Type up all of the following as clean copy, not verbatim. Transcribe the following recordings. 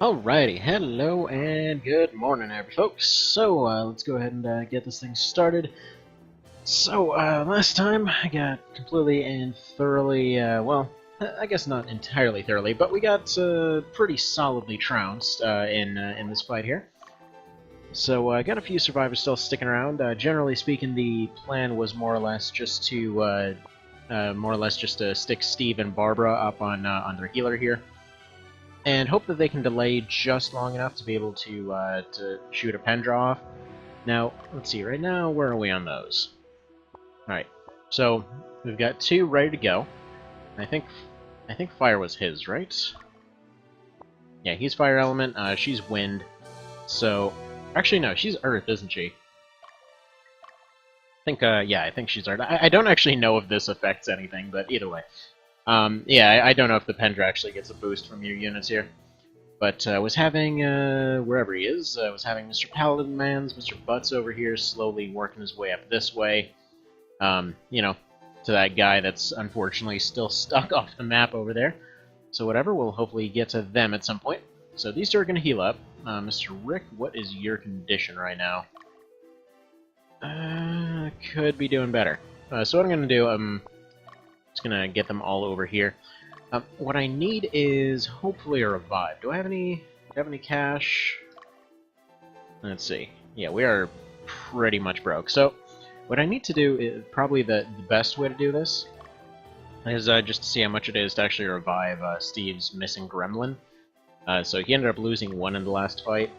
Alrighty, hello and good morning, every folks. So let's go ahead and get this thing started. So last time I got completely and thoroughly, well, I guess not entirely thoroughly, but we got pretty solidly trounced in this fight here. So I got a few survivors still sticking around. Generally speaking, the plan was more or less just to stick Steve and Barbara up on their healer here and hope that they can delay just long enough to be able to shoot a pen draw off. Now, let's see. Right now, where are we on those? All right. So we've got two ready to go. I think fire was his, right? Yeah, he's fire element. She's wind. So actually, no, she's earth, isn't she? I think yeah, I think she's earth. I don't actually know if this affects anything, but either way. Yeah, I don't know if the Pendra actually gets a boost from your units here. But was having, wherever he is, was having Mr. Paladin Man's, Mr. Butts over here slowly working his way up this way. You know, to that guy that's unfortunately still stuck off the map over there. So whatever, we'll hopefully get to them at some point. So these two are going to heal up. Mr. Rick, what is your condition right now? Could be doing better. So what I'm going to do, I'm just going to get them all over here. What I need is hopefully a revive. Do I have any cash? Let's see. Yeah, we are pretty much broke. So what I need to do is probably the best way to do this is just to see how much it is to actually revive Steve's missing gremlin. So he ended up losing one in the last fight.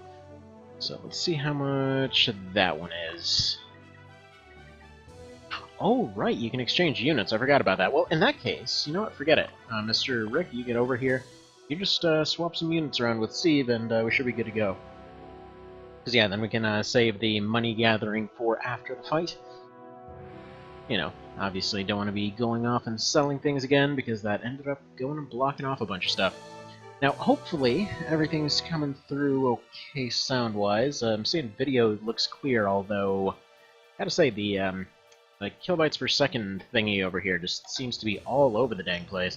So let's see how much that one is. Oh, right, you can exchange units. I forgot about that. Well, in that case, you know what? Forget it. Mr. Rick, you get over here. You just swap some units around with Steve, and we should be good to go. Because, yeah, then we can save the money gathering for after the fight. You know, obviously don't want to be going off and selling things again, because that ended up going and blocking off a bunch of stuff. Now, hopefully, everything's coming through okay sound-wise. I'm seeing video looks clear, although, I gotta say, the kilobytes per second thingy over here just seems to be all over the dang place.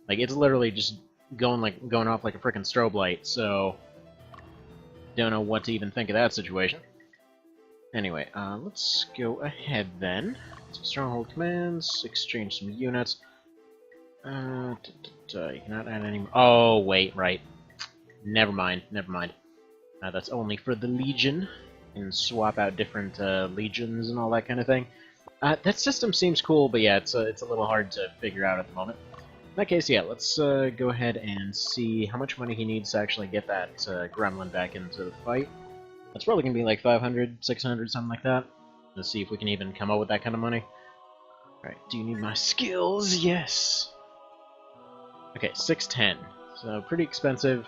Like, it's literally just going off like a frickin' strobe light, so don't know what to even think of that situation. Anyway, let's go ahead then. Some stronghold commands, exchange some units. You cannot add any. Oh wait, right. Never mind. That's only for the Legion, and swap out different legions and all that kind of thing. That system seems cool, but yeah, it's a little hard to figure out at the moment. In that case, yeah, let's go ahead and see how much money he needs to actually get that gremlin back into the fight. That's probably going to be like 500, 600, something like that. Let's see if we can even come up with that kind of money. Alright, do you need my skills? Yes! Okay, 610. So, pretty expensive.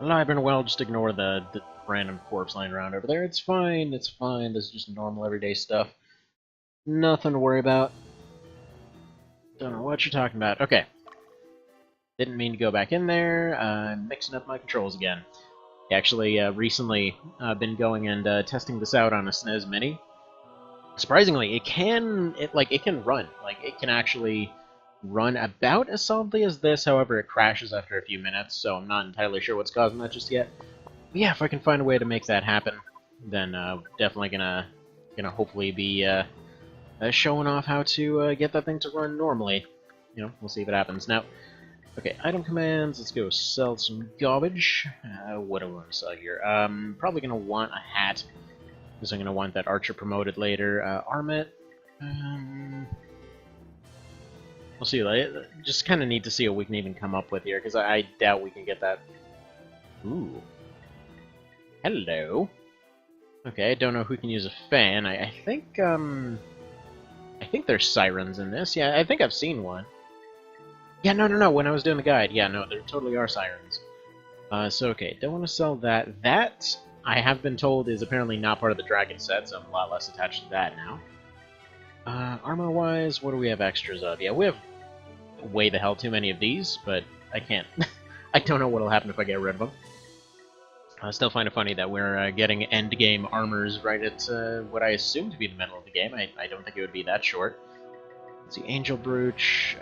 Alive and well, just ignore the random corpse lying around over there. It's fine, this is just normal everyday stuff. Nothing to worry about. Don't know what you're talking about. Okay. Didn't mean to go back in there. I'm mixing up my controls again. Actually, recently, been going and testing this out on a SNES Mini. Surprisingly, it can run. Like, it can actually run about as solidly as this, however it crashes after a few minutes, so I'm not entirely sure what's causing that just yet. But yeah, if I can find a way to make that happen, then definitely gonna hopefully be showing off how to get that thing to run normally. You know, we'll see if it happens. Now, okay, item commands, let's go sell some garbage. What do I want to sell here? Probably gonna want a hat, because I'm gonna want that archer promoted later. Armet, we'll see. Just kind of need to see what we can even come up with here, because I doubt we can get that. Ooh. Hello. Okay, I don't know who can use a fan. I think there's sirens in this. Yeah, I think I've seen one. Yeah, no. When I was doing the guide, yeah, no, there totally are sirens. So okay, don't want to sell that. That, I have been told, is apparently not part of the dragon set, so I'm a lot less attached to that now. Armor-wise, what do we have extras of? Yeah, we have way the hell too many of these, but I can't. I don't know what'll happen if I get rid of them. I still find it funny that we're getting endgame armors right at what I assume to be the middle of the game. I don't think it would be that short. Let's see, Angel Brooch.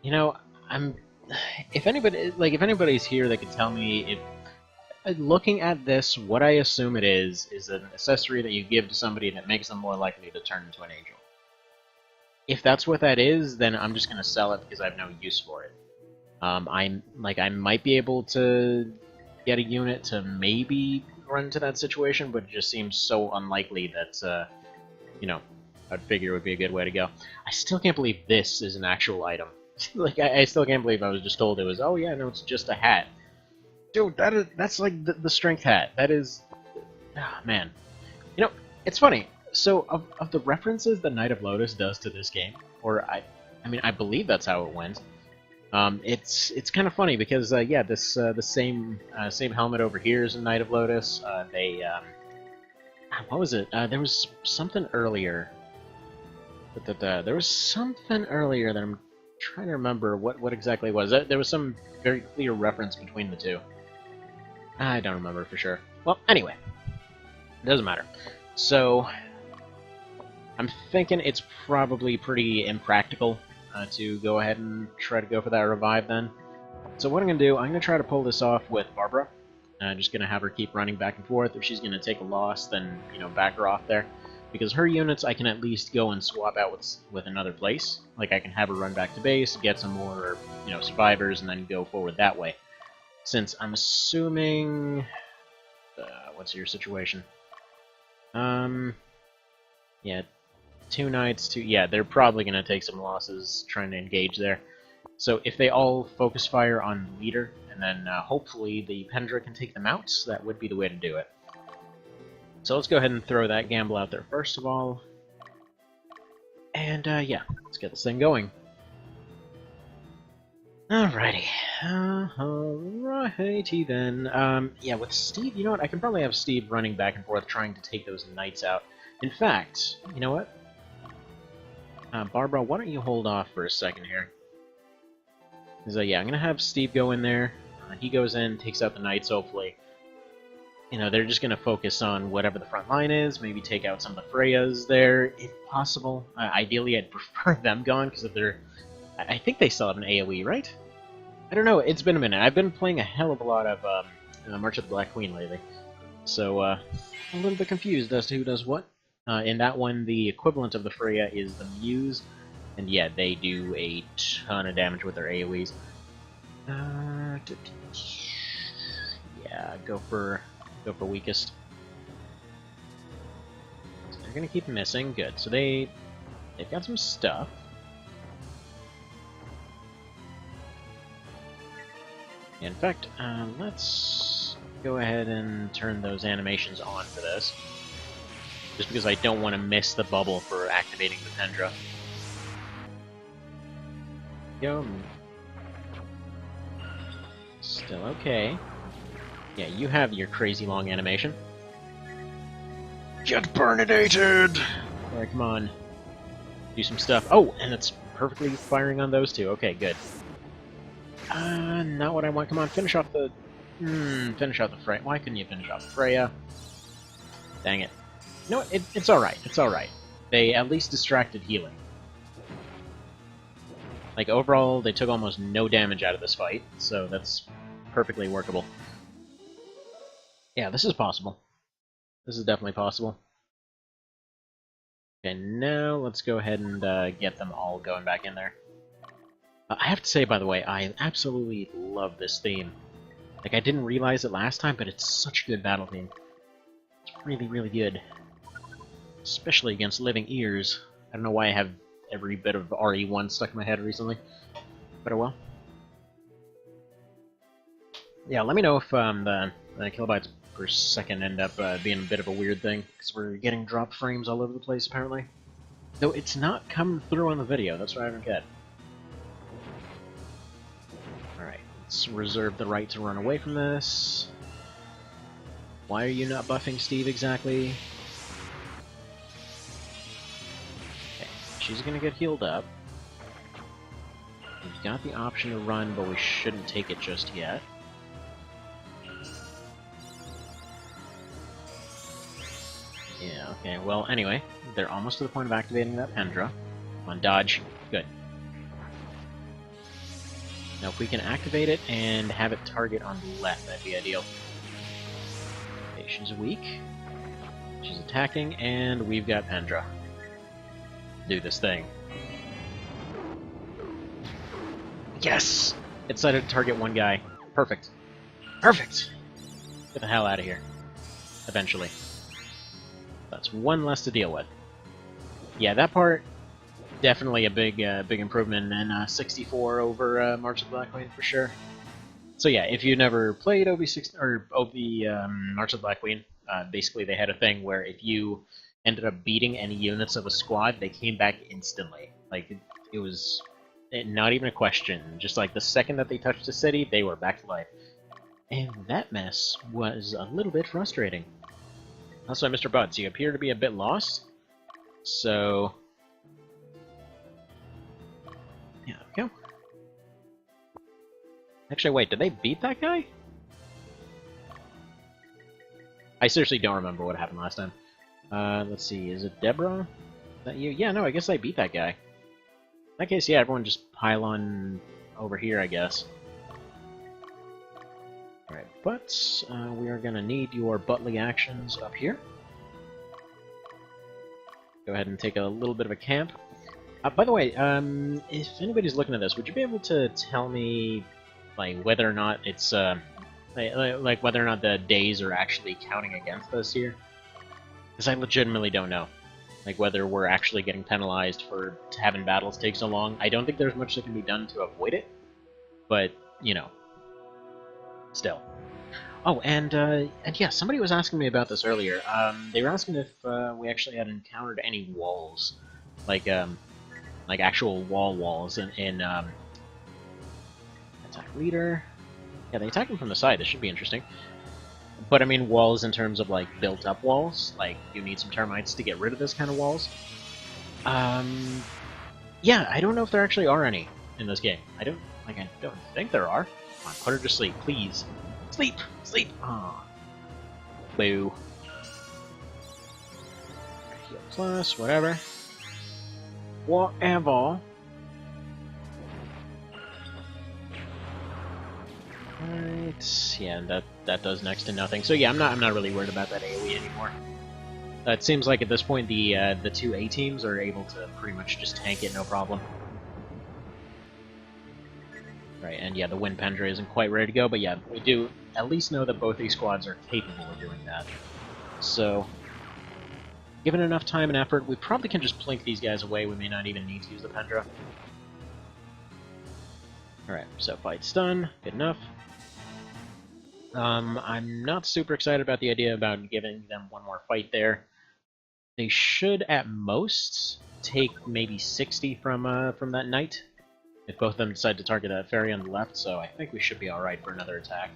You know, I'm if anybody's here that could tell me if, looking at this, what I assume it is an accessory that you give to somebody that makes them more likely to turn into an angel. If that's what that is, then I'm just gonna sell it because I have no use for it. I might be able to get a unit to maybe run into that situation, but it just seems so unlikely that, you know, I'd figure it would be a good way to go. I still can't believe this is an actual item. I still can't believe I was just told it was, oh yeah, no, it's just a hat. Dude, that's like the strength hat. That is... Ah, man. You know, it's funny. So, of the references that Knight of Lotus does to this game, or I mean, I believe that's how it went, it's kind of funny because, yeah, this, the same helmet over here is a Knight of Lotus. What was it? There was something earlier. There was something earlier that I'm trying to remember what exactly it was. There was some very clear reference between the two. I don't remember for sure. Well, anyway. It doesn't matter. So, I'm thinking it's probably pretty impractical to go ahead and try to go for that revive then. So what I'm going to do, I'm going to try to pull this off with Barbara. Just going to have her keep running back and forth. If she's going to take a loss, then, you know, back her off there. Because her units I can at least go and swap out with another place. Like, I can have her run back to base, get some more, you know, survivors, and then go forward that way. Since I'm assuming... what's your situation? Yeah, 2 knights, yeah, they're probably going to take some losses trying to engage there. So if they all focus fire on the leader, and then hopefully the Pendra can take them out, that would be the way to do it. So let's go ahead and throw that gamble out there first of all. And yeah, let's get this thing going. Alrighty. Alrighty then. Yeah, with Steve, you know what? I can probably have Steve running back and forth trying to take those knights out. In fact, you know what? Barbara, why don't you hold off for a second here? Because, yeah, I'm going to have Steve go in there. He goes in, takes out the knights, hopefully. You know, they're just going to focus on whatever the front line is, maybe take out some of the Freyas there, if possible. Ideally, I'd prefer them gone, because if they're... I think they still have an AoE, right? I don't know, it's been a minute. I've been playing a hell of a lot of March of the Black Queen lately. So, I'm a little bit confused as to who does what. In that one, the equivalent of the Freya is the Muse, and yeah, they do a ton of damage with their AoEs. Yeah, go for weakest. So they're gonna keep missing. Good. So they've got some stuff. In fact, let's go ahead and turn those animations on for this. Just because I don't want to miss the bubble for activating the Pendra. Go. Still okay. Yeah, you have your crazy long animation. Get burninated! Alright, come on. Do some stuff. Oh, and it's perfectly firing on those two. Okay, good. Not what I want. Come on, finish off the... finish off the Freya. Why couldn't you finish off Freya? Dang it. No, it's alright. It's alright. They at least distracted healing. Like, overall, they took almost no damage out of this fight, so that's perfectly workable. Yeah, this is possible. This is definitely possible. Okay, now let's go ahead and get them all going back in there. I have to say, by the way, I absolutely love this theme. Like, I didn't realize it last time, but it's such a good battle theme. It's really, really good. Especially against living ears. I don't know why I have every bit of RE1 stuck in my head recently. But oh well. Yeah, let me know if the kilobytes per second end up being a bit of a weird thing, because we're getting drop frames all over the place, apparently. Though it's not coming through on the video, that's what I don't get. Alright, let's reserve the right to run away from this. Why are you not buffing Steve exactly? Okay, she's gonna get healed up. We've got the option to run, but we shouldn't take it just yet. Yeah, okay, well, anyway, they're almost to the point of activating that Pendra. Come on, dodge. Good. Now, if we can activate it and have it target on the left, that'd be ideal. Okay, she's weak. She's attacking, and we've got Pendra. Do this thing. Yes! It decided to target one guy. Perfect. Perfect! Get the hell out of here. Eventually. That's one less to deal with. Yeah, that part, definitely a big improvement in 64 over March of the Black Queen, for sure. So yeah, if you never played March of the Black Queen, basically they had a thing where if you ended up beating any units of a squad, they came back instantly. Like, it was not even a question. Just like the second that they touched the city, they were back to life. And that mess was a little bit frustrating. Also, Mr. Buds, you appear to be a bit lost. So... yeah, there we go. Actually, wait, did they beat that guy? I seriously don't remember what happened last time. Let's see, is it Deborah? Is that you? Yeah, no, I guess I beat that guy. In that case, yeah, everyone just pile on over here, I guess. Alright, but we are going to need your Butley actions up here. Go ahead and take a little bit of a camp. By the way, if anybody's looking at this, would you be able to tell me, like, whether or not it's, like whether or not the days are actually counting against us here? Because I legitimately don't know. Like, whether we're actually getting penalized for having battles take so long. I don't think there's much that can be done to avoid it, but, you know, still. Oh, and yeah, somebody was asking me about this earlier. They were asking if we actually had encountered any walls, like actual walls in attack leader. Yeah, they attack them from the side. This should be interesting. But I mean walls in terms of like built-up walls. Like you need some termites to get rid of this kind of walls. Yeah, I don't know if there actually are any in this game. I don't think there are. Come on, put her to sleep, please. Sleep! Sleep! Aw. Boo. Heal plus, whatever. Whatever. Right. Yeah, that does next to nothing. So yeah, I'm not really worried about that AoE anymore. It seems like at this point the two A teams are able to pretty much just tank it, no problem. Right, and yeah, the Wind Pendra isn't quite ready to go, but yeah, we do at least know that both these squads are capable of doing that. So, given enough time and effort, we probably can just plink these guys away. We may not even need to use the Pendra. Alright, so fight's done. Good enough. I'm not super excited about the idea about giving them one more fight there. They should, at most, take maybe 60 from that knight, if both of them decide to target that ferry on the left, so I think we should be alright for another attack.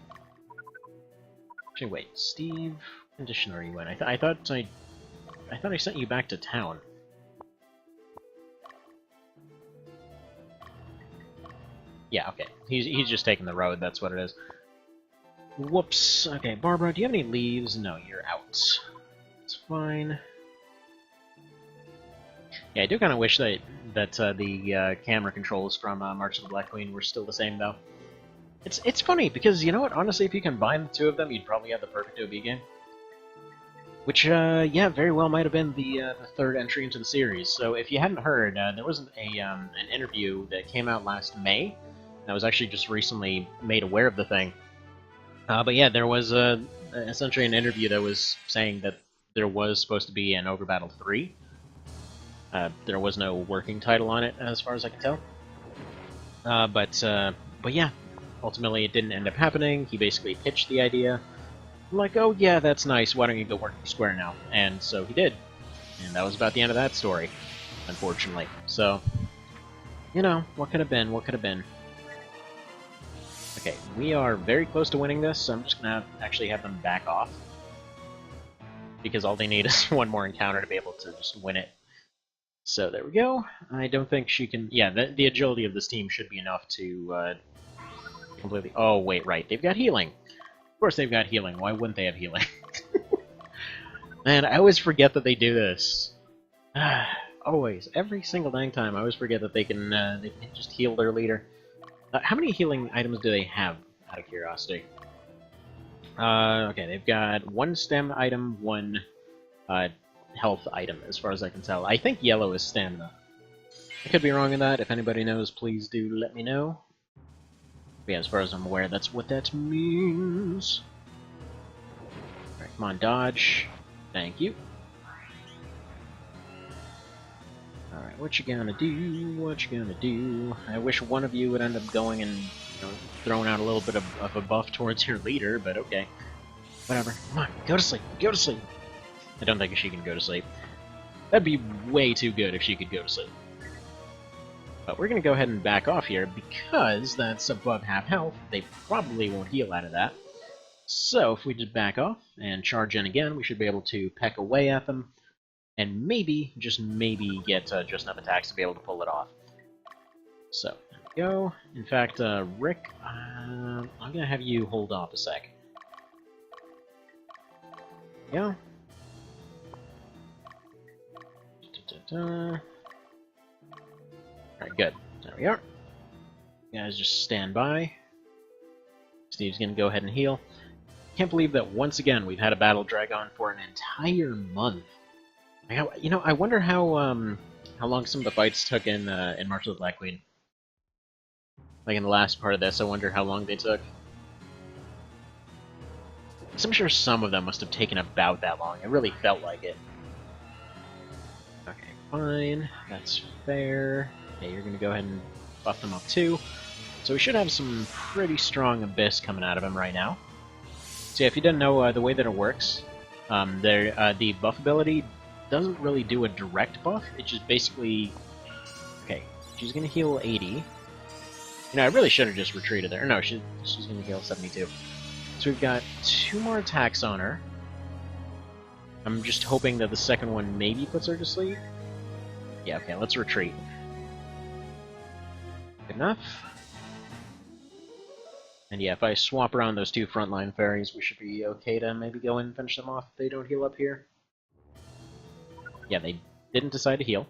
Actually, wait, Steve, what condition are you in? I thought I sent you back to town. Yeah, okay. He's just taking the road, that's what it is. Whoops. Okay, Barbara, do you have any leaves? No, you're out. It's fine. Yeah, I do kind of wish that the camera controls from March of the Black Queen were still the same, though. It's funny, because, you know what, honestly, if you combine the two of them, you'd probably have the perfect OB game. Which, yeah, very well might have been the third entry into the series. So if you hadn't heard, there was an interview that came out last May. I was actually just recently made aware of the thing. But yeah, there was essentially an interview that was saying that there was supposed to be an Ogre Battle 3. There was no working title on it, as far as I can tell. But yeah, ultimately it didn't end up happening. He basically pitched the idea. I'm like, oh yeah, that's nice, why don't you go work for Square now? And so he did. And that was about the end of that story, unfortunately. So, you know, what could have been, what could have been. Okay, we are very close to winning this, so I'm just gonna actually have them back off. Because all they need is one more encounter to be able to just win it. So there we go. I don't think she can... yeah, the agility of this team should be enough to completely... oh, wait, right. They've got healing. Of course they've got healing. Why wouldn't they have healing? Man, I always forget that they do this. Always. Every single dang time, I always forget that they can just heal their leader. How many healing items do they have, out of curiosity? Okay, they've got one stem item, one health item, as far as I can tell. I think yellow is stamina. I could be wrong in that. If anybody knows, please do let me know. But yeah, as far as I'm aware, that's what that means. Alright, come on, dodge. Thank you. Alright, what you gonna do? What you gonna do? I wish one of you would end up going and, throwing out a little bit of a buff towards your leader, but okay. Whatever. Come on, go to sleep. Go to sleep. I don't think she can go to sleep. That'd be way too good if she could go to sleep. But we're going to go ahead and back off here, because that's above half health. They probably won't heal out of that. So if we just back off and charge in again, we should be able to peck away at them, and maybe, just maybe, get just enough attacks to be able to pull it off. So, there we go. In fact, Rick, I'm going to have you hold off a sec. There we go. Alright, good. There we are. You guys just stand by. Steve's gonna go ahead and heal. Can't believe that once again we've had a battle drag on for an entire month. I wonder how long some of the fights took in March of the Black Queen. Like in the last part of this, I wonder how long they took. I'm sure some of them must have taken about that long. It really felt like it. Okay, fine. That's fair. Okay, you're going to go ahead and buff them up too. So we should have some pretty strong Abyss coming out of him right now. So yeah, if you didn't know the way that it works, the buff ability doesn't really do a direct buff. It just basically... Okay, she's going to heal 80. I really should have just retreated there. No, she's going to heal 72. So we've got 2 more attacks on her. I'm just hoping that the second one maybe puts her to sleep. Yeah, okay, let's retreat. Good enough. And yeah, if I swap around those 2 frontline fairies, we should be okay to maybe go in and finish them off if they don't heal up here. Yeah, they didn't decide to heal.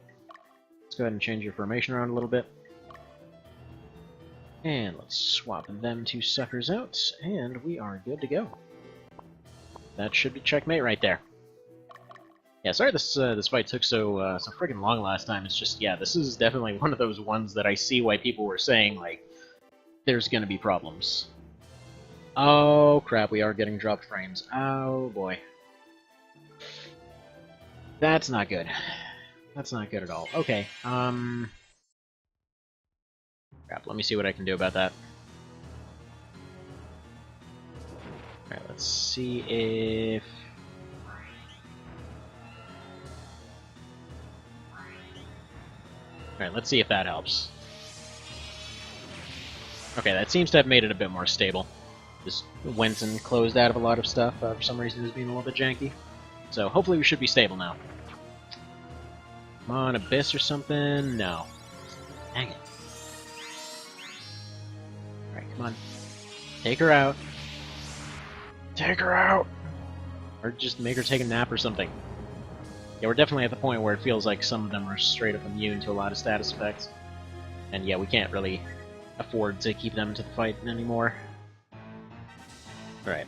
Let's go ahead and change your formation around a little bit. And let's swap them 2 suckers out, and we are good to go. That should be checkmate right there. Yeah, sorry this fight took so friggin' long last time. It's just, yeah, this is definitely one of those ones that I see why people were saying, like, there's gonna be problems. Oh, crap, we are getting dropped frames. Oh, boy. That's not good. That's not good at all. Okay, crap, let me see what I can do about that. Alright, let's see if... Alright, let's see if that helps. Okay, that seems to have made it a bit more stable. Just went and closed out of a lot of stuff. For some reason it was being a little bit janky. So hopefully we should be stable now. Come on, Abyss or something? No. Dang it. Alright, come on. Take her out. Take her out! Or just make her take a nap or something. Yeah, we're definitely at the point where it feels like some of them are straight up immune to a lot of status effects. And yeah, we can't really afford to keep them to the fight anymore. Alright.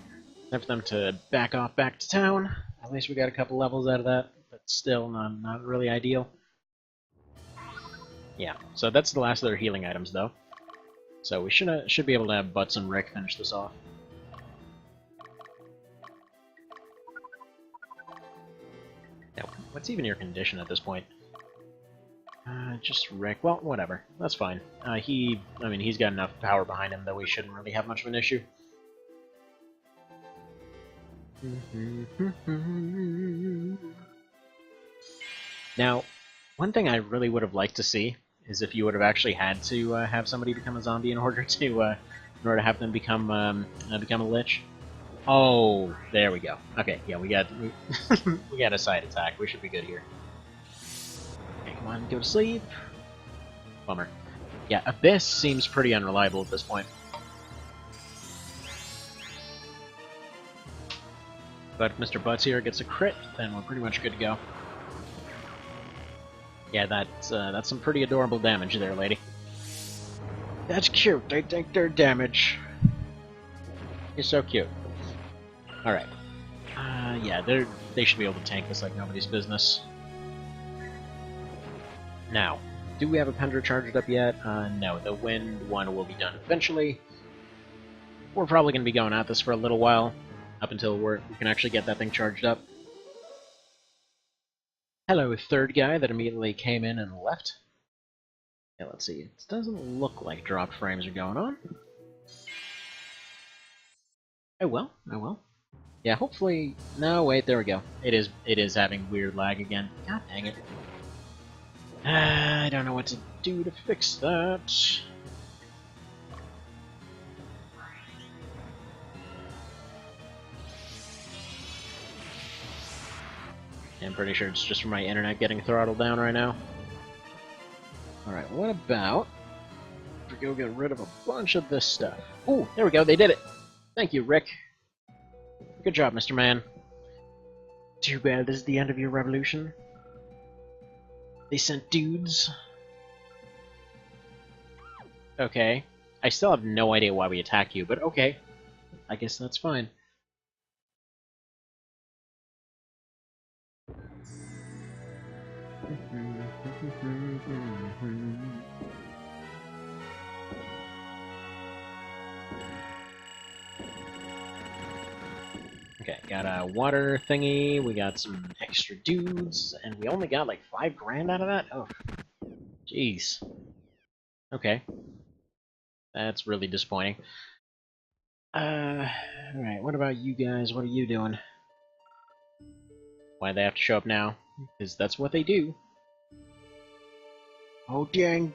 Time for them to back off back to town. At least we got a couple levels out of that, but still not really ideal. Yeah, so that's the last of their healing items, though. So we should be able to have Butts and Rick finish this off. Now, what's even your condition at this point? Just Rick. Well, whatever. That's fine. He's got enough power behind him that we shouldn't really have much of an issue. Now, one thing I really would have liked to see is if you would have actually had to have somebody become a zombie in order to have them become a lich. Oh, there we go. Okay, yeah, we got a side attack. We should be good here. Okay, come on, go to sleep. Bummer. Yeah, Abyss seems pretty unreliable at this point. But if Mr. Butts here gets a crit, then we're pretty much good to go. Yeah, that's some pretty adorable damage there, lady. That's cute. They take their damage. He's so cute. Alright. Yeah, they should be able to tank this like nobody's business. Now, do we have a Pendra charged up yet? No, the wind one will be done eventually. We're probably going to be going at this for a little while, up until we can actually get that thing charged up. Hello, third guy that immediately came in and left. Yeah, let's see. It doesn't look like dropped frames are going on. Oh well, oh well. Yeah, hopefully... No, wait, there we go. It is having weird lag again. God dang it. I don't know what to do to fix that. I'm pretty sure it's just from my internet getting throttled down right now. Alright, what about... if we go get rid of a bunch of this stuff? Ooh, there we go, they did it! Thank you, Rick. Good job, Mr. Man. Too bad this is the end of your revolution. They sent dudes. Okay. I still have no idea why we attack you, but okay. I guess that's fine. Okay, got a water thingy, we got some extra dudes, and we only got like 5 grand out of that? Oh, jeez. Okay. That's really disappointing. Alright, what about you guys? What are you doing? Why they have to show up now? Because that's what they do. Oh dang,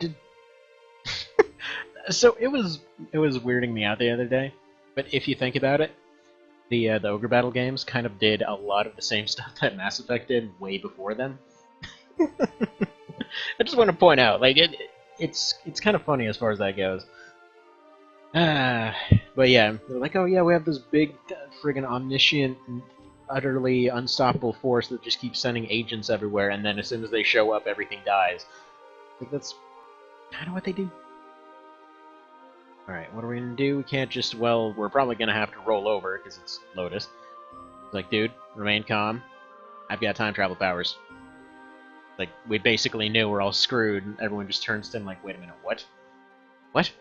So it was weirding me out the other day, but if you think about it, the Ogre Battle games kind of did a lot of the same stuff that Mass Effect did way before them. I just want to point out, like, it's kind of funny as far as that goes. But yeah, they're like, oh yeah, we have this big, friggin' omniscient, utterly unstoppable force that just keeps sending agents everywhere, and then as soon as they show up, everything dies. Like, that's kind of what they do. Alright, what are we gonna do? We can't just, well, we're probably gonna have to roll over, because it's Lotus. It's like, dude, remain calm. I've got time travel powers. Like, we basically knew we're all screwed, and everyone just turns to him like, wait a minute, what? What?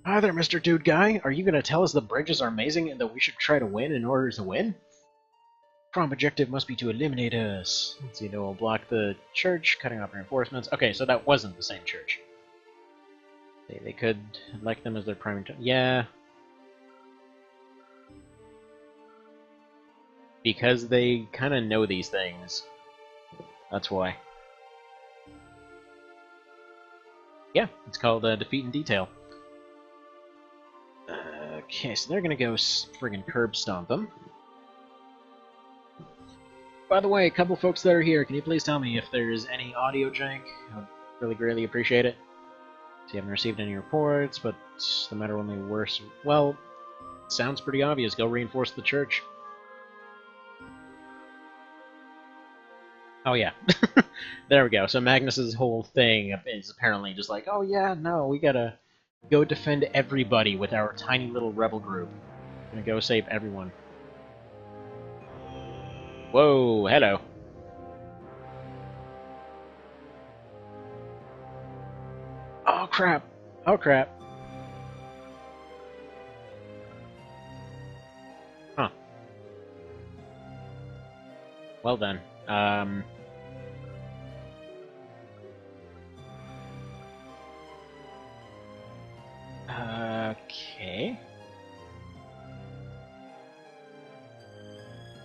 Hi there, Mr. Dude Guy. Are you gonna tell us the bridges are amazing and that we should try to win in order to win? Prime objective must be to eliminate us. Let's see, they will block the church, cutting off reinforcements. Okay, so that wasn't the same church. They could elect them as their prime... Yeah. Because they kind of know these things. That's why. Yeah, it's called Defeat in Detail. Okay, so they're gonna go friggin' curb stomp them. By the way, a couple folks that are here, can you please tell me if there's any audio jank? I would really greatly appreciate it. So you haven't received any reports, but the matter only worse. Well, sounds pretty obvious. Go reinforce the church. Oh yeah. There we go. So Magnus's whole thing is apparently just like, oh yeah, no, we gotta go defend everybody with our tiny little rebel group. We're gonna go save everyone. Whoa, hello. Oh crap. Oh crap. Huh. Well then. Okay.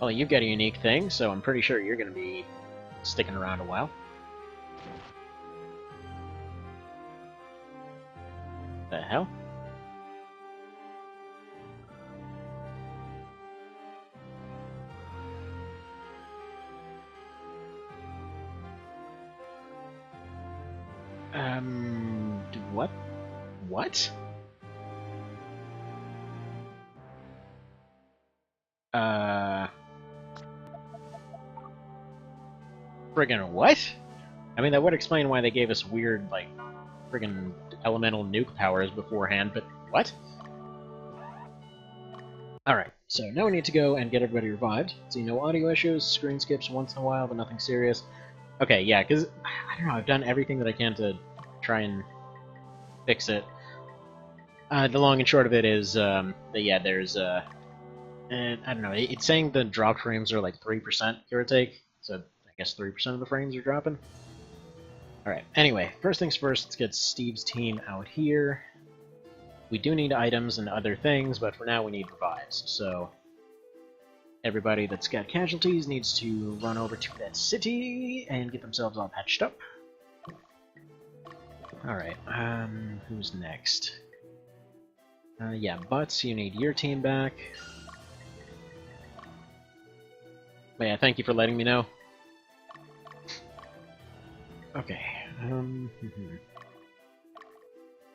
Well, you've got a unique thing, so I'm pretty sure you're gonna be sticking around a while. The hell? What? What? Friggin' what? I mean, that would explain why they gave us weird, like, friggin' elemental nuke powers beforehand, but what? Alright, so now we need to go and get everybody revived. See, no audio issues, screen skips once in a while, but nothing serious. Okay, yeah, because, I don't know, I've done everything that I can to try and fix it. The long and short of it is, that, yeah, there's, and I don't know, it's saying the drop frames are like 3%, give or take, so I guess 3% of the frames are dropping. Alright, anyway, first things first, let's get Steve's team out here. We do need items and other things, but for now we need revives, so everybody that's got casualties needs to run over to that city and get themselves all patched up. Alright, who's next? Yeah, Butts, you need your team back. But yeah, thank you for letting me know. Okay,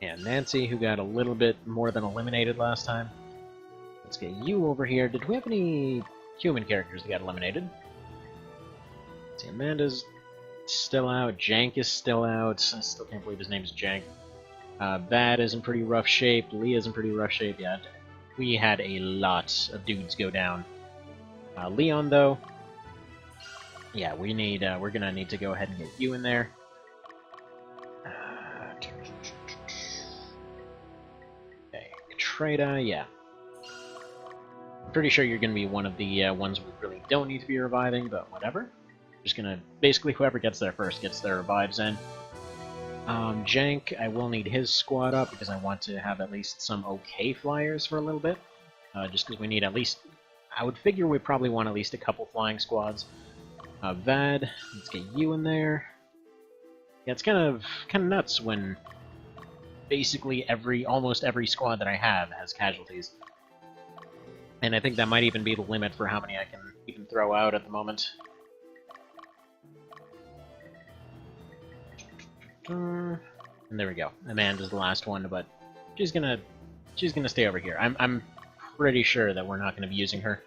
yeah, Nancy, who got a little bit more than eliminated last time. Let's get you over here. Did we have any human characters that got eliminated? Let's see, Amanda's still out, Jank is still out. I still can't believe his name's Jank. Bad is in pretty rough shape, Leah's in pretty rough shape, yeah. We had a lot of dudes go down. Leon, though, yeah, we need, we're gonna need to go ahead and get you in there. Okay, Katrina, yeah. I'm pretty sure you're gonna be one of the ones we really don't need to be reviving, but whatever. Just gonna, basically whoever gets there first gets their revives in. Jank, I will need his squad up because I want to have at least some okay flyers for a little bit. Just because we need at least, I would figure we probably want at least a couple flying squads. Vad, let's get you in there. Yeah, it's kind of nuts when basically almost every squad that I have has casualties. And I think that might even be the limit for how many I can even throw out at the moment. And there we go. Amanda's the last one, but she's gonna stay over here. I'm pretty sure that we're not gonna be using her.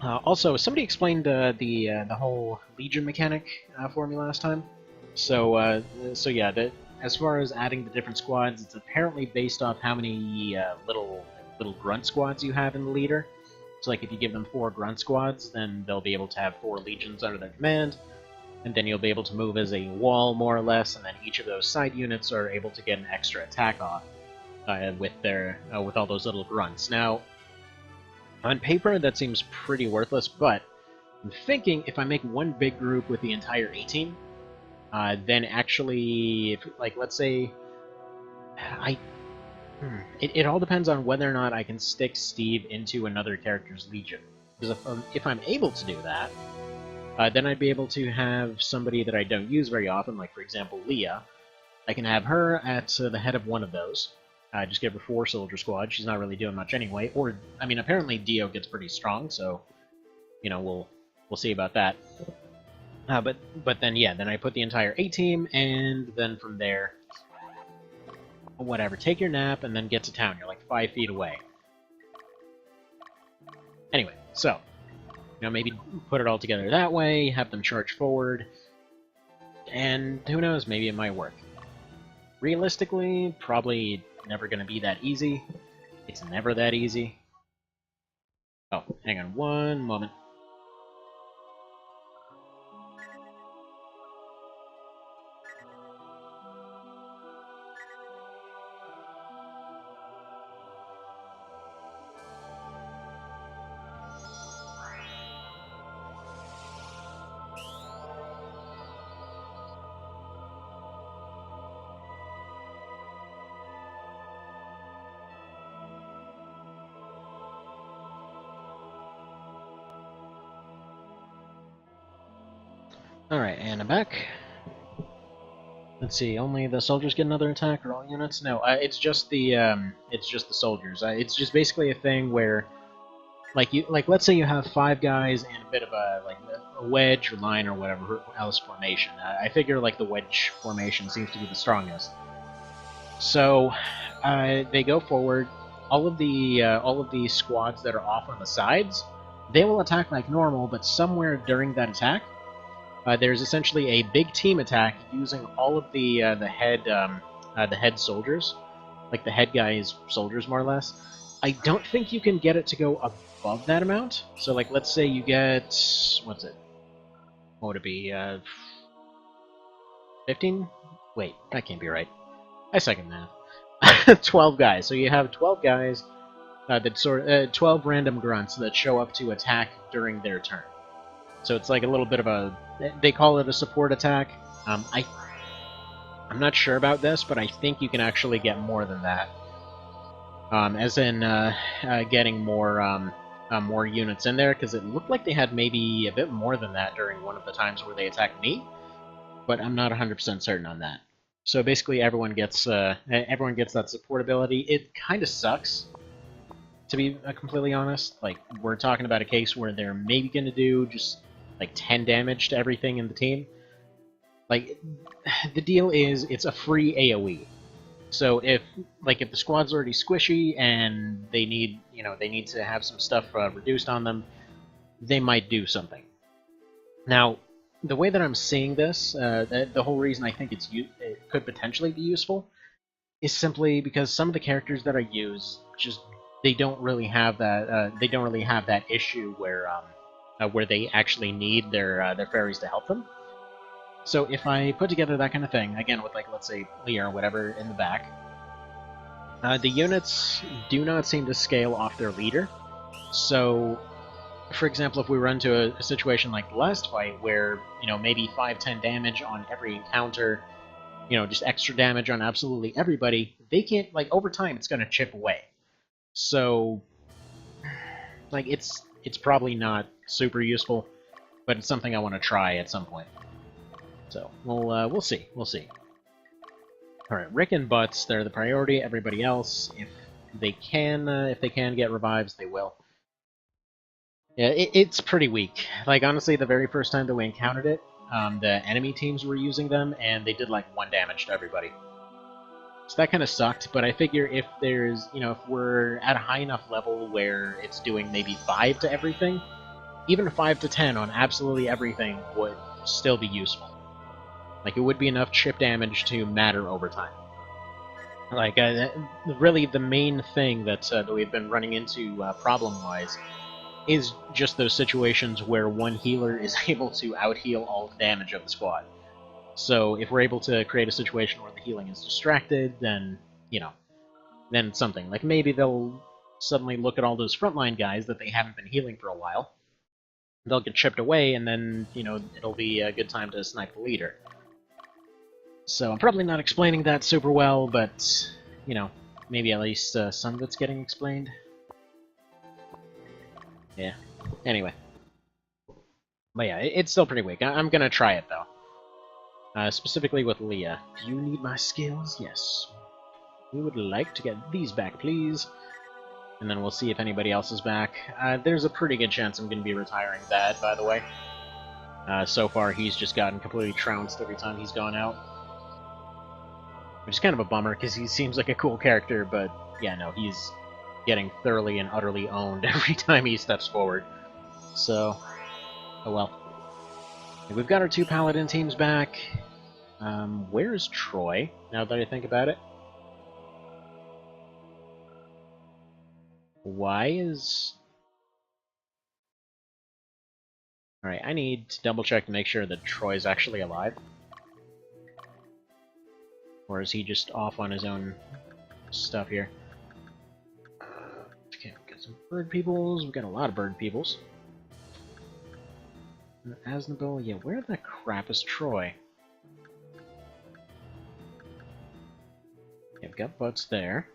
Also, somebody explained the whole Legion mechanic for me last time. So yeah, as far as adding the different squads, it's apparently based off how many little grunt squads you have in the leader. So like if you give them 4 grunt squads, then they'll be able to have 4 legions under their command, and then you'll be able to move as a wall more or less, and then each of those side units are able to get an extra attack off with all those little grunts. Now, on paper, that seems pretty worthless, but I'm thinking if I make one big group with the entire A-team, then actually, let's say, it all depends on whether or not I can stick Steve into another character's Legion. Because if I'm able to do that, then I'd be able to have somebody that I don't use very often, like for example Leah. I can have her at the head of one of those. Just give her 4 soldier squad. She's not really doing much anyway. Or, I mean, apparently Dio gets pretty strong, so, you know, we'll see about that. But then, yeah, then I put the entire A-team, and then from there, whatever, take your nap, and then get to town. You're like 5 feet away. Anyway, so, you know, maybe put it all together that way, have them charge forward, and who knows, maybe it might work. Realistically, probably never going to be that easy. It's never that easy. Oh, hang on one moment. Alright, and I'm back. Let's see, only the soldiers get another attack, or all units? No, it's just the soldiers. It's just basically a thing where, let's say you have 5 guys and a bit of a wedge or line or whatever else formation. I figure the wedge formation seems to be the strongest. So they go forward. All of the squads that are off on the sides, they will attack like normal, but somewhere during that attack, there's essentially a big team attack using all of the head soldiers, like the head guy's soldiers, more or less. I don't think you can get it to go above that amount. So, like, let's say you get, what's it? What would it be? 15? Wait, that can't be right. I second math. 12 guys. So you have 12 guys that 12 random grunts that show up to attack during their turn. So it's like a little bit of a, they call it a support attack. I'm not sure about this, but I think you can actually get more than that. As in getting more units in there, because it looked like they had maybe a bit more than that during one of the times where they attacked me, but I'm not 100% certain on that. So basically, everyone gets that support ability. It kind of sucks, to be completely honest. Like, we're talking about a case where they're maybe going to do just like 10 damage to everything in the team. Like, the deal is, it's a free AoE. So if the squad's already squishy and they need to have some stuff reduced on them, they might do something. Now, the way that I'm seeing this, the whole reason I think it could potentially be useful, is simply because some of the characters that I use they don't really have that issue where they actually need their fairies to help them. So if I put together that kind of thing, again with, like, let's say Leah or whatever in the back, the units do not seem to scale off their leader. So, for example, if we run into a situation like the last fight where, maybe 5-10 damage on every encounter, just extra damage on absolutely everybody, they can't, like, over time it's going to chip away. So, like, it's probably not super useful, but it's something I want to try at some point. So, we'll see. We'll see. Alright, Rick and Butts, they're the priority. Everybody else, if they can get revives, they will. Yeah, it's pretty weak. Like, honestly, the very first time that we encountered it, the enemy teams were using them, and they did, like, 1 damage to everybody. So that kind of sucked, but I figure if there's, if we're at a high enough level where it's doing maybe 5 to everything, even 5 to 10 on absolutely everything would still be useful. Like, it would be enough chip damage to matter over time. Like, really the main thing that we've been running into problem-wise is just those situations where one healer is able to out-heal all the damage of the squad. So if we're able to create a situation where the healing is distracted, then, then it's something. Like, maybe they'll suddenly look at all those frontline guys that they haven't been healing for a while. They'll get chipped away, and then, it'll be a good time to snipe the leader. So I'm probably not explaining that super well, but, maybe at least some of it's getting explained. Yeah. Anyway. But yeah, it's still pretty weak. I'm gonna try it, though. Specifically with Leah. Do you need my skills? Yes. We would like to get these back, please. And then we'll see if anybody else is back. There's a pretty good chance I'm gonna be retiring that, by the way. So far, he's just gotten completely trounced every time he's gone out. Which is kind of a bummer, because he seems like a cool character, but yeah, no, he's getting thoroughly and utterly owned every time he steps forward. So, oh well. We've got our 2 Paladin teams back. Where's Troy, now that I think about it? Why is... Alright, I need to double check to make sure that Troy's actually alive. Or is he just off on his own stuff here? Okay, we've got some bird peoples. We've got a lot of bird peoples. Asnabil, yeah, where the crap is Troy? Yeah, we've got Butts there.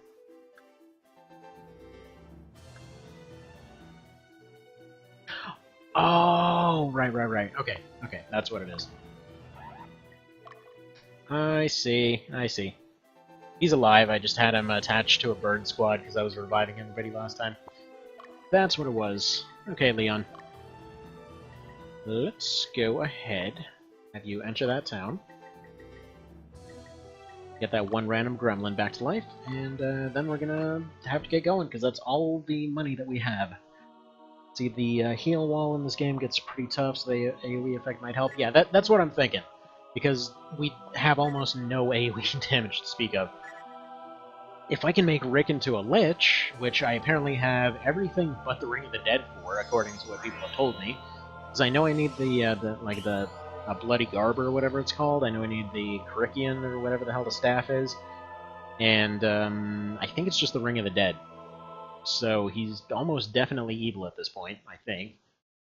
Oh, right. Okay, that's what it is. I see. He's alive, I just had him attached to a bird squad because I was reviving everybody last time. That's what it was. Okay, Leon. Let's go ahead. Have you enter that town. Get that 1 random gremlin back to life, and then we're gonna have to get going, because that's all the money that we have. See, the heal wall in this game gets pretty tough, so the AoE effect might help. Yeah, that's what I'm thinking. Because we have almost no AoE damage to speak of. If I can make Rick into a Lich, which I apparently have everything but the Ring of the Dead for, according to what people have told me, because I know I need the Bloody Garb or whatever it's called. I know I need the Karikian or whatever the hell the staff is, and I think it's just the Ring of the Dead. So he's almost definitely evil at this point, I think.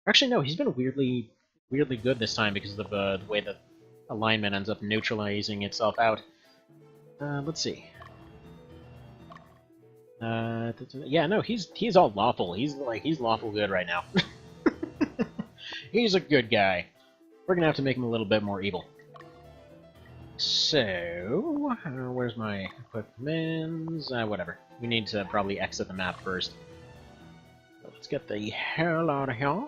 Actually, no, he's been weirdly good this time because of the way the alignment ends up neutralizing itself out. Let's see. Yeah, no, he's all lawful. He's lawful good right now. He's a good guy. We're gonna have to make him a little bit more evil. So, where's my quick commands? Whatever. We need to probably exit the map first. So let's get the hell out of here.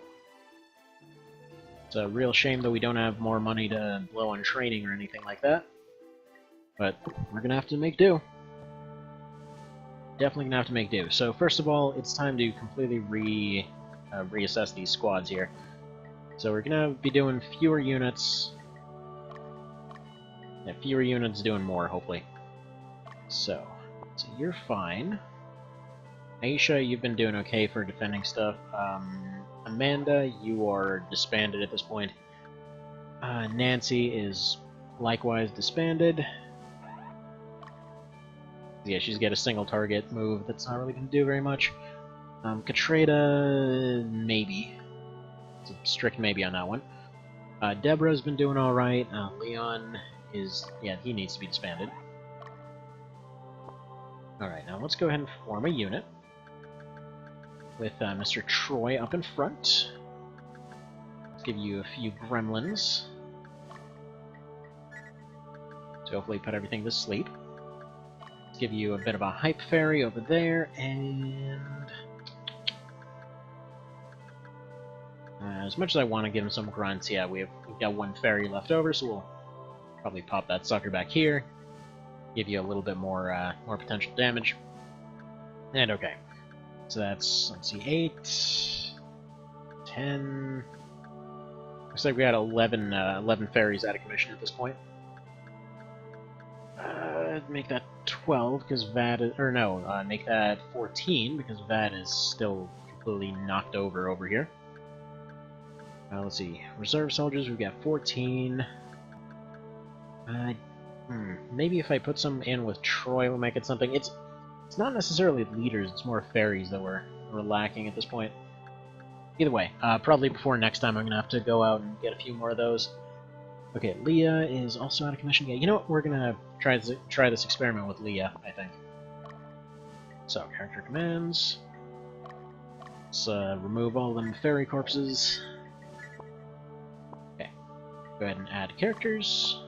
It's a real shame that we don't have more money to blow on training or anything like that. But we're gonna have to make do. Definitely gonna have to make do. So first of all, it's time to completely reassess these squads here. So we're gonna be doing fewer units. Yeah, fewer units doing more, hopefully. So you're fine. Aisha, you've been doing okay for defending stuff. Amanda, you are disbanded at this point. Nancy is likewise disbanded. Yeah, she's got a single target move that's not really going to do very much. Katrina, maybe. It's a strict maybe on that one. Deborah's been doing alright. Leon is... yeah, he needs to be disbanded. Alright, now let's go ahead and form a unit. With Mr. Troy up in front. Let's give you a few gremlins. To hopefully put everything to sleep. Let's give you a bit of a hype fairy over there, and... as much as I want to give him some grunts, yeah, we've got one fairy left over, so we'll probably pop that sucker back here. Give you a little bit more potential damage. And okay. So that's, let's see, 8, 10... Looks like we had 11 fairies out of commission at this point. Make that 12, because Vad is, or no, make that 14, because Vad is still completely knocked over here. Let's see, reserve soldiers, we've got 14. Maybe if I put some in with Troy, we'll make it something. It's not necessarily leaders, it's more fairies that we're lacking at this point. Either way, probably before next time I'm going to have to go out and get a few more of those. Okay, Leah is also out of commission. Yeah, you know what? We're going to try this experiment with Leah, I think. So, character commands. Let's remove all them fairy corpses. Okay, go ahead and add characters.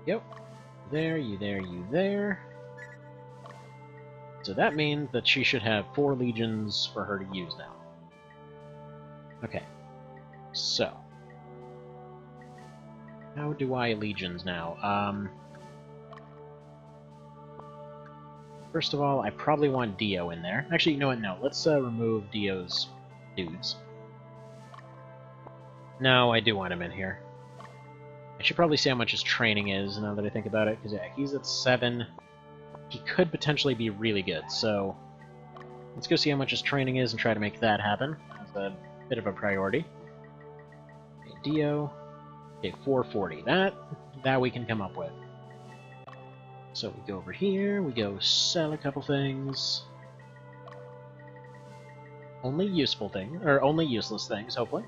Yep. There, you there, you there. So that means that she should have 4 legions for her to use now. Okay. So. How do I legions now? First of all, I probably want Dio in there. Actually, you know what? No. Let's remove Dio's dudes. No, I do want him in here. I should probably see how much his training is, now that I think about it, because yeah, he's at 7. He could potentially be really good, so let's go see how much his training is and try to make that happen. That's a bit of a priority. Okay, Dio. Okay, 440. That we can come up with. So we go over here, we go sell a couple things. Only useful things, or only useless things, hopefully.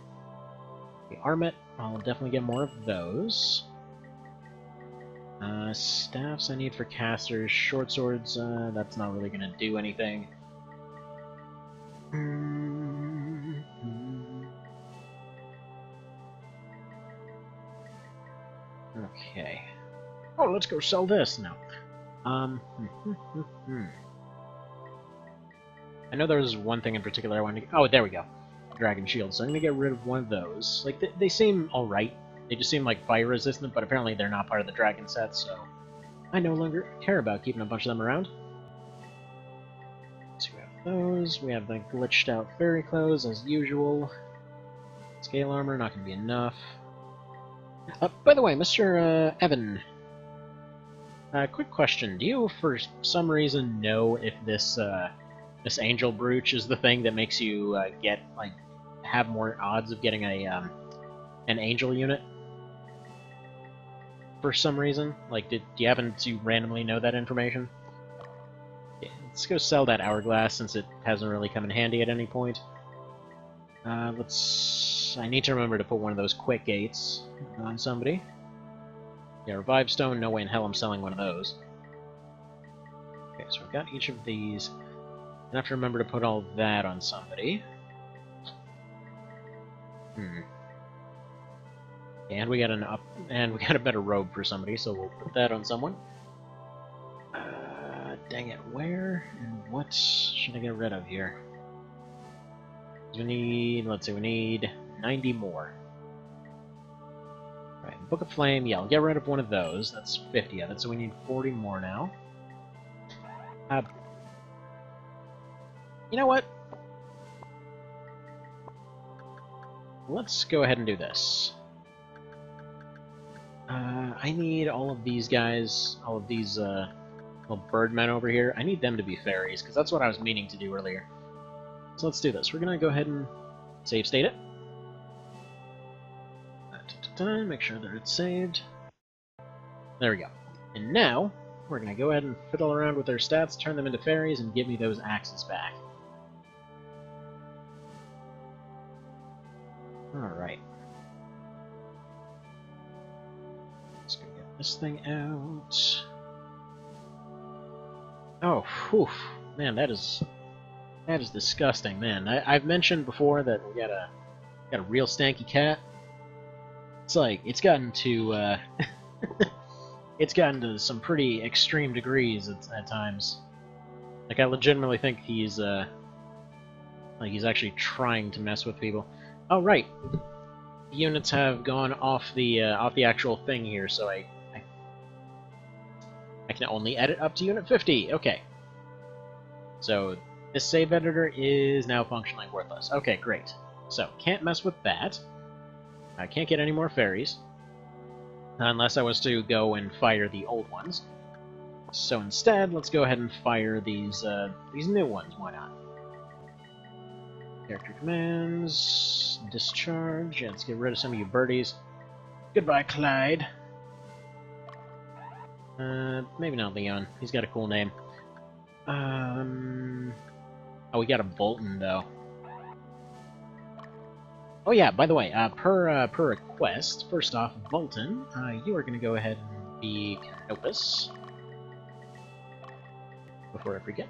Okay, Armet, I'll definitely get more of those. Staffs I need for casters. Short swords, that's not really gonna do anything. Okay. Oh, let's go sell this now. I know there was one thing in particular I wanted to... Oh, there we go. Dragon Shield. So I'm gonna get rid of one of those. Like, they seem alright. They just seem like fire resistant, but apparently they're not part of the dragon set, so I no longer care about keeping a bunch of them around. those. We have the glitched out fairy clothes as usual. Scale armor, not going to be enough. By the way, Mr. Evan, quick question. Do you, for some reason, know if this this angel brooch is the thing that makes you get, like, have more odds of getting a an angel unit? For some reason? Like, do you happen to randomly know that information? Yeah, let's go sell that hourglass since it hasn't really come in handy at any point. I need to remember to put one of those quick gates on somebody. Yeah, revive stone, no way in hell I'm selling one of those. Okay, so we've got each of these. I have to remember to put all that on somebody. And we got a better robe for somebody, so we'll put that on someone. Dang it, where and what should I get rid of here? We need, let's see, we need 90 more. Right, Book of Flame, yeah, I'll get rid of one of those. That's 50 of it, so we need 40 more now. You know what? Let's go ahead and do this. I need all of these guys, all of these little birdmen over here. I need them to be fairies, because that's what I was meaning to do earlier. So let's do this. We're going to go ahead and save state it. Make sure that it's saved. There we go. And now, we're going to go ahead and fiddle around with their stats, turn them into fairies, and give me those axes back. Alright. Let's go get this thing out. Oh, whew. Man, that is disgusting, man. I've mentioned before that we got a real stanky cat. It's like it's gotten to it's gotten to some pretty extreme degrees at times. Like I legitimately think he's actually trying to mess with people. Oh right, the units have gone off the actual thing here, so I can only edit up to unit 50. Okay, so this save editor is now functionally worthless. Okay, great. So can't mess with that. I can't get any more fairies unless I was to go and fire the old ones. So instead, let's go ahead and fire these new ones. Why not? Character commands, discharge. Yeah, let's get rid of some of you birdies. Goodbye, Clyde. Maybe not Leon. He's got a cool name. Oh, we got a Bolton though. Oh yeah, by the way, per request, first off, Bolton, you are going to go ahead and be Canopus. Before I forget.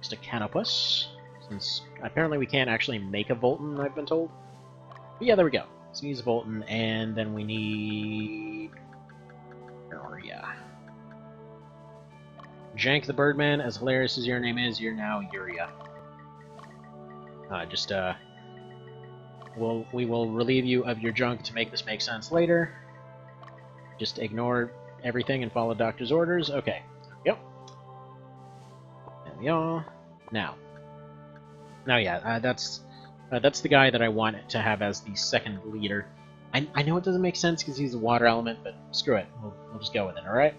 Just a Canopus, since apparently we can't actually make a Bolton, I've been told. But yeah, there we go. So he's a Bolton, and then we need... Where are ya? Jank the Birdman, as hilarious as your name is, you're now Yuria. We will relieve you of your junk to make this make sense later. Just ignore everything and follow Doctor's orders. Okay. Yep. There we are. Now, yeah, that's the guy that I want to have as the second leader. I know it doesn't make sense because he's a water element, but screw it. We'll just go with it, alright?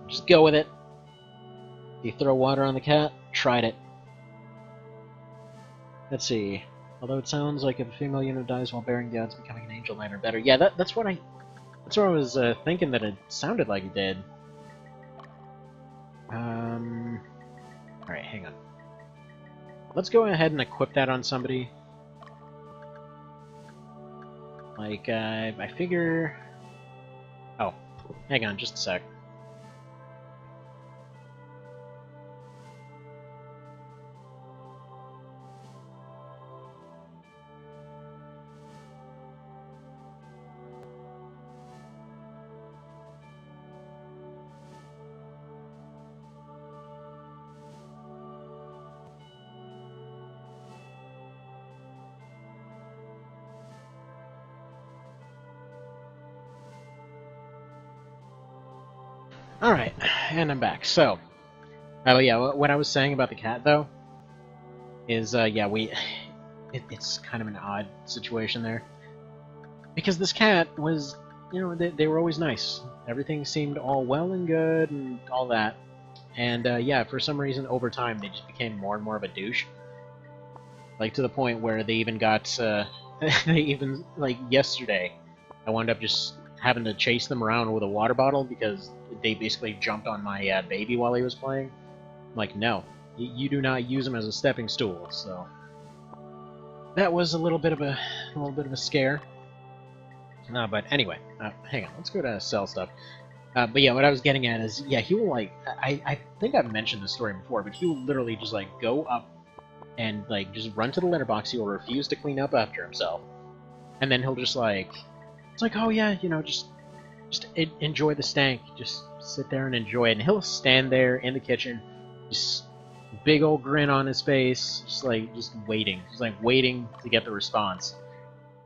Just go with it. You throw water on the cat? Tried it. Let's see. Although it sounds like if a female unit dies while bearing the odds of becoming an angel knight are better. Yeah, that's what I was thinking that it sounded like it did. Alright, hang on. Let's go ahead and equip that on somebody. Like, I figure... Oh, hang on just a sec. Alright, and I'm back. So, Oh yeah, what I was saying about the cat though is yeah it's kind of an odd situation there because this cat was, you know, they were always nice. Everything seemed all well and good and all that, and yeah, for some reason over time they just became more and more of a douche. Like to the point where they even got they even like yesterday I wound up just having to chase them around with a water bottle because they basically jumped on my baby while he was playing. I'm like, no, you do not use them as a stepping stool. So that was a little bit of a scare. But anyway, hang on, let's go to sell stuff. But yeah, what I was getting at is, yeah, he will like, I think I've mentioned this story before, but he will literally just like go up and like just run to the litter box. He will refuse to clean up after himself, and then he'll just like, it's like, oh yeah, you know, just enjoy the stank, just sit there and enjoy it. And he'll stand there in the kitchen, just big old grin on his face, just waiting, just like waiting to get the response.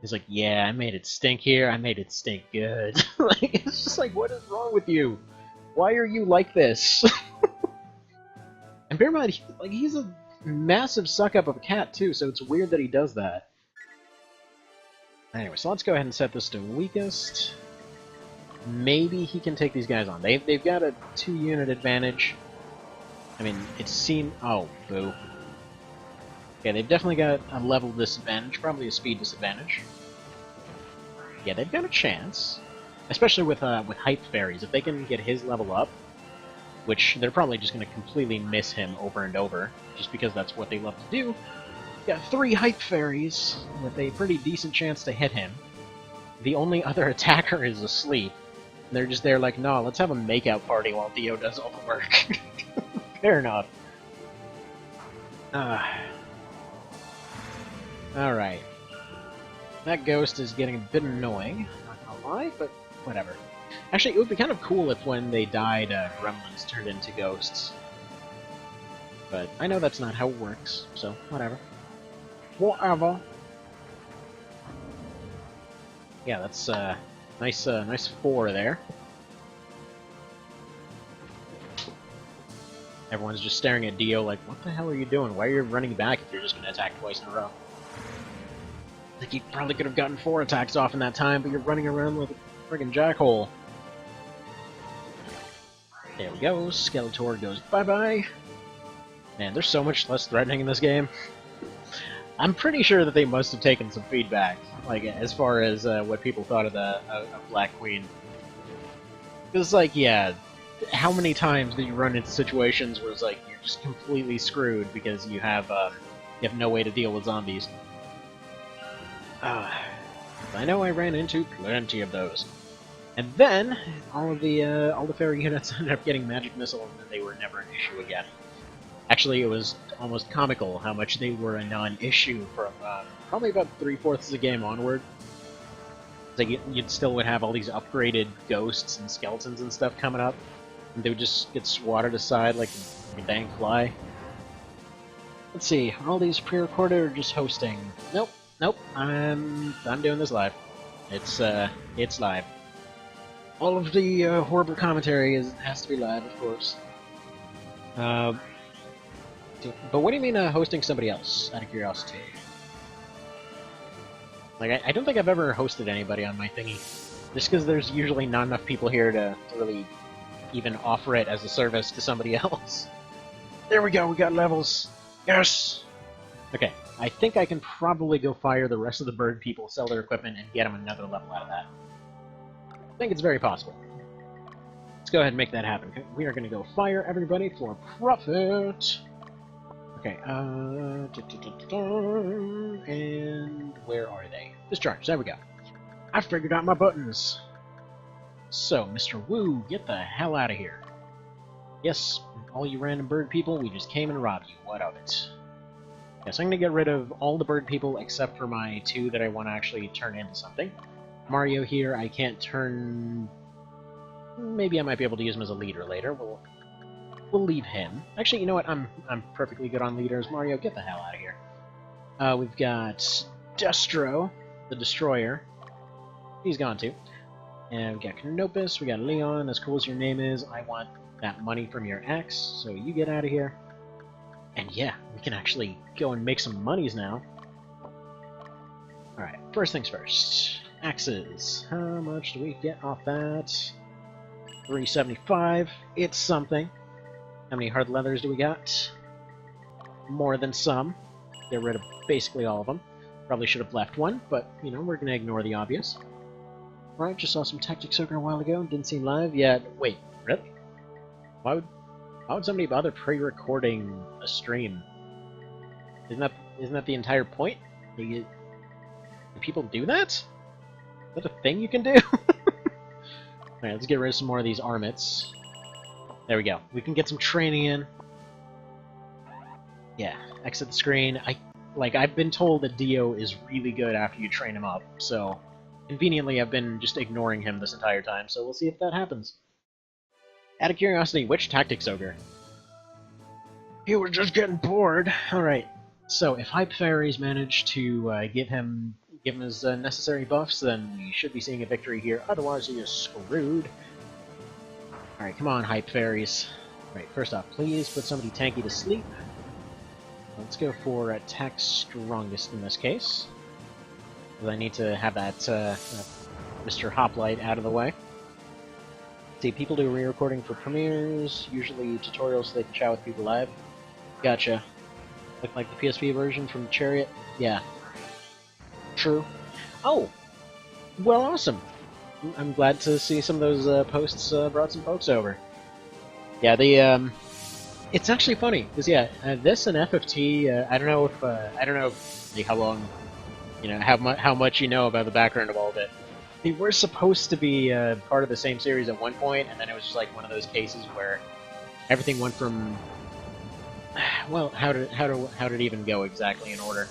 He's like, yeah, I made it stink here, I made it stink good. Like, it's just like, what is wrong with you? Why are you like this? And bear in mind, he's a massive suck-up of a cat, too, so it's weird that he does that. Anyway, so let's go ahead and set this to weakest. Maybe he can take these guys on. They've got a 2-unit advantage. I mean, it seemed... Oh, boo. Okay, they've definitely got a level disadvantage, probably a speed disadvantage. Yeah, they've got a chance. Especially with Hype Fairies. If they can get his level up, which they're probably just going to completely miss him over and over, just because that's what they love to do. Got 3 Hype Fairies with a pretty decent chance to hit him. The only other attacker is asleep. They're just there like, no, let's have a makeout party while Dio does all the work. Fair enough. Alright. That ghost is getting a bit annoying, not gonna lie, but whatever. Actually, it would be kind of cool if when they died, gremlins turned into ghosts. But I know that's not how it works, so whatever. Whatever. Yeah, that's nice 4 there. Everyone's just staring at Dio like, what the hell are you doing? Why are you running back if you're just gonna attack twice in a row? Like, you probably could have gotten 4 attacks off in that time, but you're running around like a friggin' jackhole. There we go, Skeletor goes bye-bye. Man, there's so much less threatening in this game. I'm pretty sure that they must have taken some feedback, like, as far as what people thought of the Black Queen. Because, like, yeah, how many times do you run into situations where it's like, you're just completely screwed because you have no way to deal with zombies? I know I ran into plenty of those. And then, all the fairy units ended up getting magic missile, and then they were never an issue again. Actually, it was almost comical how much they were a non-issue from probably about 3/4 of the game onward. It's like you'd still would have all these upgraded ghosts and skeletons and stuff coming up, and they would just get swatted aside like a dang fly. Let's see, are all these pre-recorded or just hosting? Nope. I'm doing this live. It's live. All of the horrible commentary has to be live, of course. But what do you mean hosting somebody else, out of curiosity? Like, I don't think I've ever hosted anybody on my thingy. Just because there's usually not enough people here to really even offer it as a service to somebody else. There we go, we got levels! Yes! Okay, I think I can probably go fire the rest of the bird people, sell their equipment, and get them another level out of that. I think it's very possible. Let's go ahead and make that happen. We are going to go fire everybody for profit! Okay, and where are they? Discharge, there we go. I figured out my buttons! So, Mr. Wu, get the hell out of here. Yes, all you random bird people, we just came and robbed you. What of it? Yes, I'm gonna get rid of all the bird people except for my 2 that I want to actually turn into something. Mario here, I can't turn... Maybe I might be able to use him as a leader later. We'll leave him. Actually, you know what? I'm perfectly good on leaders. Mario, get the hell out of here. We've got Destro, the Destroyer. He's gone too. And we got Canopus, we got Leon, as cool as your name is, I want that money from your axe, so you get out of here. And yeah, we can actually go and make some monies now. Alright, first things first. Axes. How much do we get off that? 375. It's something. How many hard leathers do we got? More than some. Get rid of basically all of them. Probably should have left one, but, you know, we're gonna ignore the obvious. Right, just saw some Tactics Ogre a while ago, didn't seem live yet. Wait, really? Why would somebody bother pre-recording a stream? Isn't that the entire point? Do people do that? Is that a thing you can do? Alright, let's get rid of some more of these armets. There we go. We can get some training in. Yeah, exit the screen. I've been told that Dio is really good after you train him up, so conveniently I've been just ignoring him this entire time, so we'll see if that happens. Out of curiosity, which Tactics Ogre? You were just getting bored. Alright, so if Hype Fairies manage to give him his necessary buffs, then we should be seeing a victory here, otherwise he is screwed. Alright, come on, Hype Fairies. Right, first off, please put somebody tanky to sleep. Let's go for attack strongest in this case. Because I need to have that Mr. Hoplite out of the way. See, people do re-recording for premieres, usually tutorials so they can chat with people live. Gotcha. Look like the PSP version from Chariot? Yeah. True. Oh! Well, awesome! I'm glad to see some of those posts brought some folks over. Yeah, it's actually funny, because yeah, this and FFT, I don't know if how long, you know, how much you know about the background of all of it. They were supposed to be part of the same series at one point, and then it was just like one of those cases where everything went from, well, how did it even go exactly in order?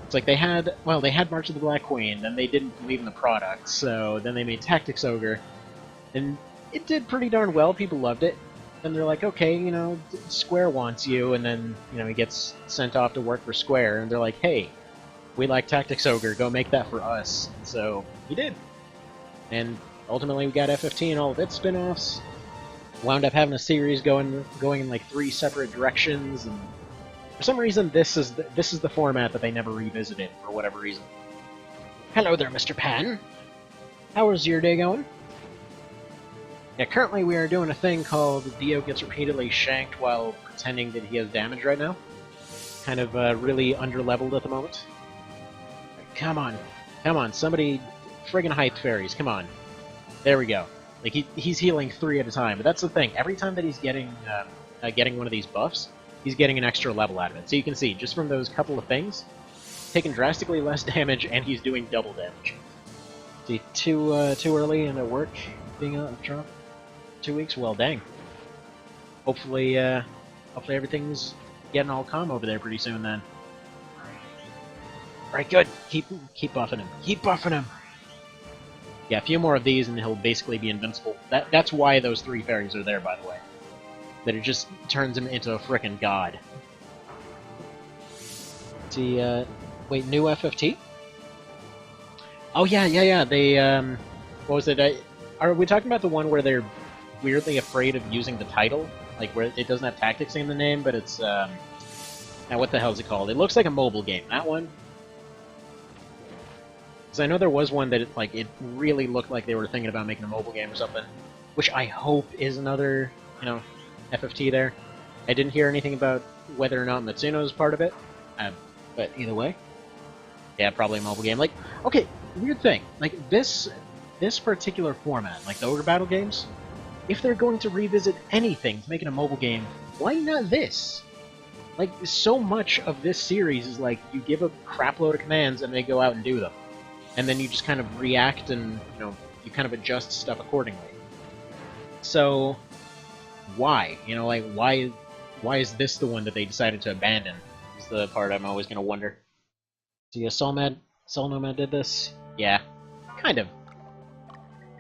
It's like they had March of the Black Queen, then they didn't believe in the product, so then they made Tactics Ogre, and it did pretty darn well. People loved it. And they're like, okay, you know, Square wants you, and then, you know, he gets sent off to work for Square, and they're like, hey, we like Tactics Ogre, go make that for us. And so, he did. And ultimately we got FFT and all of its spin-offs. Wound up having a series going in like 3 separate directions, and for some reason this is the format that they never revisited, for whatever reason. Hello there, Mr. Pan. How is your day going? Yeah, currently we are doing a thing called Dio gets repeatedly shanked while pretending that he has damage right now. Kind of really underleveled at the moment. Come on, somebody friggin' Hype Fairies, come on. There we go. Like, he's healing 3 at a time, but that's the thing. Every time that he's getting one of these buffs, he's getting an extra level out of it. So you can see, just from those couple of things, taking drastically less damage, and he's doing double damage. See, too early into work being a drop? 2 weeks? Well, dang. Hopefully everything's getting all calm over there pretty soon then. Alright, good. Keep buffing him. Keep buffing him! Yeah, a few more of these and he'll basically be invincible. That's why those 3 fairies are there, by the way. That it just turns him into a frickin' god. See, wait, new FFT? Oh yeah, they, what was it? Are we talking about the one where they're weirdly afraid of using the title? Like, where it doesn't have tactics in the name, but it's, now what the hell is it called? It looks like a mobile game. That one? Because I know there was one that, it really looked like they were thinking about making a mobile game or something. Which I hope is another, you know, FFT there. I didn't hear anything about whether or not Matsuno is part of it. But either way. Yeah, probably a mobile game. Like, okay, weird thing. Like, this particular format, like the Ogre Battle games, if they're going to revisit anything to make it a mobile game, why not this? Like, so much of this series is like, you give a crapload of commands and they go out and do them. And then you just kind of react and, you know, you kind of adjust stuff accordingly. So, why? You know, like, why is this the one that they decided to abandon? Is the part I'm always going to wonder. See, Soul Nomad did this? Yeah, kind of.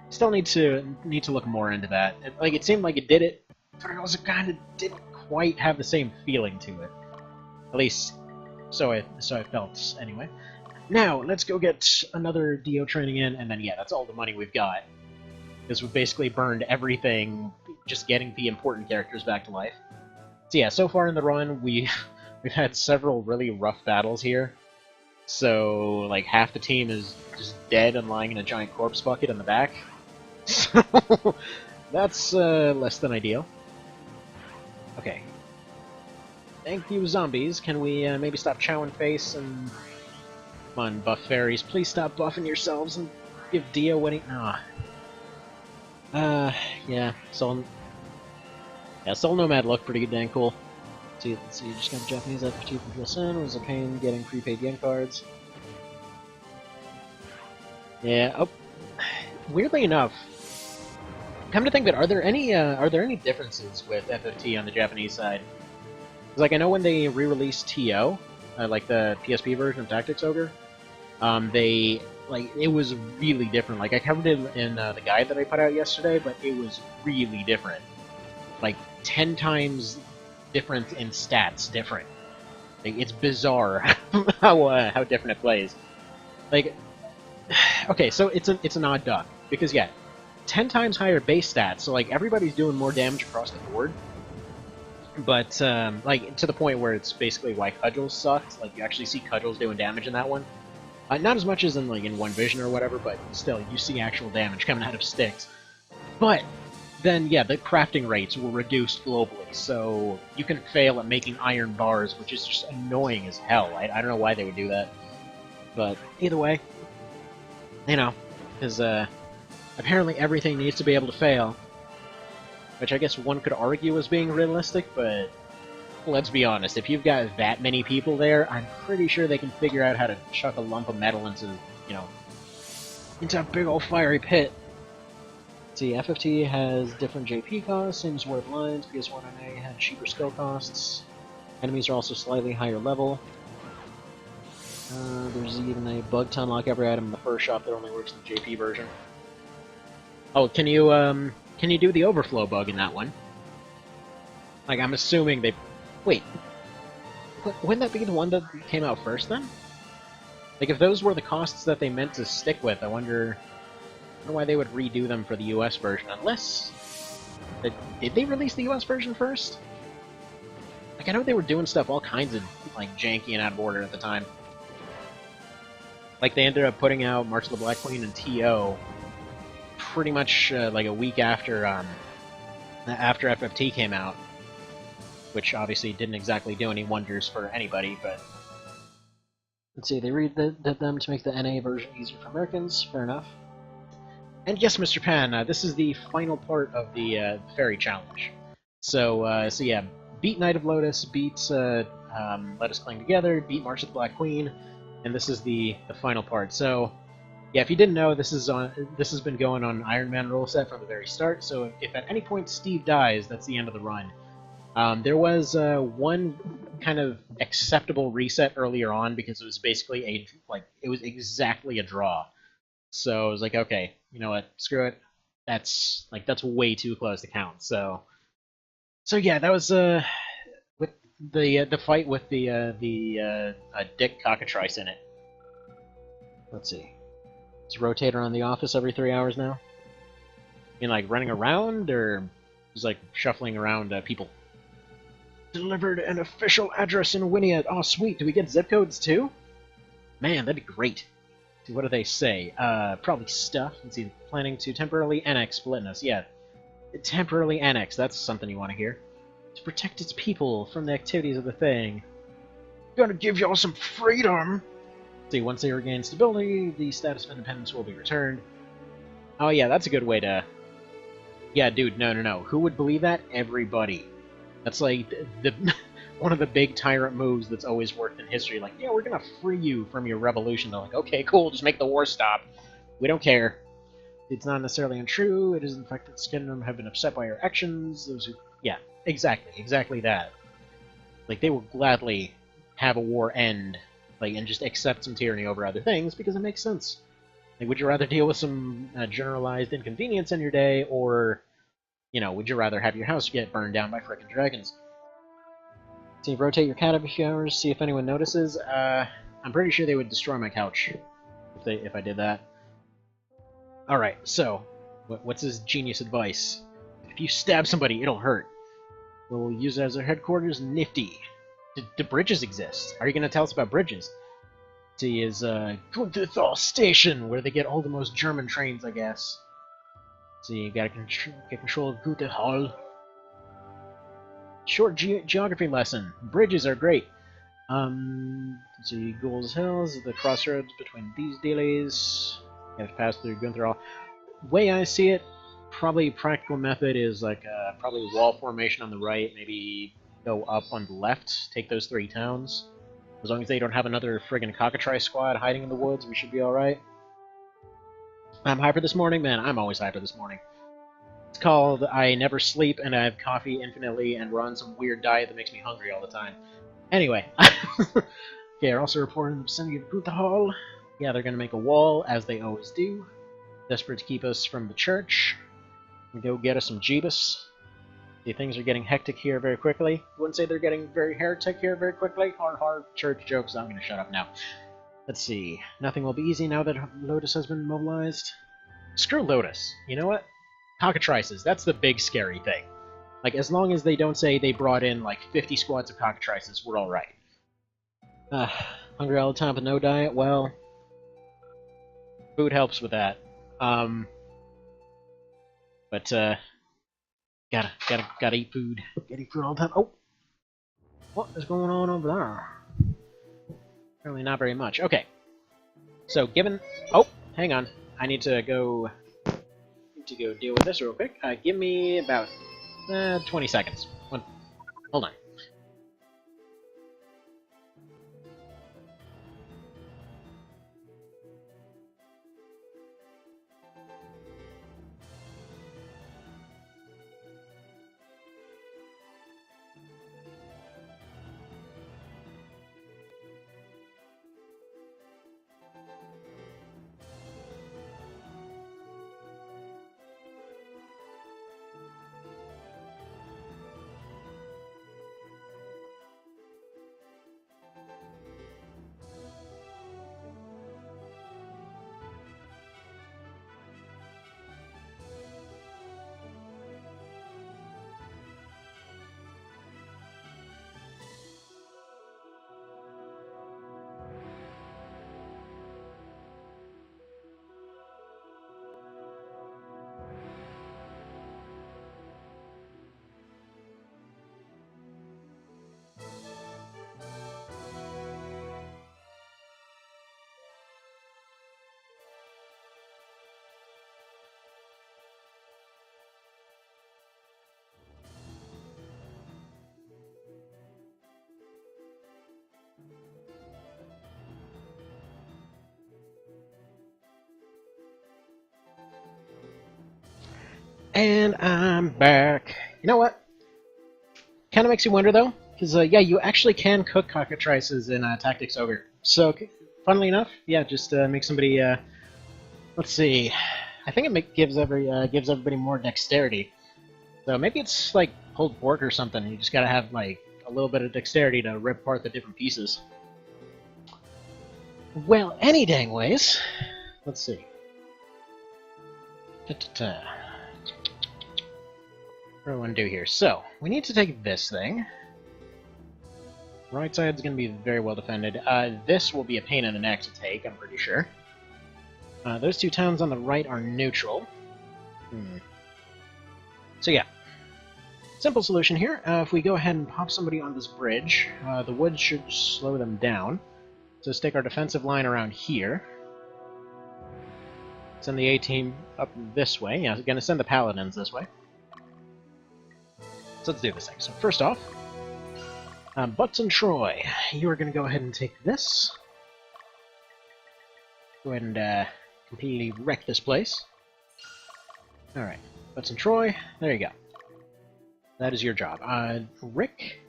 Still need to look more into that. It seemed like it did it, but it also kind of didn't quite have the same feeling to it. At least, so I felt, anyway. Now, let's go get another Dio training in, and then, yeah, that's all the money we've got. This would basically burned everything, just getting the important characters back to life. So yeah, so far in the run, we've had several really rough battles here. So, like, half the team is just dead and lying in a giant corpse bucket in the back. So, that's less than ideal. Okay. Thank you, zombies. Can we maybe stop chowing face and... Come on, buff fairies. Please stop buffing yourselves and give Dio what he... yeah. Soul Nomad looked pretty dang cool. Let's see, just got a Japanese FFT from PSN. It was a pain getting prepaid yen cards. Yeah, oh. Weirdly enough, come to think of it, are there any differences with FFT on the Japanese side? Like, I know when they re-released TO, like the PSP version of Tactics Ogre, it was really different. Like, I covered it in the guide that I put out yesterday, but it was really different. Like, 10 times different in stats, different. Like, it's bizarre how different it plays. Like, okay, so it's an odd duck, because yeah, 10 times higher base stats, so like everybody's doing more damage across the board. But like to the point where it's basically why Cudgels sucked. Like you actually see Cudgels doing damage in that one. Not as much as in like in One Vision or whatever, but still you see actual damage coming out of sticks. But then yeah, the crafting rates were reduced globally, so you can fail at making iron bars, which is just annoying as hell. I don't know why they would do that, but either way, you know, because apparently everything needs to be able to fail. Which I guess one could argue as being realistic, but let's be honest, if you've got that many people there, I'm pretty sure they can figure out how to chuck a lump of metal into, you know, into a big old fiery pit. See, FFT has different JP costs, same as War of Lines, PS1NA had cheaper skill costs. Enemies are also slightly higher level. There's even a bug to unlock every item in the first shop that only works in the JP version. Oh, can you do the overflow bug in that one? Like, I'm assuming they... Wait. Wouldn't that be the one that came out first, then? Like, if those were the costs that they meant to stick with, I wonder why they would redo them for the US version, unless... Did they release the US version first? Like, I know they were doing stuff all kinds of, like, janky and out of order at the time. Like, they ended up putting out March of the Black Queen and TO pretty much like a week after FFT came out, which obviously didn't exactly do any wonders for anybody. But let's see, they redid them to make the NA version easier for Americans. Fair enough. And yes, Mr. Pan, this is the final part of the Fairy Challenge. So yeah, beat Knight of Lotus, beat Let Us Cling Together, beat March of the Black Queen, and this is the final part. So. Yeah, if you didn't know, this has been going on Iron Man rule set from the very start, so if at any point Steve dies, that's the end of the run. There was one kind of acceptable reset earlier on, because it was basically it was exactly a draw. So I was like, okay, you know what, screw it. That's way too close to count. So yeah, that was with the fight with the Dick Cockatrice in it. Let's see. Rotate around the office every 3 hours now? You mean like running around, or just like shuffling around people? Delivered an official address in Winniet. Oh, sweet. Do we get zip codes too? Man, that'd be great. See, what do they say? Probably stuff. Let's see. Planning to temporarily annex Splitness. Yeah. Temporarily annex. That's something you want to hear. To protect its people from the activities of the thing. Gonna give y'all some freedom! See, once they regain stability, the status of independence will be returned. Oh yeah, that's a good way to... Yeah, dude, no. Who would believe that? Everybody. That's like the one of the big tyrant moves that's always worked in history. Like, yeah, we're gonna free you from your revolution. They're like, okay, cool, just make the war stop. We don't care. It's not necessarily untrue. It is in fact that Skindom have been upset by our actions. Those who... Yeah, exactly that. Like, they will gladly have a war end. Like, and just accept some tyranny over other things, because it makes sense. Like, would you rather deal with some generalized inconvenience in your day, or, you know, would you rather have your house get burned down by frickin' dragons? So you rotate your cat every few hours, see if anyone notices. I'm pretty sure they would destroy my couch if I did that. Alright, so, What's his genius advice? If you stab somebody, it'll hurt. We'll use it as our headquarters. Nifty. Do bridges exist? Are you going to tell us about bridges? See, is Groundhog Station, where they get all the most German trains, I guess. So you gotta get control of Groundhog. Short geography lesson. Bridges are great. See, Goals Hills, the crossroads between these dailies. You have to pass through Gunther. Way I see it, probably practical method is like probably wall formation on the right, maybe go up on the left, take those 3 towns. As long as they don't have another friggin' cockatrice squad hiding in the woods, we should be alright. I'm hyper this morning? Man, I'm always hyper this morning. It's called I never sleep and I have coffee infinitely and run some weird diet that makes me hungry all the time. Anyway. Okay, also reporting the vicinity of Groundhog. Yeah, they're gonna make a wall, as they always do. Desperate to keep us from the church. And go get us some Jeebus. See, things are getting hectic here very quickly. You wouldn't say they're getting very heretic here very quickly? Hard church jokes. I'm gonna shut up now. Let's see. Nothing will be easy now that Lotus has been mobilized. Screw Lotus. You know what? Cockatrices. That's the big scary thing. Like, as long as they don't say they brought in, like, 50 squads of cockatrices, we're alright. Hungry all the time with no diet? Well, food helps with that. Gotta eat food. Gotta eat food all the time. Oh! What is going on over there? Apparently not very much. Okay. So, given... Oh! Hang on. I need to go deal with this real quick. Give me about 20 seconds. Hold on. And I'm back. You know what? Kind of makes you wonder, though. Because, yeah, you actually can cook cockatrices in Tactics Ogre. So, funnily enough, yeah, just make somebody, let's see. I think it gives everybody more dexterity. So maybe it's like pulled pork or something. You just gotta have, like, a little bit of dexterity to rip apart the different pieces. Well, any dang ways. Let's see. What do I want to do here? So, we need to take this thing. Right side's going to be very well defended. This will be a pain in the neck to take, I'm pretty sure. Those 2 towns on the right are neutral. So yeah. Simple solution here. If we go ahead and pop somebody on this bridge, the woods should slow them down. So stick our defensive line around here. Send the A-team up this way. Yeah, going to send the paladins this way. So let's do this thing. So first off, Butts and Troy, you are going to go ahead and take this. Go ahead and completely wreck this place. Alright, Butts and Troy, there you go. That is your job. Rick?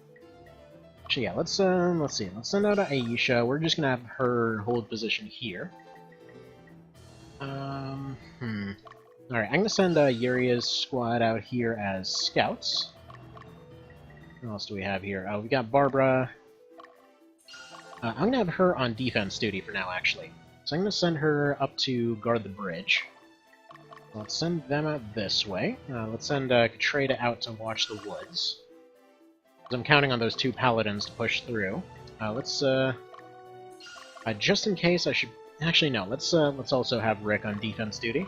Actually, yeah, let's see. Let's send out Aisha. We're just going to have her hold position here. Alright, I'm going to send Yuria's squad out here as scouts. What else do we have here? We got Barbara. I'm going to have her on defense duty for now, actually. So I'm going to send her up to guard the bridge. Let's send them out this way. Let's send Katreda out to watch the woods. Because I'm counting on those two paladins to push through. Let's just in case I should... Actually, no. Let's also have Rick on defense duty.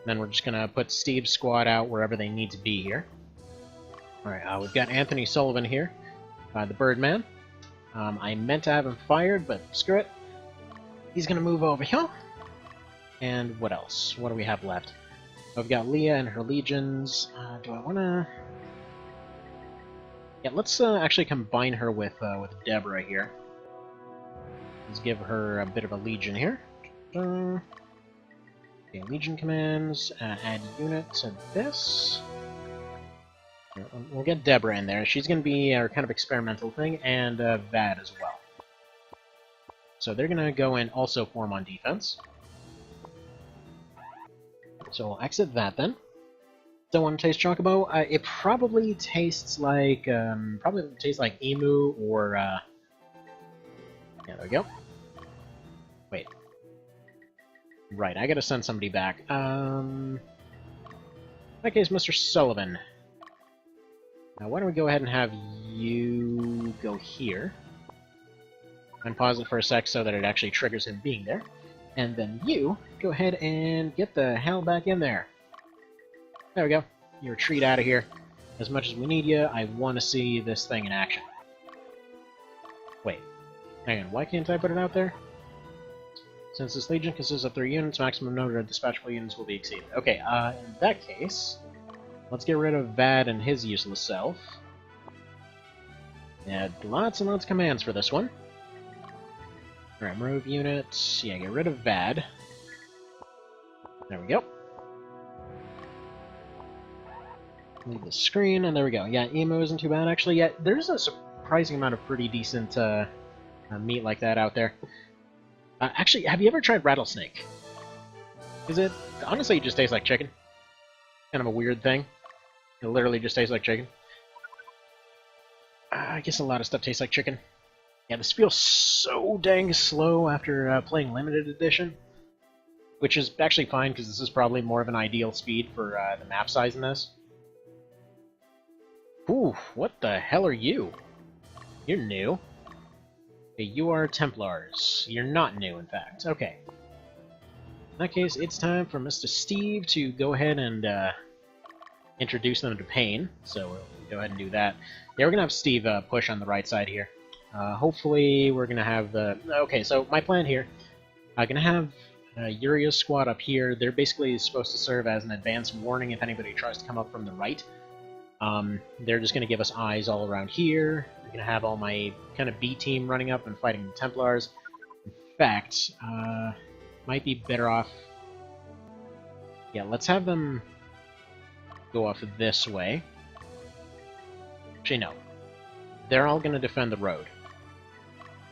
Then we're just gonna put Steve's squad out wherever they need to be here. Alright, we've got Anthony Sullivan here. The Birdman. I meant to have him fired, but screw it. He's gonna move over here. And what else? What do we have left? I've got Leah and her legions. Do I wanna... Yeah, let's actually combine her with Deborah here. Let's give her a bit of a legion here. Okay, legion commands, add unit to this. We'll get Deborah in there. She's going to be our kind of experimental thing, and Vad as well. So they're going to go and also form on defense. So we'll exit that then. Don't want to taste Chocobo? It probably tastes like Emu or yeah, there we go. Wait. Right, I gotta send somebody back. In that case, Mr. Sullivan. Now, why don't we go ahead and have you go here. And pause it for a sec so that it actually triggers him being there. And then you, go ahead and get the hell back in there. There we go. You retreat out of here. As much as we need you, I want to see this thing in action. Wait. Hang on, why can't I put it out there? Since this legion consists of 3 units, maximum number of dispatchable units will be exceeded. Okay, in that case, let's get rid of Vad and his useless self. Add lots and lots of commands for this one. Alright, remove units. Yeah, get rid of Vad. There we go. Leave the screen, and there we go. Yeah, Emo isn't too bad, actually. Yeah, there's a surprising amount of pretty decent meat like that out there. Actually, have you ever tried rattlesnake? Is it... Honestly, it just tastes like chicken. Kind of a weird thing. It literally just tastes like chicken. I guess a lot of stuff tastes like chicken. Yeah, this feels so dang slow after playing Limited Edition. Which is actually fine, because this is probably more of an ideal speed for the map size in this. Ooh, what the hell are you? You're new. Okay, you are Templars. You're not new, in fact. Okay. In that case, it's time for Mr. Steve to go ahead and introduce them to Pain. So we'll go ahead and do that. Yeah, we're going to have Steve push on the right side here. Hopefully we're going to have the... Okay, so my plan here. I'm going to have Uria's squad up here. They're basically supposed to serve as an advance warning if anybody tries to come up from the right. They're just going to give us eyes all around here. I'm going to have all my kind of B team running up and fighting the Templars. In fact, might be better off... Yeah, let's have them go off this way. Actually, no. They're all going to defend the road.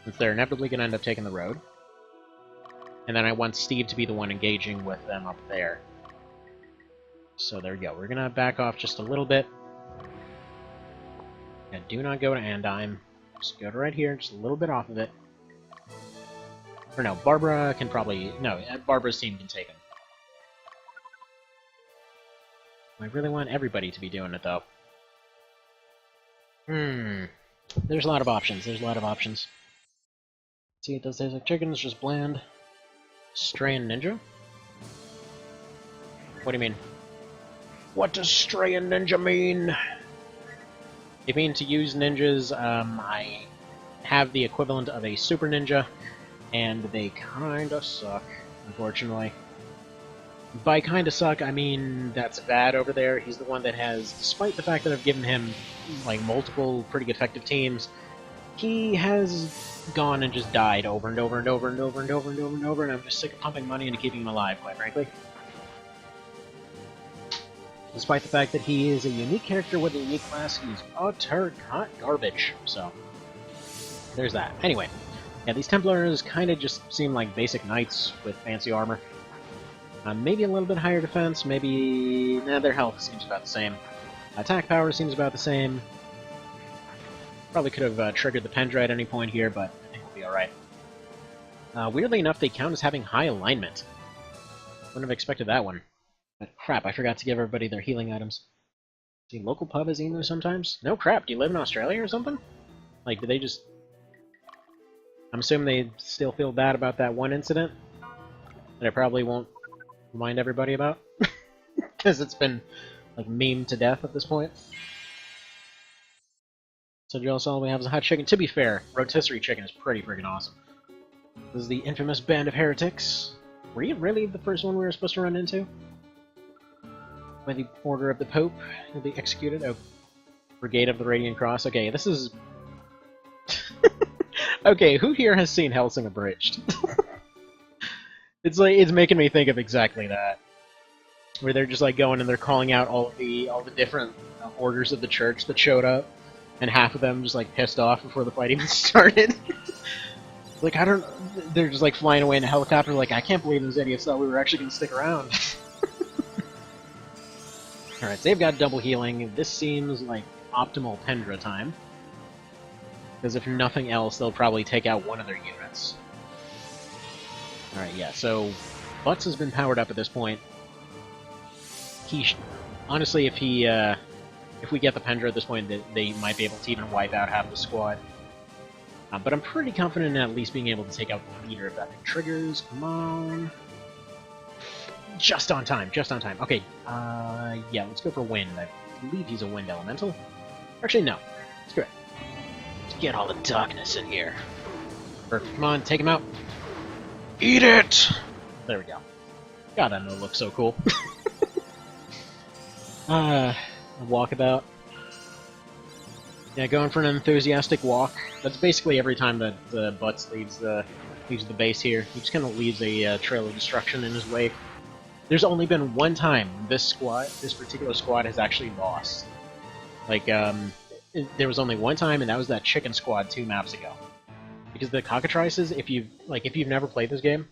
Since they're inevitably going to end up taking the road. And then I want Steve to be the one engaging with them up there. So there we go. We're going to back off just a little bit. And do not go to Andime. Just go to right here, just a little bit off of it. Or no, Barbara can probably... No, Barbara's team can take him. I really want everybody to be doing it, though. There's a lot of options. There's a lot of options. See, it does taste like chicken. It's just bland. Stray and Ninja? What do you mean? What does Stray and Ninja mean? You mean to use ninjas? I have the equivalent of a Super Ninja, and they kinda suck, unfortunately. By kinda suck, I mean that's bad over there. He's the one that has, despite the fact that I've given him like multiple pretty effective teams, he has gone and just died over and over and over and over and over and over and over, and I'm just sick of pumping money into keeping him alive, quite frankly. Despite the fact that he is a unique character with a unique class, he's utter hot garbage. So, there's that. Anyway, yeah, these Templars kind of just seem like basic knights with fancy armor. Maybe a little bit higher defense, maybe... Nah, their health seems about the same. Attack power seems about the same. Probably could have triggered the Pendra at any point here, but I think we'll be alright. Weirdly enough, they count as having high alignment. Wouldn't have expected that one. But crap, I forgot to give everybody their healing items. See, local pub is emo sometimes? No crap, do you live in Australia or something? Like, do they just... I'm assuming they still feel bad about that one incident that I probably won't remind everybody about. Because it's been, like, memed to death at this point. So just all we have is a hot chicken. To be fair, rotisserie chicken is pretty freaking awesome. This is the infamous Band of Heretics. Were you really the first one we were supposed to run into? By the order of the Pope, he'll be executed. Oh, Brigade of the Radiant Cross. Okay, this is... Okay, who here has seen Hellsing Abridged? It's like, it's making me think of exactly that. Where they're just like going and they're calling out all the different orders of the church that showed up, and half of them just like pissed off before the fight even started. Like, I don't... They're just like flying away in a helicopter like, I can't believe those idiots thought we were actually gonna stick around. Alright, so they've got double healing. This seems like optimal Pendra time. Because if nothing else, they'll probably take out one of their units. Alright, yeah, so Butts has been powered up at this point. Honestly, if we get the Pendra at this point, they might be able to even wipe out half the squad. But I'm pretty confident in at least being able to take out the leader if that thing triggers. Come on. Just on time, just on time. Okay, yeah, let's go for wind. I believe he's a wind elemental. Actually, no. Screw it. Let's get all the darkness in here. Perfect. Come on, take him out. Eat it! There we go. God, that note looks so cool. A walkabout. Yeah, going for an enthusiastic walk. That's basically every time that Butts leaves the base here. He just kind of leaves a trail of destruction in his wake. There's only been one time this particular squad has actually lost. Like, there was only one time, and that was that chicken squad 2 maps ago. Because the cockatrices, if you've never played this game,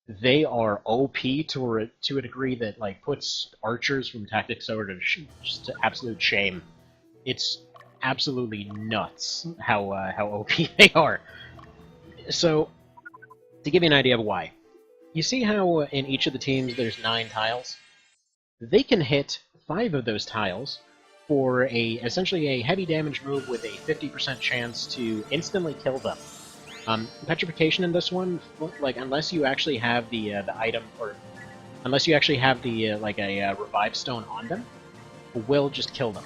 they are OP to a degree that like puts archers from Tactics over to just to absolute shame. It's absolutely nuts how OP they are. So, to give you an idea of why, you see how in each of the teams there's 9 tiles? They can hit 5 of those tiles for essentially a heavy damage move with a 50% chance to instantly kill them. Petrification in this one, like, unless you actually have the item, or unless you actually have the like a revive stone on them, will just kill them.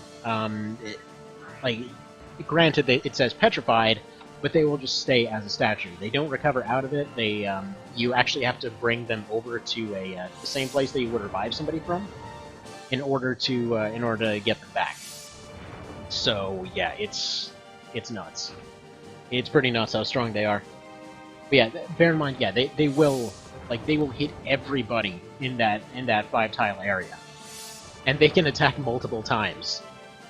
Granted, it says petrified, but they will just stay as a statue. They don't recover out of it. They you actually have to bring them over to the same place that you would revive somebody from, in order to get them back. So yeah, it's nuts. It's pretty nuts how strong they are. But yeah, bear in mind, yeah, they will hit everybody in that 5-tile area, and they can attack multiple times.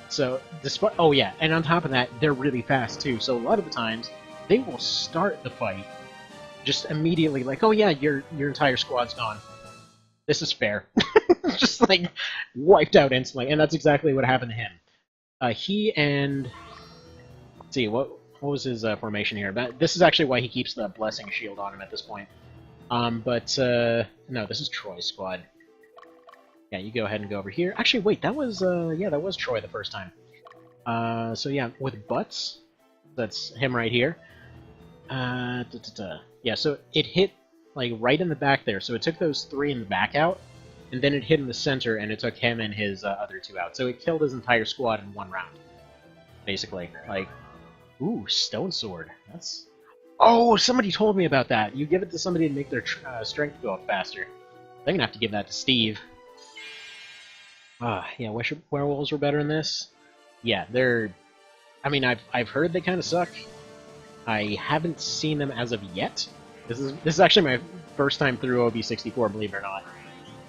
So despite, oh yeah, and on top of that, they're really fast too. So a lot of the times they will start the fight just immediately, like, oh yeah, your entire squad's gone. This is fair. Just like wiped out instantly, and that's exactly what happened to him. He and let's see what was his formation here? But this is actually why he keeps the blessing shield on him at this point. No, this is Troy's squad. Yeah, you go ahead and go over here. Actually, wait, that was yeah, that was Troy the first time. So yeah, with Butts, that's him right here. Yeah, so it hit like right in the back there. So it took those 3 in the back out, and then it hit in the center, and it took him and his other 2 out. So it killed his entire squad in 1 round, basically. Like, ooh, Stone Sword. That's... Oh, somebody told me about that. You give it to somebody to make their strength go up faster. I'm gonna have to give that to Steve. Yeah, wish werewolves were better in this. Yeah, they're... I mean, I've heard they kind of suck. I haven't seen them as of yet. This is actually my first time through OB64, believe it or not.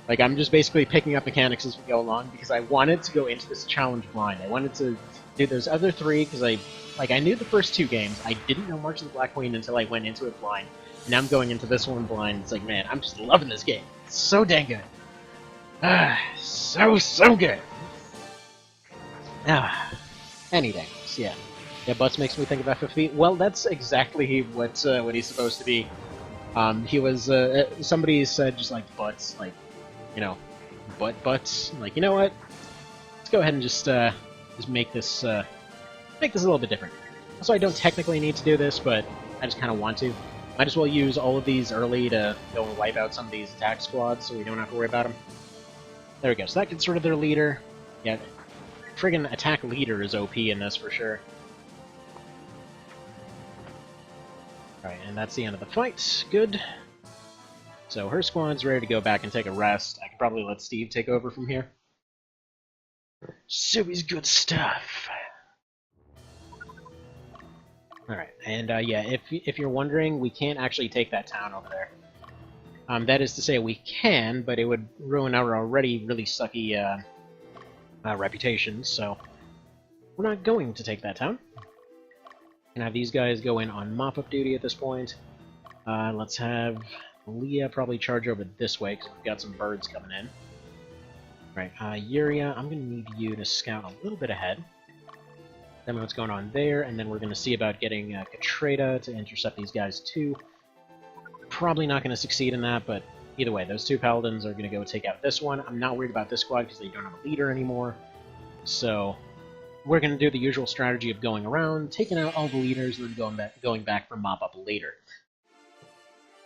Like, I'm just basically picking up mechanics as we go along, because I wanted to go into this challenge blind. I wanted to do those other 3, because I knew the first 2 games. I didn't know March of the Black Queen until I went into it blind. Now I'm going into this one blind. It's like, man, I'm just loving this game. It's so dang good. So good. Any dangles, yeah. Yeah, Butts makes me think of FFV. Well, that's exactly what he's supposed to be. He was, somebody said just like Butts, like, you know, but, like, you know what? Let's go ahead and just make this a little bit different. Also, I don't technically need to do this, but I just kind of want to. Might as well use all of these early to go and wipe out some of these attack squads so we don't have to worry about them. There we go, so that gets rid of their leader. Yeah, friggin' attack leader is OP in this for sure. Alright, and that's the end of the fight. Good. So her squad's ready to go back and take a rest. I can probably let Steve take over from here. Subi's good stuff. Alright, and yeah, if you're wondering, we can't actually take that town over there. That is to say, we can, but it would ruin our already really sucky reputation, so we're not going to take that town. And have these guys go in on mop-up duty at this point. Let's have Leah probably charge over this way, because we've got some birds coming in. Right, Yuria, I'm going to need you to scout a little bit ahead. Tell me what's going on there, and then we're going to see about getting Katreda to intercept these guys too. Probably not going to succeed in that, but either way, those two paladins are going to go take out this one. I'm not worried about this squad because they don't have a leader anymore. So we're going to do the usual strategy of going around, taking out all the leaders, and then going back for mop-up later.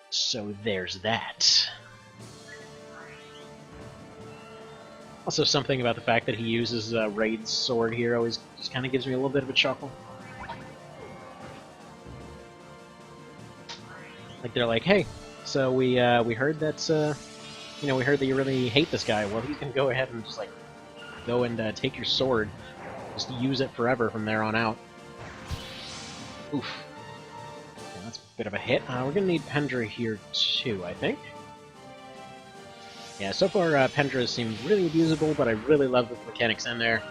So there's that. Also, something about the fact that he uses Raid's sword here always just kind of gives me a little bit of a chuckle. Like, they're like, hey, so we heard that, you know, we heard that you really hate this guy. Well, you can go ahead and just, like, go and take your sword. Just use it forever from there on out. Oof. Yeah, that's a bit of a hit. We're gonna need Pendra here, too, I think. Yeah, so far, Pendra seems really abusable, but I really love the mechanics in there.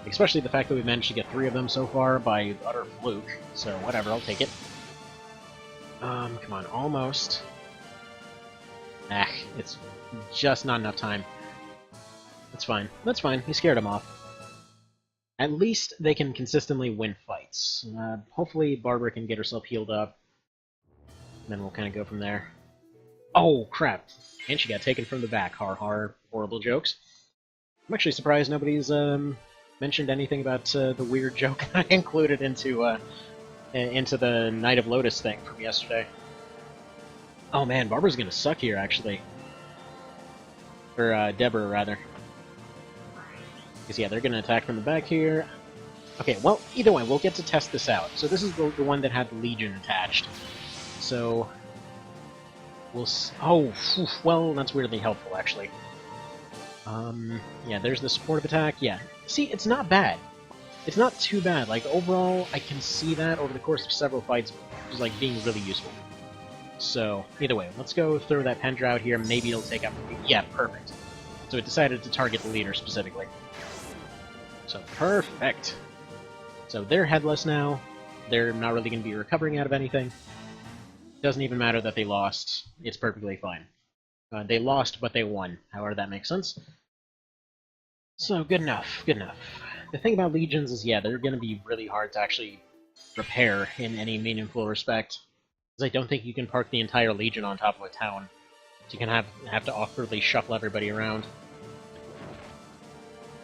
Especially the fact that we managed to get 3 of them so far by utter fluke. So, whatever, I'll take it. Come on, almost. Ah, it's just not enough time. That's fine. That's fine. He scared him off. At least they can consistently win fights. Hopefully Barbara can get herself healed up. And then we'll kind of go from there. Oh, crap. And she got taken from the back. Har har. Horrible jokes. I'm actually surprised nobody's mentioned anything about the weird joke I included into the Knight of Lotus thing from yesterday. Oh man, Barbara's gonna suck here, actually. Or, Deborah, rather. Because, yeah, they're gonna attack from the back here. Okay, well, either way, we'll get to test this out. So this is the one that had the Legion attached. So we'll well, that's weirdly helpful, actually. Yeah, there's the supportive attack. Yeah, see, it's not bad. It's not too bad. Like, overall, I can see that over the course of several fights just, like, being really useful. So, either way, let's go throw that Pendra out here. Maybe it'll take out... Yeah, perfect. So it decided to target the leader specifically. So, perfect. So they're headless now. They're not really going to be recovering out of anything. Doesn't even matter that they lost. It's perfectly fine. They lost, but they won. However that makes sense. So, good enough. Good enough. The thing about legions is, yeah, they're going to be really hard to actually repair in any meaningful respect. Because I don't think you can park the entire legion on top of a town. So you can have to awkwardly shuffle everybody around.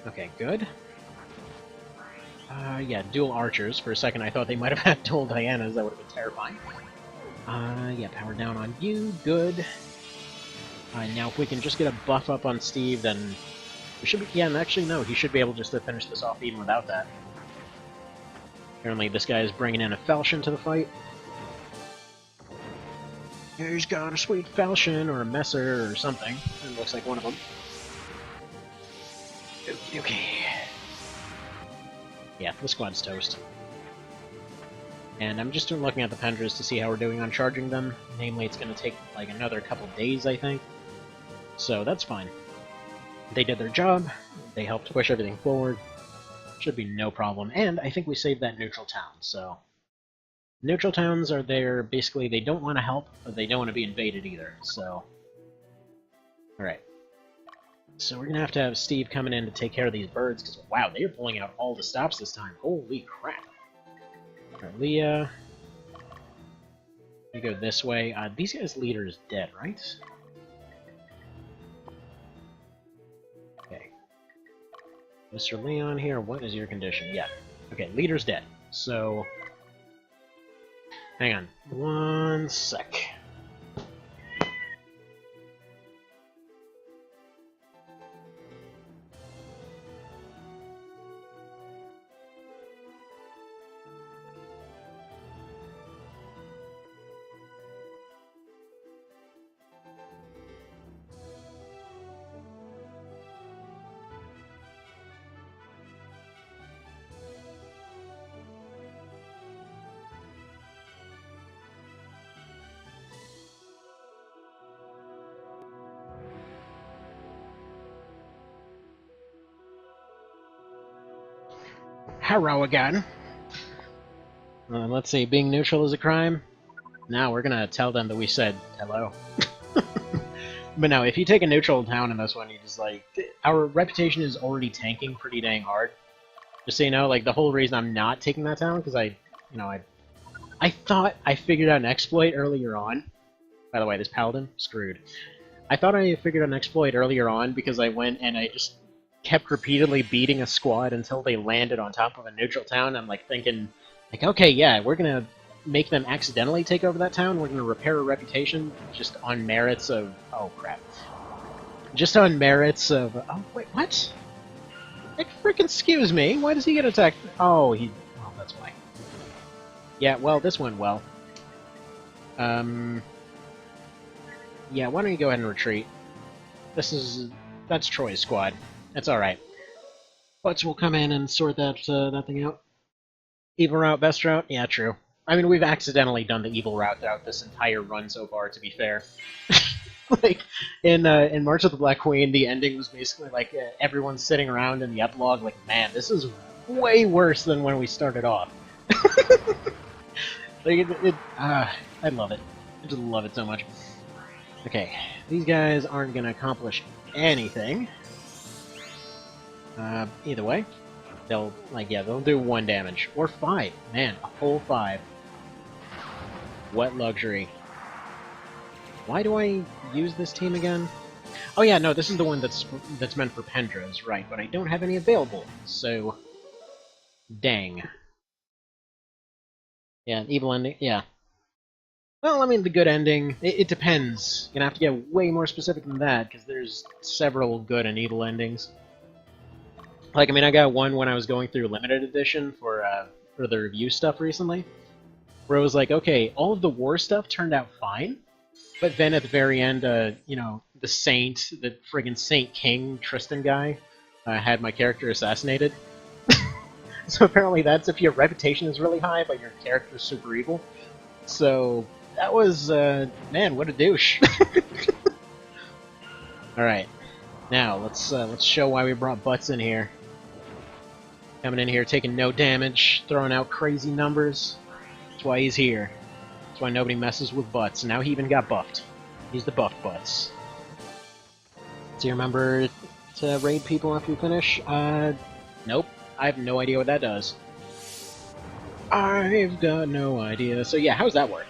Okay, good. Yeah, dual archers. For a second I thought they might have had dual Dianas. That would have been terrifying. Yeah, power down on you. Good. Now if we can just get a buff up on Steve, then we should be... Yeah, and actually, no, he should be able just to finish this off even without that. Apparently this guy is bringing in a falchion to the fight. He's got a sweet falchion, or a messer, or something. It looks like one of them. Okay. Yeah, the squad's toast. And I'm just looking at the Pendras to see how we're doing on charging them. Namely, it's going to take like another couple days, I think. So that's fine. They did their job. They helped push everything forward. Should be no problem. And I think we saved that neutral town, so... Neutral towns are there, basically, they don't want to help, but they don't want to be invaded either, so... Alright. So we're gonna have to have Steve coming in to take care of these birds, because, wow, they're pulling out all the stops this time. Holy crap. Alright, Leah... You go this way. These guys' leader is dead, right? Mr. Leon here, what is your condition? Yeah. Okay, leader's dead. So... hang on. 1 sec. Hello again. Let's see, being neutral is a crime? Now we're gonna tell them that we said hello. But no, if you take a neutral town in this one, you just like... our reputation is already tanking pretty dang hard. Just so you know, like, the whole reason I'm not taking that town, because I thought I figured out an exploit earlier on. By the way, this paladin, screwed. I thought I figured out an exploit earlier on because I went and I just kept repeatedly beating a squad until they landed on top of a neutral town. I'm like thinking, like, okay, yeah, we're gonna make them accidentally take over that town. We're gonna repair a reputation just on merits of... oh crap. Just on merits of... oh wait, what? Like, frickin' excuse me, why does he get attacked? Oh, he... oh, that's why. Yeah, well, this went well. Yeah, why don't you go ahead and retreat? That's Troy's squad. That's alright. Butts will come in and sort that thing out. Evil route, best route? Yeah, true. I mean, we've accidentally done the evil route throughout this entire run so far, to be fair. Like, in March of the Black Queen, the ending was basically like everyone's sitting around in the epilogue like, man, this is way worse than when we started off. Like, I love it. I just love it so much. Okay, these guys aren't gonna accomplish anything. Either way, they'll, like, yeah, they'll do 1 damage. Or 5. Man, a whole 5. What luxury. Why do I use this team again? Oh yeah, no, this is the one that's meant for Pendras, right, but I don't have any available, so... dang. Yeah, evil ending, yeah. Well, I mean, the good ending, it depends. You're gonna have to get way more specific than that, because there's several good and evil endings. Like, I mean, I got one when I was going through limited edition for the review stuff recently, where it was like, okay, all of the war stuff turned out fine, but then at the very end, you know, the Saint, the friggin' Saint King Tristan guy, had my character assassinated. So apparently that's if your reputation is really high, but your character's super evil. So that was, man, what a douche. Alright, now let's show why we brought Butts in here. Coming in here, taking no damage, throwing out crazy numbers. That's why he's here. That's why nobody messes with Butts. Now he even got buffed. He's the buffed Butts. Do you remember to raid people after you finish? Nope. I have no idea what that does. I've got no idea. So yeah, how does that work?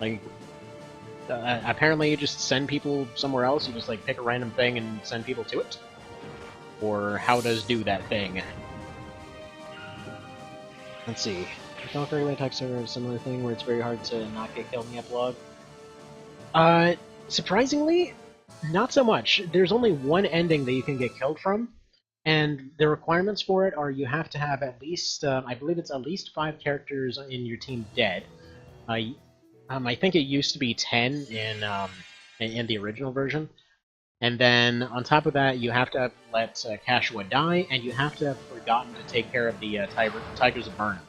Like, apparently you just send people somewhere else? You just, like, pick a random thing and send people to it? Or how does do that thing? Let's see. Conquering attacks are a similar thing where it's very hard to not get killed in the epilogue. Surprisingly, not so much. There's only one ending that you can get killed from, and the requirements for it are you have to have at least, I believe it's at least 5 characters in your team dead. I think it used to be 10 in the original version. And then, on top of that, you have to have let Kashua die, and you have to have forgotten to take care of the Tigers of Burnham.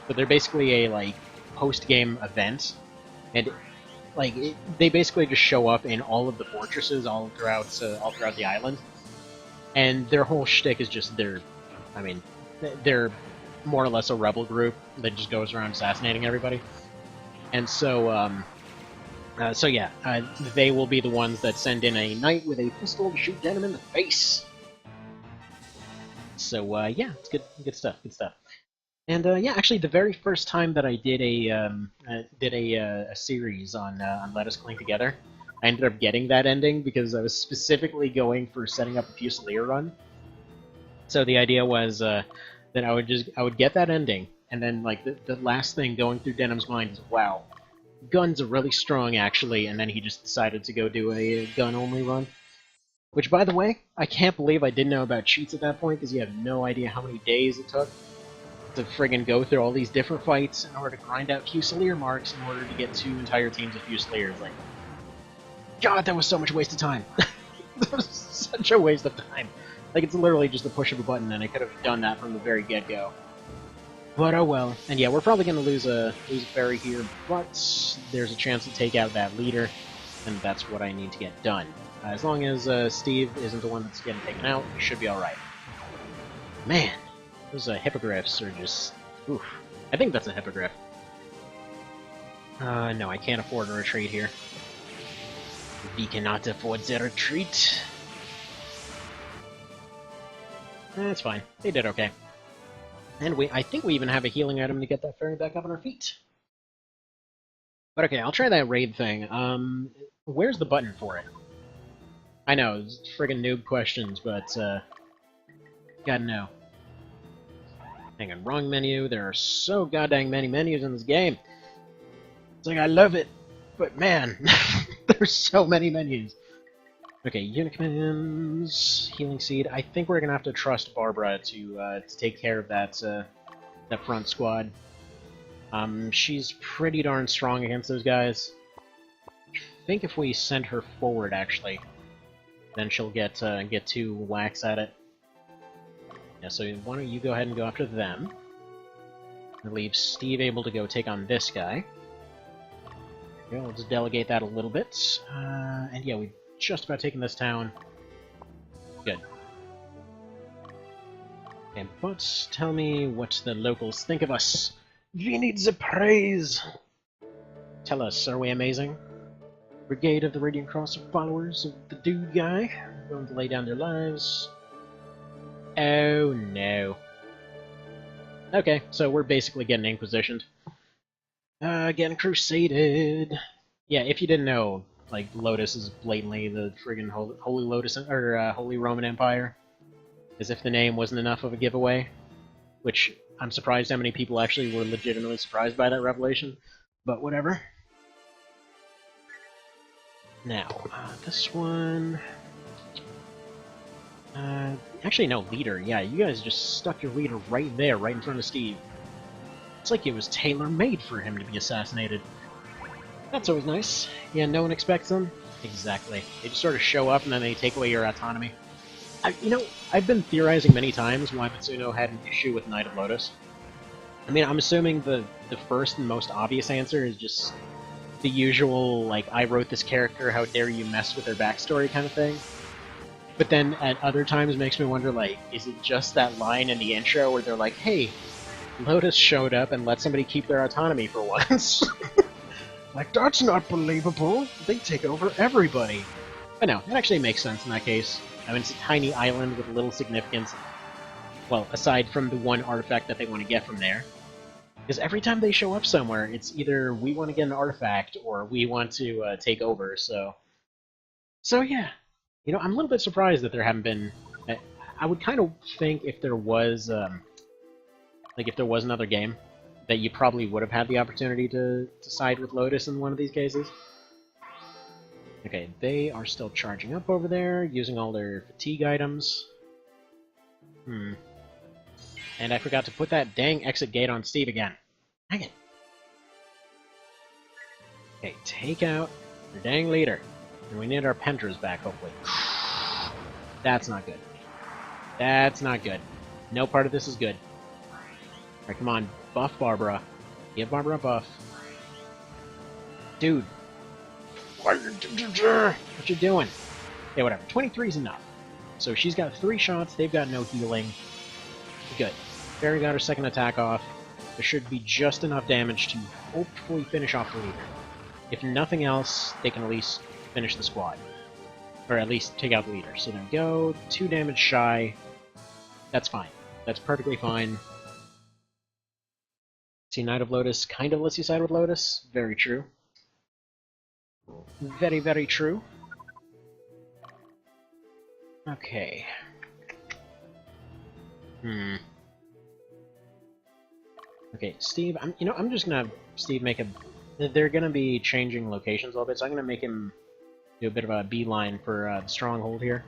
So they're basically a, like, post-game event, and, like, they basically just show up in all of the fortresses all throughout the island. And their whole shtick is just they're more or less a rebel group that just goes around assassinating everybody. And so, so yeah, they will be the ones that send in a knight with a pistol to shoot Denim in the face. So, yeah, it's good stuff, And, yeah, actually, the very first time that I did a series on Let Us Cling Together, I ended up getting that ending because I was specifically going for setting up a Fusilier run. So the idea was that I would get that ending, and then like the last thing going through Denham's mind is, wow, guns are really strong actually, and then he just decided to go do a gun-only run. Which, by the way, I can't believe I didn't know about cheats at that point, because you have no idea how many days it took to friggin' go through all these different fights in order to grind out Fusilier marks in order to get 2 entire teams of Fusiliers. Like, God, that was so much waste of time. That was such a waste of time. Like, it's literally just a push of a button, and I could have done that from the very get-go. But oh well. And yeah, we're probably going to lose a ferry here, but there's a chance to take out that leader, and that's what I need to get done. As long as Steve isn't the one that's getting taken out, we should be alright. Man, those hippogriffs are just... oof. I think that's a hippogriff. No, I can't afford a retreat here. We cannot afford the retreat. That's fine. They did okay. And I think we even have a healing item to get that ferry back up on our feet. But okay, I'll try that raid thing. Where's the button for it? I know, it's friggin' noob questions, but, gotta know. Hang on, wrong menu. There are so goddamn many menus in this game. It's like, I love it, but man, there's so many menus. Okay, unit commands, healing seed. I think we're gonna have to trust Barbara to take care of that, that front squad. She's pretty darn strong against those guys. I think if we send her forward, actually, then she'll get 2 whacks at it. Yeah, so why don't you go ahead and go after them. And leave Steve able to go take on this guy. Okay, we'll just delegate that a little bit. And yeah, we've just about taken this town. Good. Okay, but tell me what the locals think of us. We need the praise! Tell us, are we amazing? Brigade of the Radiant Cross are followers of the dude guy, going to lay down their lives. Oh no. Okay, so we're basically getting Inquisitioned. Getting Crusaded. Yeah, if you didn't know, like, Lotus is blatantly the friggin' Holy Lotus, or Holy Roman Empire. As if the name wasn't enough of a giveaway. Which, I'm surprised how many people actually were legitimately surprised by that revelation. But whatever. Now, this one... actually, no, leader. Yeah, you guys just stuck your leader right there, right in front of Steve. It's like it was tailor-made for him to be assassinated. That's always nice. Yeah, no one expects them? Exactly. They just sort of show up and then they take away your autonomy. You know, I've been theorizing many times why Mitsuno had an issue with Knight of Lotus. I mean, I'm assuming the first and most obvious answer is just the usual, like, I wrote this character, how dare you mess with their backstory kind of thing. But then at other times it makes me wonder, like, is it just that line in the intro where they're like, hey, Lotus showed up and let somebody keep their autonomy for once? Like, that's not believable! They take over everybody! But no, it actually makes sense in that case. I mean, it's a tiny island with little significance. Well, aside from the one artifact that they want to get from there. Because every time they show up somewhere, it's either we want to get an artifact or we want to take over, so... So yeah. You know, I'm a little bit surprised that there haven't been... I would kind of think if there was, like, if there was another game, that you probably would have had the opportunity to side with Lotus in one of these cases. Okay, they are still charging up over there, using all their fatigue items. And I forgot to put that dang exit gate on Steve again. Dang it. Okay, take out your dang leader. And we need our Pentras back, hopefully. That's not good. That's not good. No part of this is good. Alright, come on. Buff Barbara. Give Barbara a buff. Dude. What you doing? Yeah, whatever. 23 is enough. So she's got 3 shots, they've got no healing. Good. Fairy got her second attack off. There should be just enough damage to hopefully finish off the leader. If nothing else, they can at least finish the squad. Or at least take out the leader. So there we go. 2 damage shy. That's fine. That's perfectly fine. See, Knight of Lotus kind of lets you side with Lotus. Very true. Very, very true. Hmm. Okay, Steve, I'm just gonna have Steve make a... They're gonna be changing locations a little bit, so I'm gonna make him do a bit of a beeline for the stronghold here.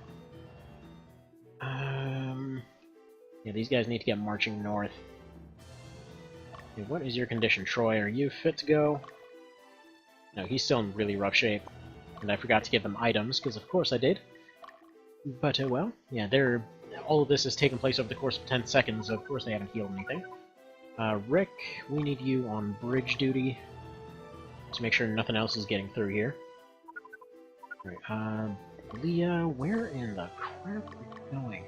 Yeah, these guys need to get marching north. Okay, what is your condition, Troy? Are you fit to go? No, he's still in really rough shape. And I forgot to give them items, because of course I did. But, well, yeah, all of this has taken place over the course of 10 seconds, so of course they haven't healed anything. Rick, we need you on bridge duty to make sure nothing else is getting through here. Alright, Leah, where in the crap are you going?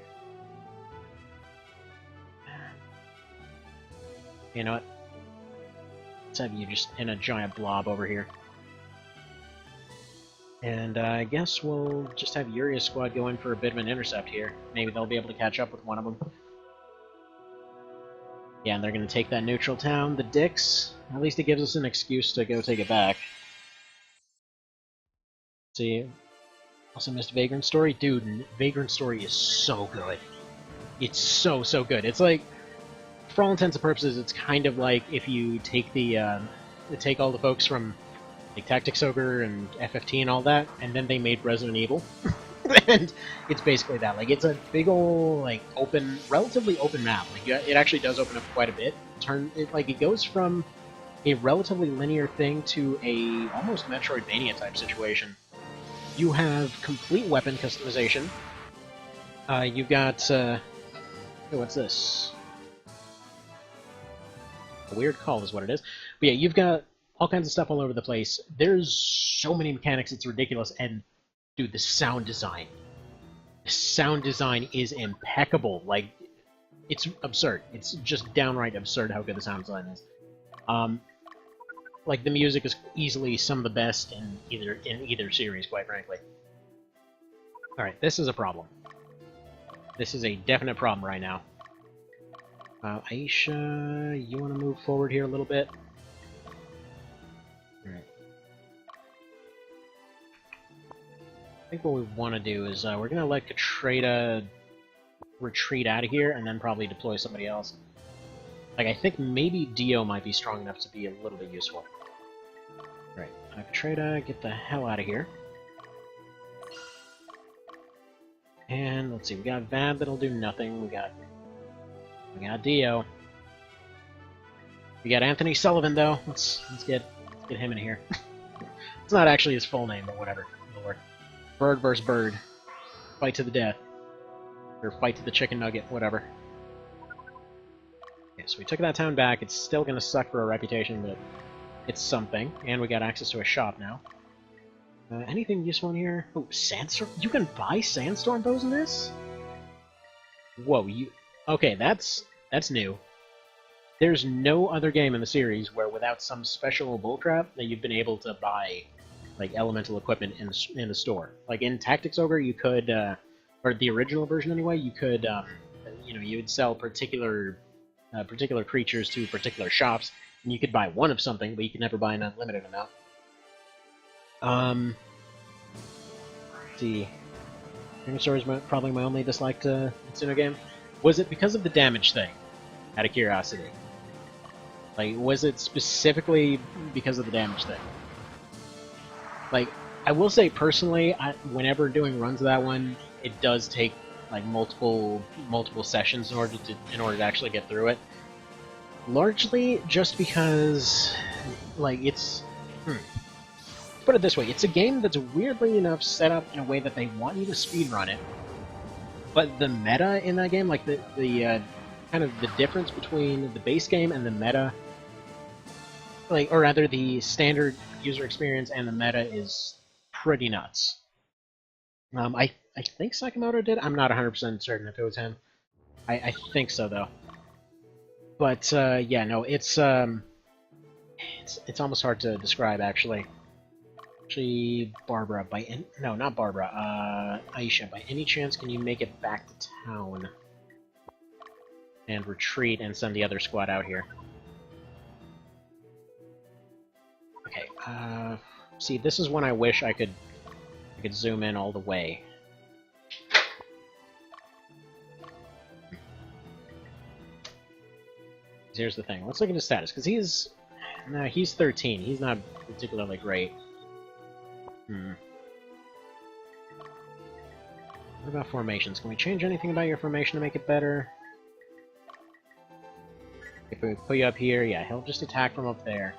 You know what? Let's have you just in a giant blob over here. And I guess we'll just have Yuria's squad go in for a bit of an intercept here. Maybe they'll be able to catch up with one of them. Yeah, and they're going to take that neutral town, the Dicks. At least it gives us an excuse to go take it back. See, also missed Vagrant Story? Dude, Vagrant Story is so good. It's so good. It's like, for all intents and purposes, it's kind of like if you take take all the folks from like Tactics Ogre and FFT and all that, and then they made Resident Evil. And it's basically that. Like, it's a big ol' like relatively open map. Like, it actually does open up quite a bit. It goes from a relatively linear thing to a almost Metroidvania type situation. You have complete weapon customization. You've got what's this? A weird call is what it is. But yeah, you've got all kinds of stuff all over the place. There's so many mechanics, it's ridiculous. And dude, the sound design. The sound design is impeccable. Like, it's absurd. It's just downright absurd how good the sound design is. Like, the music is easily some of the best in either series, quite frankly. Alright, this is a problem. This is a definite problem right now. Aisha, you want to move forward here a little bit? Alright. I think what we want to do is we're going to let Katreda retreat out of here and then probably deploy somebody else. Like, I think maybe Dio might be strong enough to be a little bit useful. Right, Katreda, get the hell out of here. And let's see, we got Vab that'll do nothing. We got Dio. We got Anthony Sullivan though. Let's get him in here. It's not actually his full name, but whatever. Lord. Bird versus bird. Fight to the death. Or fight to the chicken nugget, whatever. Okay, so we took that town back. It's still gonna suck for our reputation, but it's something. And we got access to a shop now. Anything useful in here? Oh, Sandstorm? You can buy Sandstorm bows in this? Whoa, okay, that's new. There's no other game in the series where without some special bullcrap that you've been able to buy like elemental equipment in the store. Like in Tactics Ogre, you could, or the original version anyway, you could, you would sell particular creatures to particular shops, and you could buy one of something, but you could never buy an unlimited amount. Let's see. Dragon Story is probably my only disliked Itsuno game. Was it because of the damage thing? Out of curiosity. Like, was it specifically because of the damage thing? Like, I will say personally, whenever doing runs of that one, it does take like multiple sessions in order to actually get through it. Largely just because, like, it's. Put it this way, it's a game that's weirdly enough set up in a way that they want you to speedrun it, but the meta in that game, like the kind of the difference between the base game and the meta, like, or rather the standard user experience and the meta is pretty nuts. I think Sakamoto did. I'm not 100% certain if it was him. I think so though. But yeah, no, it's almost hard to describe actually. Actually, Barbara, no, not Barbara, Aisha, by any chance can you make it back to town? And retreat and send the other squad out here. Okay, see, this is when I wish I could zoom in all the way. Here's the thing. Let's look at his status, because he's... No, he's 13. He's not particularly great. What about formations? Can we change anything about your formation to make it better? If we put you up here, yeah, he'll just attack from up there.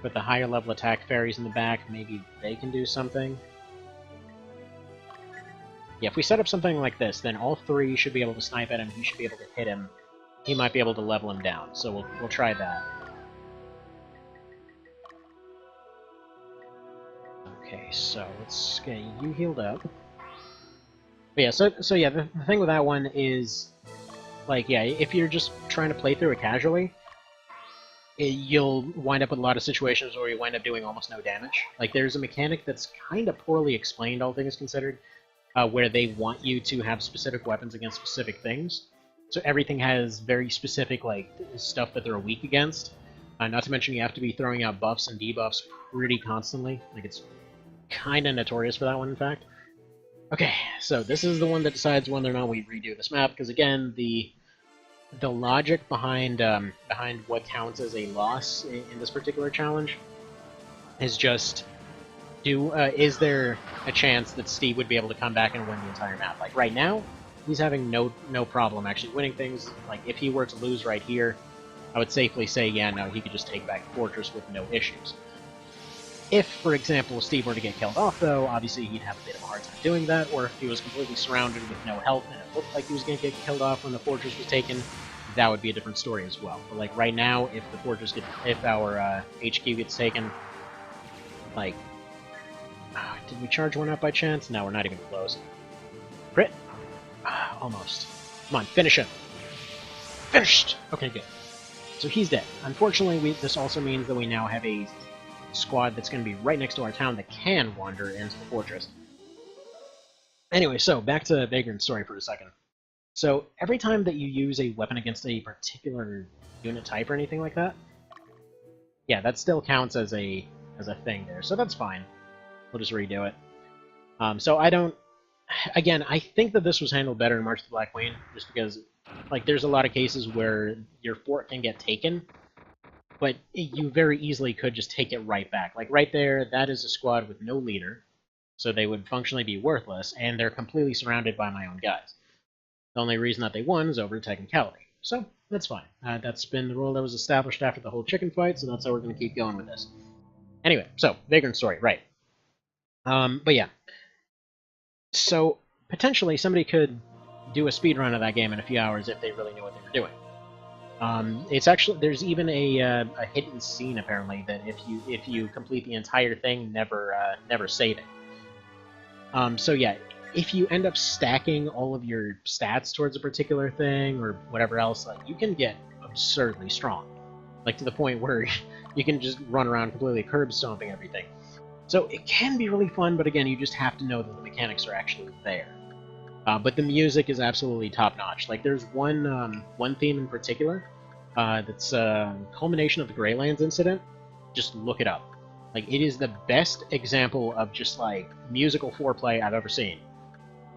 Put the higher level attack fairies in the back, maybe they can do something. Yeah, if we set up something like this, then all three should be able to snipe at him, he should be able to hit him. He might be able to level him down, so we'll try that. Okay, so let's get you healed up. But yeah, so yeah, the thing with that one is, like, yeah, if you're just trying to play through it casually, you'll wind up with a lot of situations where you wind up doing almost no damage. Like, there's a mechanic that's kind of poorly explained, all things considered, where they want you to have specific weapons against specific things. So everything has very specific, like, stuff that they're weak against. Not to mention you have to be throwing out buffs and debuffs pretty constantly. Like, it's kind of notorious for that one, in fact. Okay, so this is the one that decides whether or not we redo this map, because again, the logic behind behind what counts as a loss in this particular challenge is just, is there a chance that Steve would be able to come back and win the entire map? Like, right now, he's having no problem actually winning things. Like, if he were to lose right here, I would safely say, yeah, no, he could just take back the fortress with no issues. If, for example, Steve were to get killed off, though, obviously he'd have a bit of a hard time doing that, or if he was completely surrounded with no health and it looked like he was going to get killed off when the fortress was taken, that would be a different story as well. But, like, right now, if the fortress if our HQ gets taken, like, did we charge one up by chance? No, we're not even close. Crit? Almost. Come on, finish him. Finished! Okay, good. So he's dead. Unfortunately, this also means that we now have a squad that's going to be right next to our town that can wander into the fortress. Anyway, so back to Vagrant's story for a second. So every time that you use a weapon against a particular unit type or anything like that, yeah, that still counts as a thing there. So that's fine. We'll just redo it. So I don't... Again, I think that this was handled better in March of the Black Queen, just because, like, there's a lot of cases where your fort can get taken, but you very easily could just take it right back. Like, right there, that is a squad with no leader, so they would functionally be worthless, and they're completely surrounded by my own guys. The only reason that they won is over technicality. So, that's fine. That's been the rule that was established after the whole chicken fight, so that's how we're going to keep going with this. Anyway, so, Vagrant story, right. But yeah. So, potentially, somebody could do a speedrun of that game in a few hours if they really knew what they were doing. It's actually, there's even a hidden scene apparently that if you complete the entire thing, never save it. So yeah, if you end up stacking all of your stats towards a particular thing or whatever else, you can get absurdly strong, like to the point where you can just run around completely curb stomping everything. So it can be really fun, but again, you just have to know that the mechanics are actually there. But the music is absolutely top-notch. Like, there's one theme in particular that's a culmination of the Greylands incident. Just look it up. Like, it is the best example of just, like, musical foreplay I've ever seen.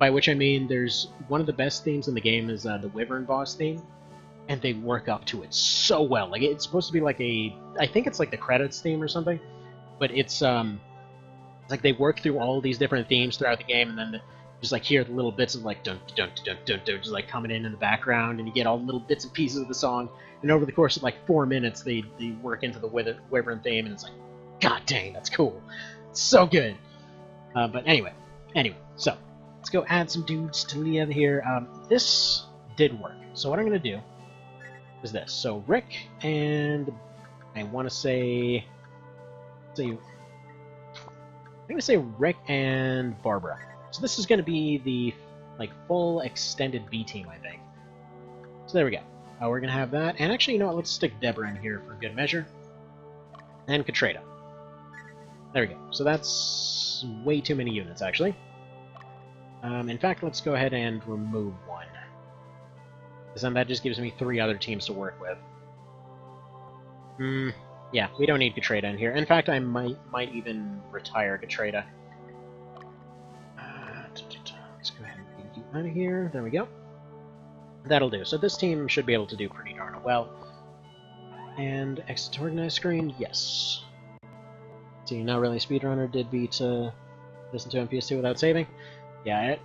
By which I mean, there's one of the best themes in the game is the Wyvern boss theme, and they work up to it so well. Like, it's supposed to be like I think it's like the credits theme or something, but it's like they work through all these different themes throughout the game, and then just like hear the little bits of like dun dun dun dun dun just like coming in the background, and you get all the little bits and pieces of the song. And over the course of like 4 minutes, they work into the Wyvern theme, and it's like, god dang, that's cool. It's so good. But anyway, so let's go add some dudes to Leah here. This did work. So what I'm gonna do is this. So Rick and I want to say I'm going to say Rick and Barbara. So this is going to be the like full extended B team, I think. So there we go. We're going to have that. And actually, you know what? Let's stick Deborah in here for good measure. And Katrina. There we go. So that's way too many units, actually. In fact, let's go ahead and remove one. Because then that just gives me 3 other teams to work with. Yeah, we don't need Katrina in here. In fact, I might even retire Katrina. Let's go ahead and get you out of here. There we go. That'll do. So this team should be able to do pretty darn well. And exit to organized screen, yes. See, not really a speedrunner, did beat Listen to PS2 without saving. Yeah,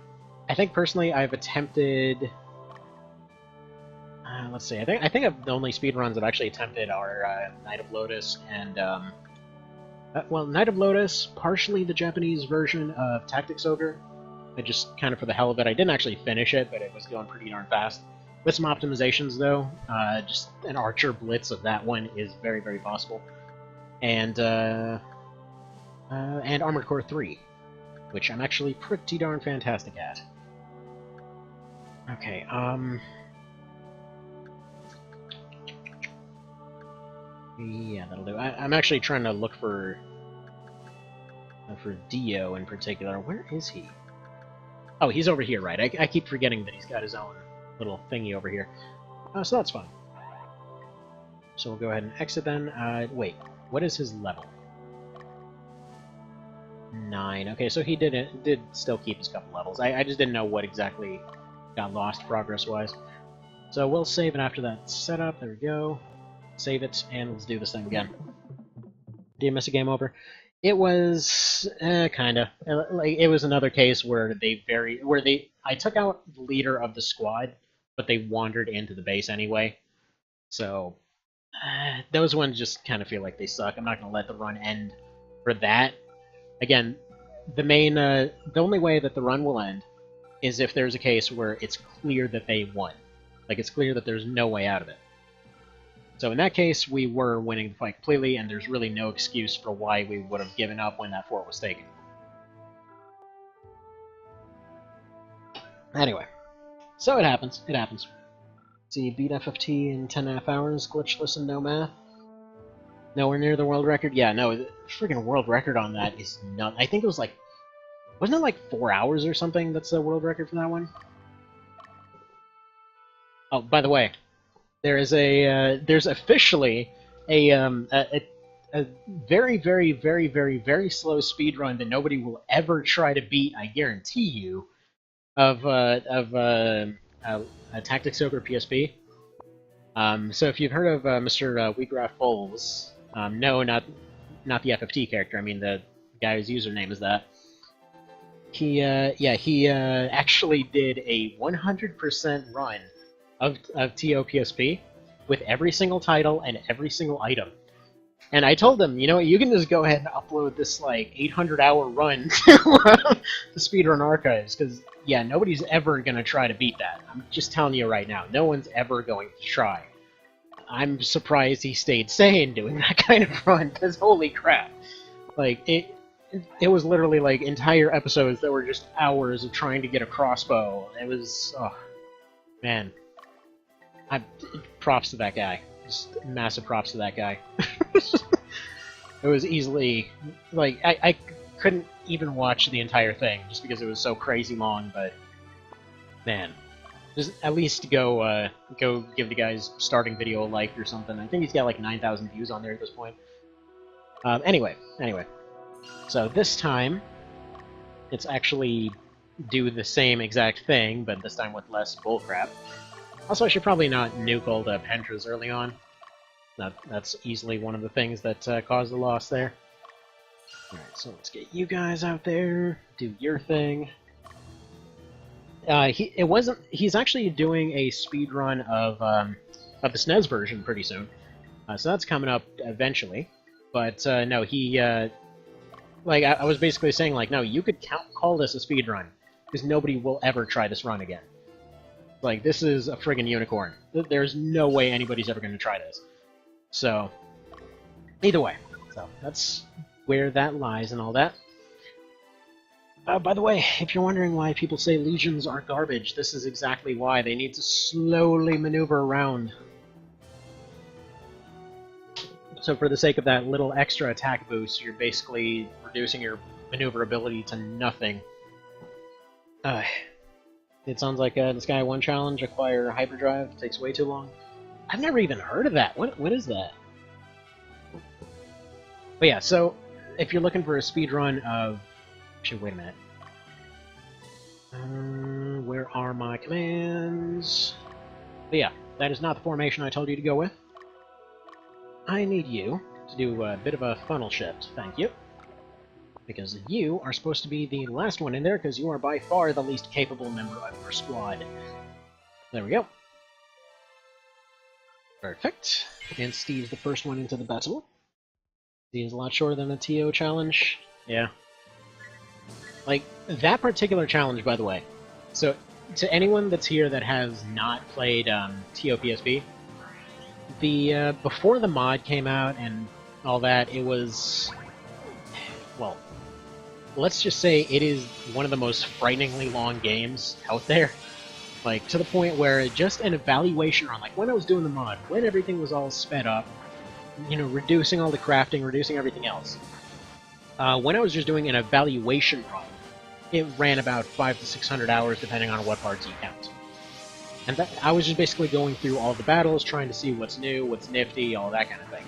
I think personally I've attempted... let's see, I think the only speedruns I've actually attempted are Night of Lotus and... well, Night of Lotus, partially the Japanese version of Tactics Ogre. I just kind of for the hell of it. I didn't actually finish it, but it was going pretty darn fast. With some optimizations, though, just an Archer Blitz of that one is very, very possible. And Armored Core 3, which I'm actually pretty darn fantastic at. Okay, yeah, that'll do. I'm actually trying to look for Dio in particular. Where is he? Oh, he's over here, right. I keep forgetting that he's got his own little thingy over here. So that's fine. So we'll go ahead and exit then. Wait, what is his level? 9. Okay, so he did still keep his couple levels. I just didn't know what exactly got lost progress-wise. So we'll save it after that setup. There we go. Save it, and let's do this thing again. Did you miss a game over? It was kinda like it was another case where I took out the leader of the squad, but they wandered into the base anyway. So those ones just kind of feel like they suck. I'm not gonna let the run end for that. Again, the only way that the run will end is if there's a case where it's clear that they won, like it's clear that there's no way out of it. So in that case, we were winning the fight completely, and there's really no excuse for why we would have given up when that fort was taken. Anyway, so it happens. It happens. See, beat FFT in 10.5 hours, glitchless and no math. Nowhere near the world record? Yeah, no, the freaking world record on that is not... I think it was like... Wasn't it like 4 hours or something that's the world record for that one? Oh, by the way, there's officially a very, very, very, very, very slow speedrun that nobody will ever try to beat, I guarantee you, of Tactics Ogre PSP. So if you've heard of Mr. Wheatgrass Bowles, no, not the FFT character, I mean the guy whose username is that. He actually did a 100% run of TOPSP with every single title and every single item. And I told him, you know what, you can just go ahead and upload this, like, 800-hour run to the Speedrun Archives, because, yeah, nobody's ever going to try to beat that. I'm just telling you right now, no one's ever going to try. I'm surprised he stayed sane doing that kind of run, because holy crap. Like, it was literally, like, entire episodes that were just hours of trying to get a crossbow. It was, oh, man. Props to that guy. Just massive props to that guy. It was easily... Like, I couldn't even watch the entire thing, just because it was so crazy long, but... Man. Just at least go give the guy's starting video a like or something. I think he's got like 9,000 views on there at this point. Anyway. So this time, it's actually do the same exact thing, but this time with less bullcrap. Also, I should probably not nuke all the Pentras early on. That's easily one of the things that caused the loss there. Alright, so let's get you guys out there, do your thing. He's actually doing a speedrun of the SNES version pretty soon. So that's coming up eventually. But no, like, I was basically saying, like, no, you could call this a speedrun, because nobody will ever try this run again. Like, this is a friggin' unicorn. There's no way anybody's ever going to try this. So, either way. So, that's where that lies and all that. By the way, if you're wondering why people say legions are garbage, this is exactly why. They need to slowly maneuver around. So for the sake of that little extra attack boost, you're basically reducing your maneuverability to nothing. It sounds like the Sky 1 challenge, acquire hyperdrive, takes way too long. I've never even heard of that. What is that? But yeah, so if you're looking for a speedrun of... Actually, wait a minute. Where are my commands? But yeah, that is not the formation I told you to go with. I need you to do a bit of a funnel shift, thank you. Because you are supposed to be the last one in there, because you are by far the least capable member of your squad. There we go. Perfect. And Steve's the first one into the battle. Steve's a lot shorter than a TO challenge. Yeah. Like, that particular challenge, by the way. So, to anyone that's here that has not played TOPSP, the before the mod came out and all that, it was... well, let's just say it is one of the most frighteningly long games out there. Like, to the point where just an evaluation run, like when I was doing the mod, when everything was all sped up, you know, reducing all the crafting, reducing everything else. When I was just doing an evaluation run, it ran about 500 to 600 hours, depending on what parts you count. And that, I was just basically going through all the battles, trying to see what's new, what's nifty, all that kind of thing.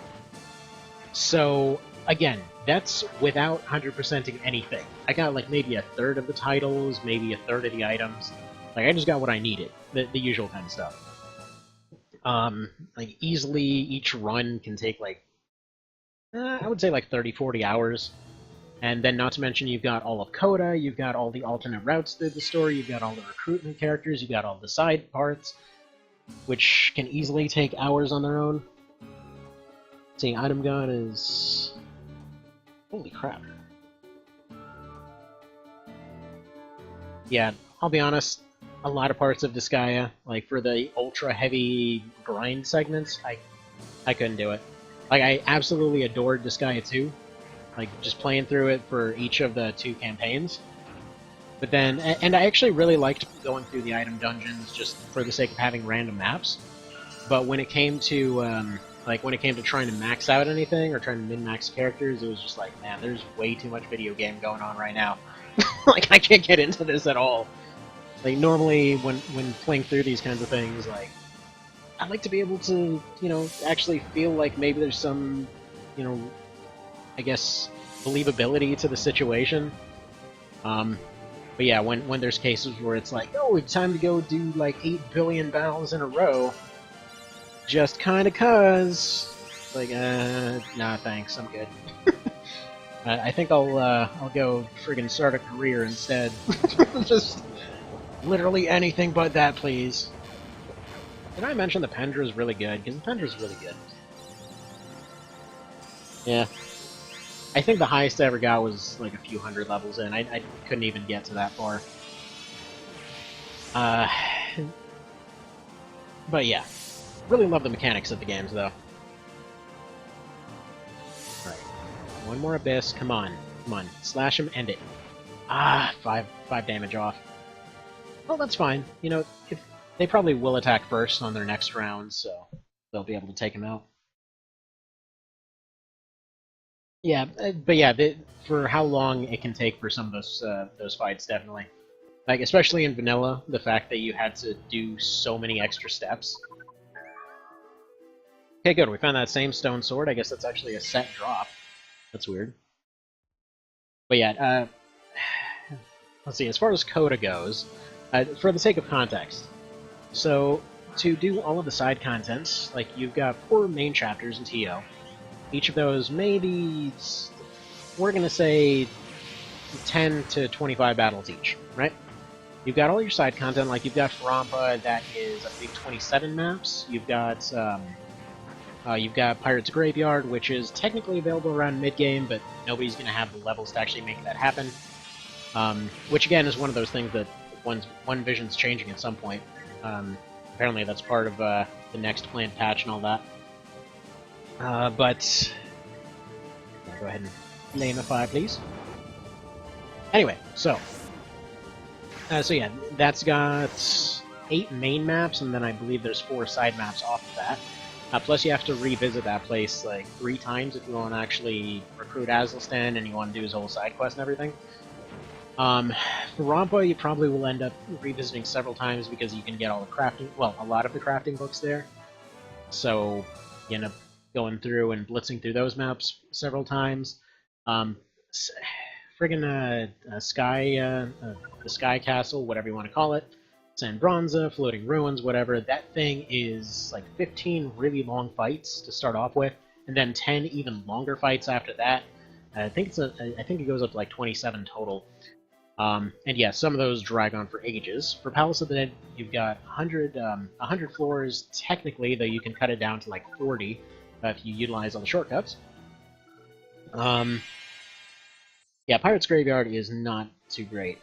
So, again, that's without 100%ing anything. I got like maybe a third of the titles, maybe a third of the items. Like, I just got what I needed, the usual kind of stuff. Like, easily, each run can take like, I would say like 30-40 hours. And then, not to mention, you've got all of Coda, you've got all the alternate routes through the story, you've got all the recruitment characters, you've got all the side parts, which can easily take hours on their own. See, item gun is... holy crap. Yeah, I'll be honest, a lot of parts of Disgaea, like for the ultra-heavy grind segments, I couldn't do it. Like, I absolutely adored Disgaea 2. Like, just playing through it for each of the 2 campaigns. But then, and I actually really liked going through the item dungeons just for the sake of having random maps. But when it came to, like, when it came to trying to max out anything, or trying to min-max characters, it was just like, man, there's way too much video game going on right now. Like, I can't get into this at all. Like, normally, when playing through these kinds of things, like, I like to be able to, you know, actually feel like maybe there's some, you know, I guess, believability to the situation. But yeah, when there's cases where it's like, oh, it's time to go do like 8 billion battles in a row, just kinda cuz, like, nah, thanks, I'm good. I think I'll go friggin' start a career instead. Just literally anything but that, please. Did I mention the Pendra is really good? Because the Pendra is really good. Yeah. I think the highest I ever got was like a few hundred levels in. I couldn't even get to that far. But yeah. Really love the mechanics of the games, though. Right. One more Abyss. Come on. Come on. Slash him, end it. Ah, 5 damage off. Well, that's fine. You know, if they probably will attack first on their next round, so they'll be able to take him out. Yeah, but yeah, for how long it can take for some of those fights, definitely. Like, especially in vanilla, the fact that you had to do so many extra steps. Okay, good. We found that same stone sword. I guess that's actually a set drop. That's weird. But yeah, let's see. As far as Coda goes, for the sake of context, so to do all of the side contents, like you've got 4 main chapters in TO. Each of those, maybe, we're going to say 10 to 25 battles each, right? You've got all your side content, like you've got Farampa, that is, I think, 27 maps. You've got Pirate's Graveyard, which is technically available around mid-game, but nobody's going to have the levels to actually make that happen. Which, again, is one of those things that One Vision's changing at some point. Apparently that's part of the next planned patch and all that. But go ahead and nameify, please. Anyway, so yeah, that's got 8 main maps, and then I believe there's 4 side maps off of that. Plus, you have to revisit that place like 3 times if you want to actually recruit Azelstan and you want to do his whole side quest and everything. For Rampa, you probably will end up revisiting several times because you can get all the crafting, well, a lot of the crafting books there. So you end up going through and blitzing through those maps several times. Friggin' the Sky Castle, whatever you want to call it, San Bronza, Floating Ruins, whatever, that thing is like 15 really long fights to start off with, and then 10 even longer fights after that. I think it goes up to like 27 total. And yeah, some of those drag on for ages. For Palace of the Dead, you've got 100 floors technically, though you can cut it down to like 40 if you utilize all the shortcuts. Yeah, Pirate's Graveyard is not too great.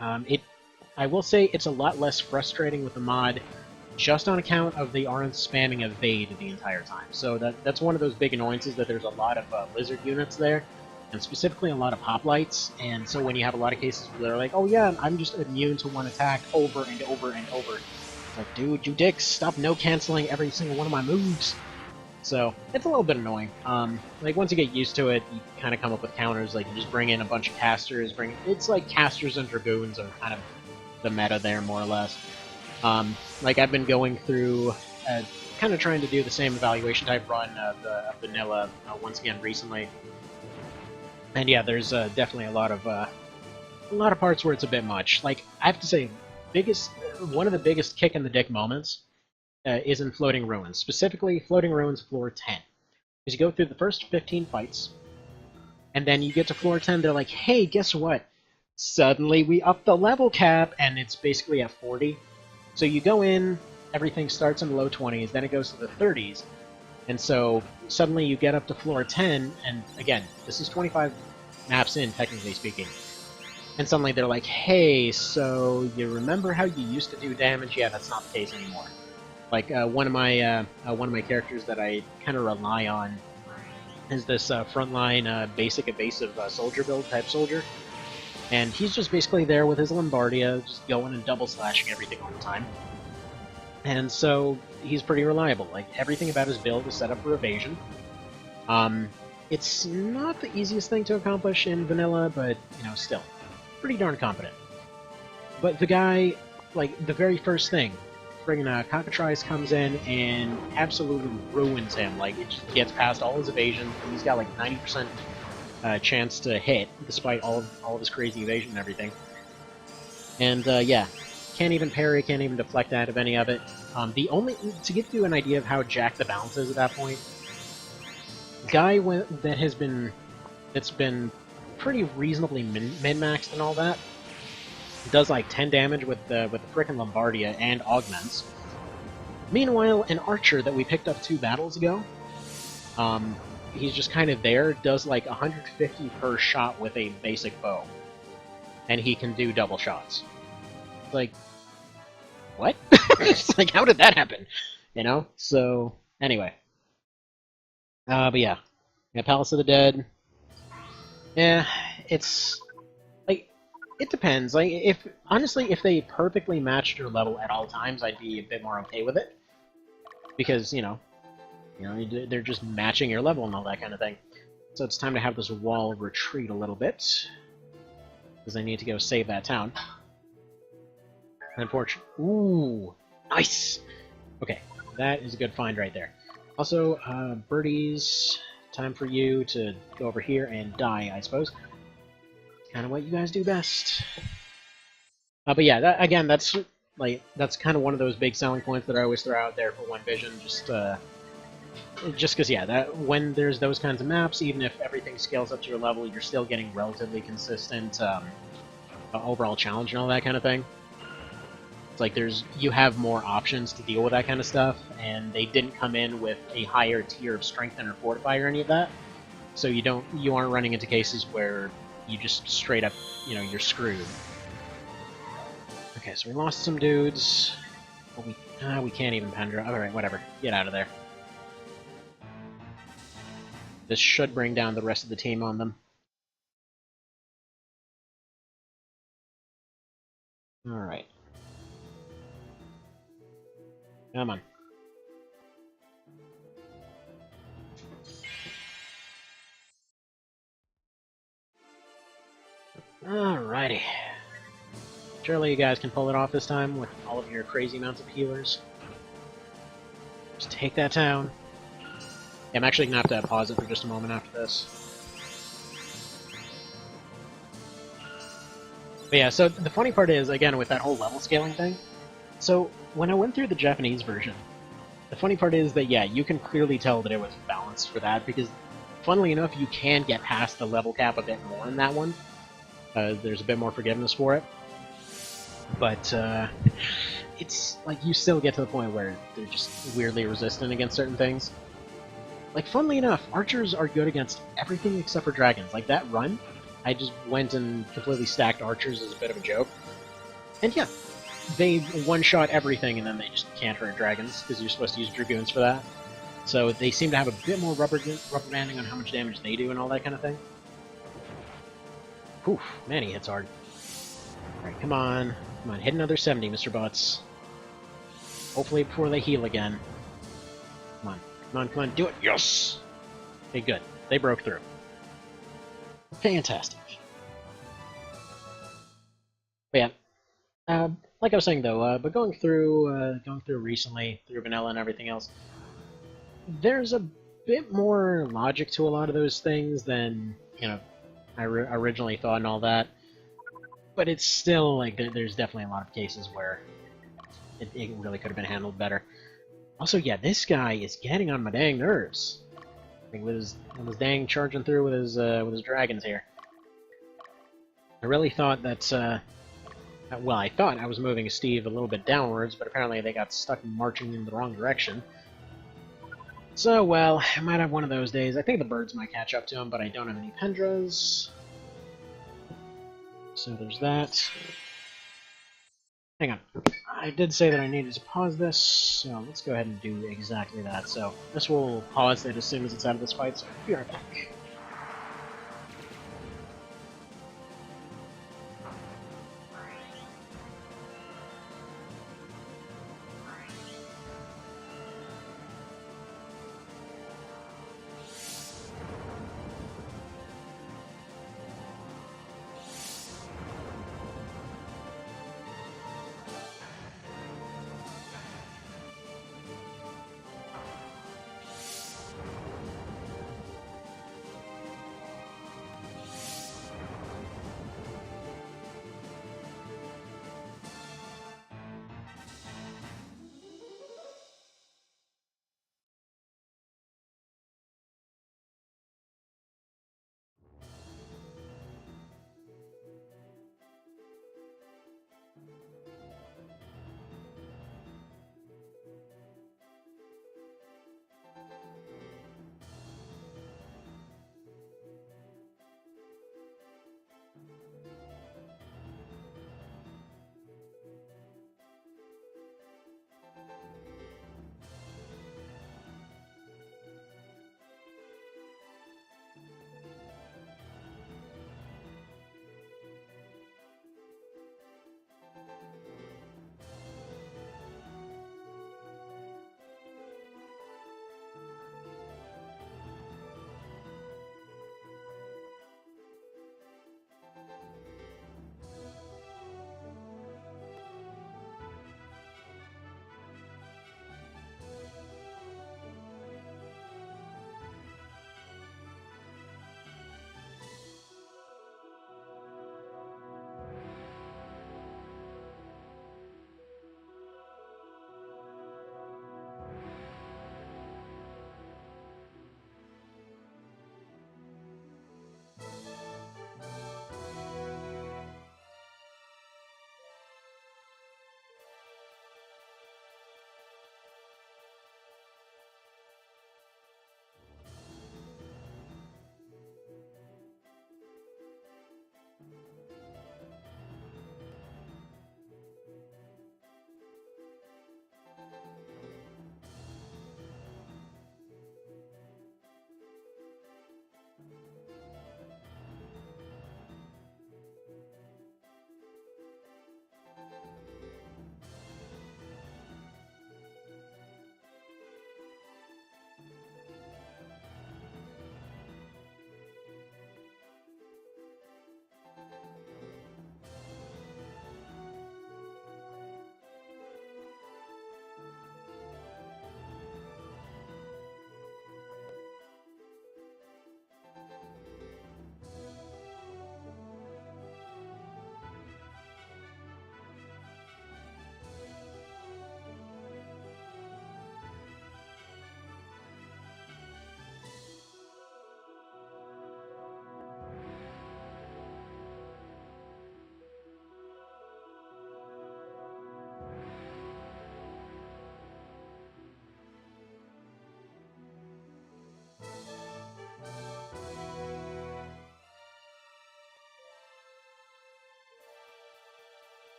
I will say it's a lot less frustrating with the mod, just on account of they aren't spamming evade the entire time. So that's one of those big annoyances, that there's a lot of lizard units there, and specifically a lot of hoplites, and so when you have a lot of cases where they're like, oh yeah, I'm just immune to one attack over and over and over. It's like, dude, you dicks, stop no-canceling every single one of my moves! So, it's a little bit annoying. Like, once you get used to it, you kind of come up with counters, like you just bring in a bunch of casters, it's like casters and dragoons are kind of the meta there, more or less. Like, I've been going through, kind of trying to do the same evaluation type run of vanilla once again recently. And yeah, there's definitely a lot of parts where it's a bit much. Like, I have to say, one of the biggest kick in the dick moments is in Floating Ruins. Specifically, Floating Ruins floor 10. Because you go through the first 15 fights, and then you get to floor 10, they're like, hey, guess what? Suddenly we up the level cap, and it's basically at 40. So you go in, everything starts in the low 20s, then it goes to the 30s, and so suddenly you get up to floor 10, and again, this is 25 maps in, technically speaking. And suddenly they're like, hey, so you remember how you used to do damage? Yeah, that's not the case anymore. Like, one of my characters that I kind of rely on is this frontline basic evasive soldier build type soldier, and he's just basically there with his Lombardia, just going and double slashing everything all the time. And so he's pretty reliable. Like, everything about his build is set up for evasion. It's not the easiest thing to accomplish in vanilla, but you know, still pretty darn competent. But the guy, like, the very first thing, friggin' Cockatrice comes in and absolutely ruins him. Like, it just gets past all his evasion. He's got like 90% chance to hit, despite all of his crazy evasion and everything. And yeah, can't even parry, can't even deflect out of any of it. To give you an idea of how jacked the balance is at that point, guy that's been pretty reasonably min-maxed and all that, does like 10 damage with the frickin' Lombardia and augments. Meanwhile, an archer that we picked up 2 battles ago, he's just kind of there, does like 150 per shot with a basic bow. And he can do double shots. Like, what? It's like, how did that happen? You know? So, anyway. But yeah. Palace of the Dead. Yeah, it's... It depends. Like, honestly, if they perfectly matched your level at all times, I'd be a bit more okay with it. Because, you know, they're just matching your level and all that kind of thing. So it's time to have this wall retreat a little bit. Because I need to go save that town. Unfortunately. Ooh, nice! Okay, that is a good find right there. Also, birdies, time for you to go over here and die, I suppose. Kind of what you guys do best. But yeah, that's kind of one of those big selling points that I always throw out there for One Vision. Just because, yeah, when there's those kinds of maps, even if everything scales up to your level, you're still getting relatively consistent overall challenge and all that kind of thing. It's like you have more options to deal with that kind of stuff, and they didn't come in with a higher tier of strengthen or fortify or any of that. So you aren't running into cases where you just straight up, you're screwed. Okay, so we lost some dudes. But we can't even Pendra. Alright, whatever. Get out of there. This should bring down the rest of the team on them. Alright. Come on. Alrighty. Surely you guys can pull it off this time with all of your crazy amounts of healers. Just take that town. Yeah, I'm actually going to have to pause it for just a moment after this. But yeah, so the funny part is, again, with that whole level scaling thing, so when I went through the Japanese version, The funny part is that, yeah, you can clearly tell that it was balanced for that, because, funnily enough, you can get past the level cap a bit more in that one. There's a bit more forgiveness for it. But, it's, like, you still get to the point where they're just weirdly resistant against certain things. Like, funnily enough, archers are good against everything except for dragons. Like, that run, I just went and completely stacked archers as a bit of a joke. And yeah, they one-shot everything, and then they just can't hurt dragons, because you're supposed to use dragoons for that. So they seem to have a bit more rubber banding on how much damage they do and all that kind of thing. Whew, man, he hits hard. Alright, come on. Come on, hit another 70, Mr. Butts. Hopefully before they heal again. Come on, come on, come on, do it! Yes! Okay, good. They broke through. Fantastic. But yeah, like I was saying though, but going through recently, through vanilla and everything else, there's a bit more logic to a lot of those things than, you know, I originally thought and all that. But it's still, like, there's definitely a lot of cases where it really could have been handled better. Also, yeah, this guy is getting on my dang nerves. Like, with his dang charging through with his dragons here. I really thought that, well, I thought I was moving Steve a little bit downwards, but apparently they got stuck marching in the wrong direction. So, well, I might have one of those days. I think the birds might catch up to him, but I don't have any Pendras. So there's that. Hang on. I did say that I needed to pause this, so let's go ahead and do exactly that. So this will pause it as soon as it's out of this fight, so I'll be right back.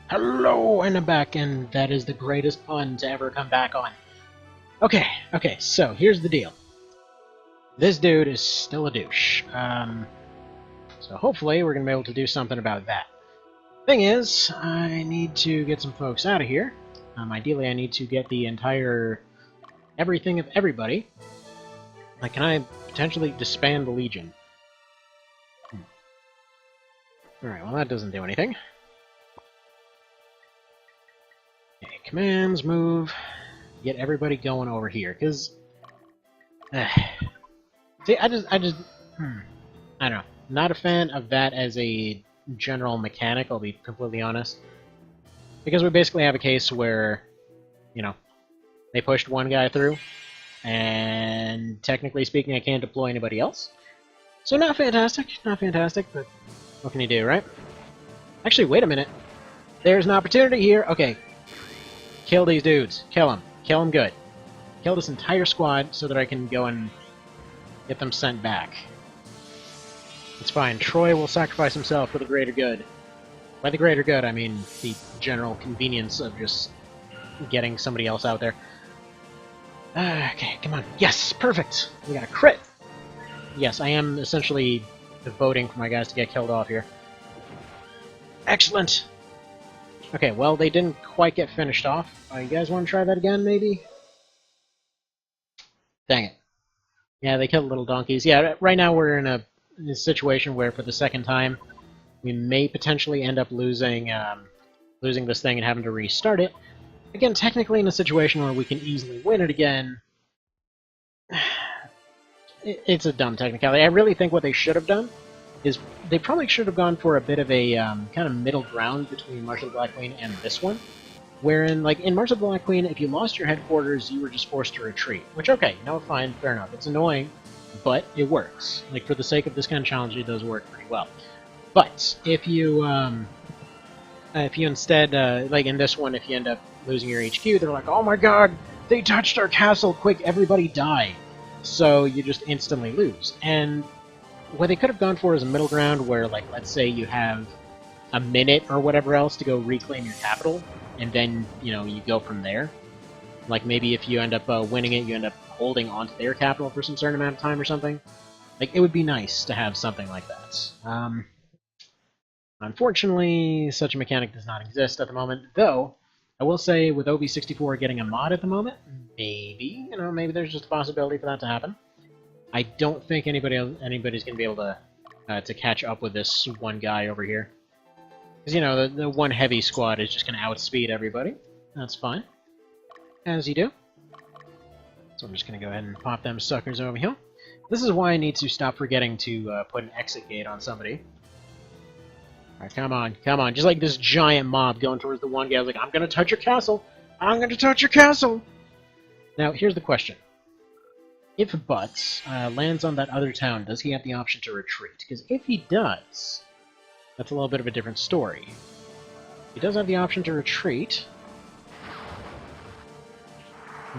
Hello, and I'm back, and that is the greatest pun to ever come back on. Okay, so here's the deal. This dude is still a douche. So hopefully we're going to be able to do something about that. Thing is, I need to get some folks out of here. Ideally, I need to get the entire everything of everybody. Like, can I potentially disband the Legion? Alright, well that doesn't do anything. Okay, commands, move, get everybody going over here, because... see, I don't know. Not a fan of that as a general mechanic, I'll be completely honest. Because we basically have a case where, you know, they pushed one guy through, and technically speaking, I can't deploy anybody else. So not fantastic, but what can you do, right? Actually, wait a minute. There's an opportunity here. Okay. Kill these dudes. Kill them. Kill them good. Kill this entire squad so that I can go and get them sent back. It's fine. Troy will sacrifice himself for the greater good. By the greater good, I mean the general convenience of just getting somebody else out there. Okay, come on. Yes! Perfect! We got a crit! Yes, I am essentially voting for my guys to get killed off here. Excellent! Okay, well, they didn't quite get finished off. You guys want to try that again, maybe? Dang it. Yeah, they killed little donkeys. Yeah, right now we're in a situation where, for the second time, we may potentially end up losing this thing and having to restart it. Again, technically in a situation where we can easily win it again, it's a dumb technicality. I really think what they should have done is they probably should have gone for a bit of a kind of middle ground between March of the Black Queen and this one, wherein, like, in March of the Black Queen, if you lost your headquarters, you were just forced to retreat. Which, okay, no, fine, fair enough. It's annoying, but it works. Like, for the sake of this kind of challenge, it does work pretty well. But if you instead, like in this one, if you end up losing your HQ, they're like, oh my god, they touched our castle, quick, everybody die. So you just instantly lose. And what they could have gone for is a middle ground where, like, let's say you have a minute or whatever else to go reclaim your capital, and then, you know, you go from there. Like, maybe if you end up winning it, you end up holding onto their capital for some certain amount of time or something. Like, it would be nice to have something like that. Unfortunately, such a mechanic does not exist at the moment, though I will say with OB64 getting a mod at the moment, maybe, you know, maybe there's just a possibility for that to happen. I don't think anybody's going to be able to catch up with this one guy over here. Because, you know, the one heavy squad is just going to outspeed everybody. That's fine. As you do. So I'm just going to go ahead and pop them suckers over here. This is why I need to stop forgetting to put an exit gate on somebody. Alright, come on. Just like this giant mob going towards the one guy. I was like, I'm gonna touch your castle! I'm gonna touch your castle! Now, here's the question. If Butts lands on that other town, does he have the option to retreat? Because if he does, that's a little bit of a different story. He does have the option to retreat.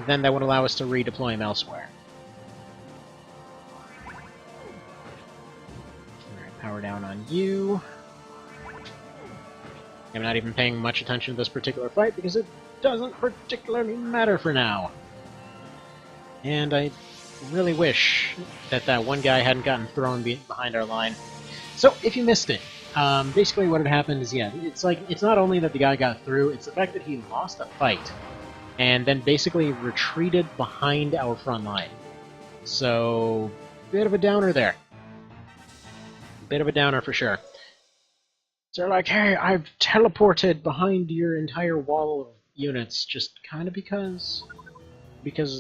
Then that would allow us to redeploy him elsewhere. Alright, power down on you. I'm not even paying much attention to this particular fight because it doesn't particularly matter for now. And I really wish that that one guy hadn't gotten thrown behind our line. So, if you missed it, basically what had happened is, yeah, it's like, it's not only that the guy got through, it's the fact that he lost a fight, and then basically retreated behind our front line. So, bit of a downer there. Bit of a downer for sure. So they're like, hey, I've teleported behind your entire wall of units, just kind of because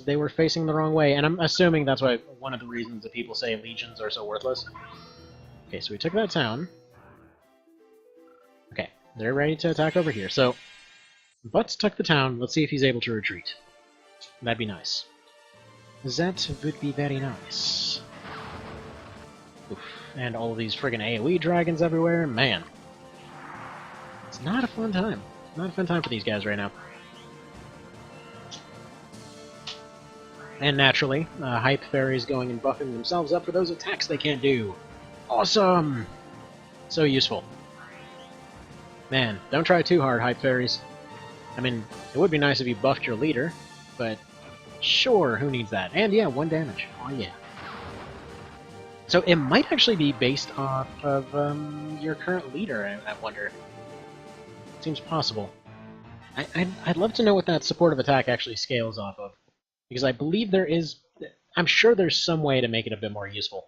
they were facing the wrong way. And I'm assuming that's why one of the reasons that people say legions are so worthless. Okay, so we took that town. Okay, they're ready to attack over here. So, Butts took the town. Let's see if he's able to retreat. That'd be nice. That would be very nice. Oof. And all of these friggin' AoE dragons everywhere. Man. It's not a fun time. Not a fun time for these guys right now. And naturally, hype fairies going and buffing themselves up for those attacks they can't do. Awesome! So useful. Man, don't try too hard, Hype Fairies. I mean, it would be nice if you buffed your leader, but sure, who needs that? And yeah, 1 damage. Oh yeah. So it might actually be based off of your current leader, I wonder. Seems possible. I'd love to know what that supportive attack actually scales off of, because I believe there is... I'm sure there's some way to make it a bit more useful.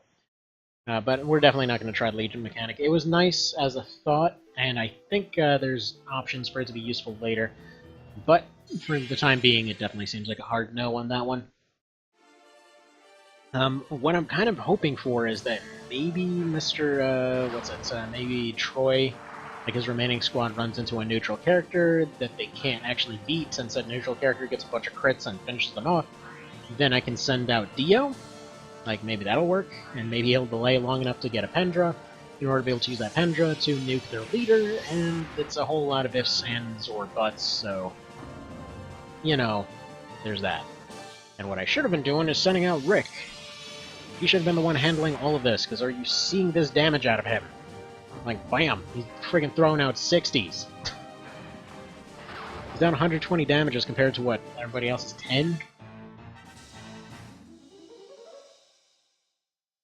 But we're definitely not going to try the Legion mechanic. It was nice as a thought, and I think there's options for it to be useful later. But for the time being, it definitely seems like a hard no on that one. What I'm kind of hoping for is that maybe Mr. Maybe Troy, like his remaining squad, runs into a neutral character that they can't actually beat, since that neutral character gets a bunch of crits and finishes them off. Then I can send out Dio. Like, maybe that'll work, and maybe he'll delay long enough to get a Pendra in order to be able to use that Pendra to nuke their leader, and it's a whole lot of ifs, ands, or buts, so... You know, there's that. And what I should have been doing is sending out Rick. He should have been the one handling all of this, because are you seeing this damage out of him? Like, bam! He's friggin' throwing out 60s. He's down 120 damages compared to what? Everybody else is 10?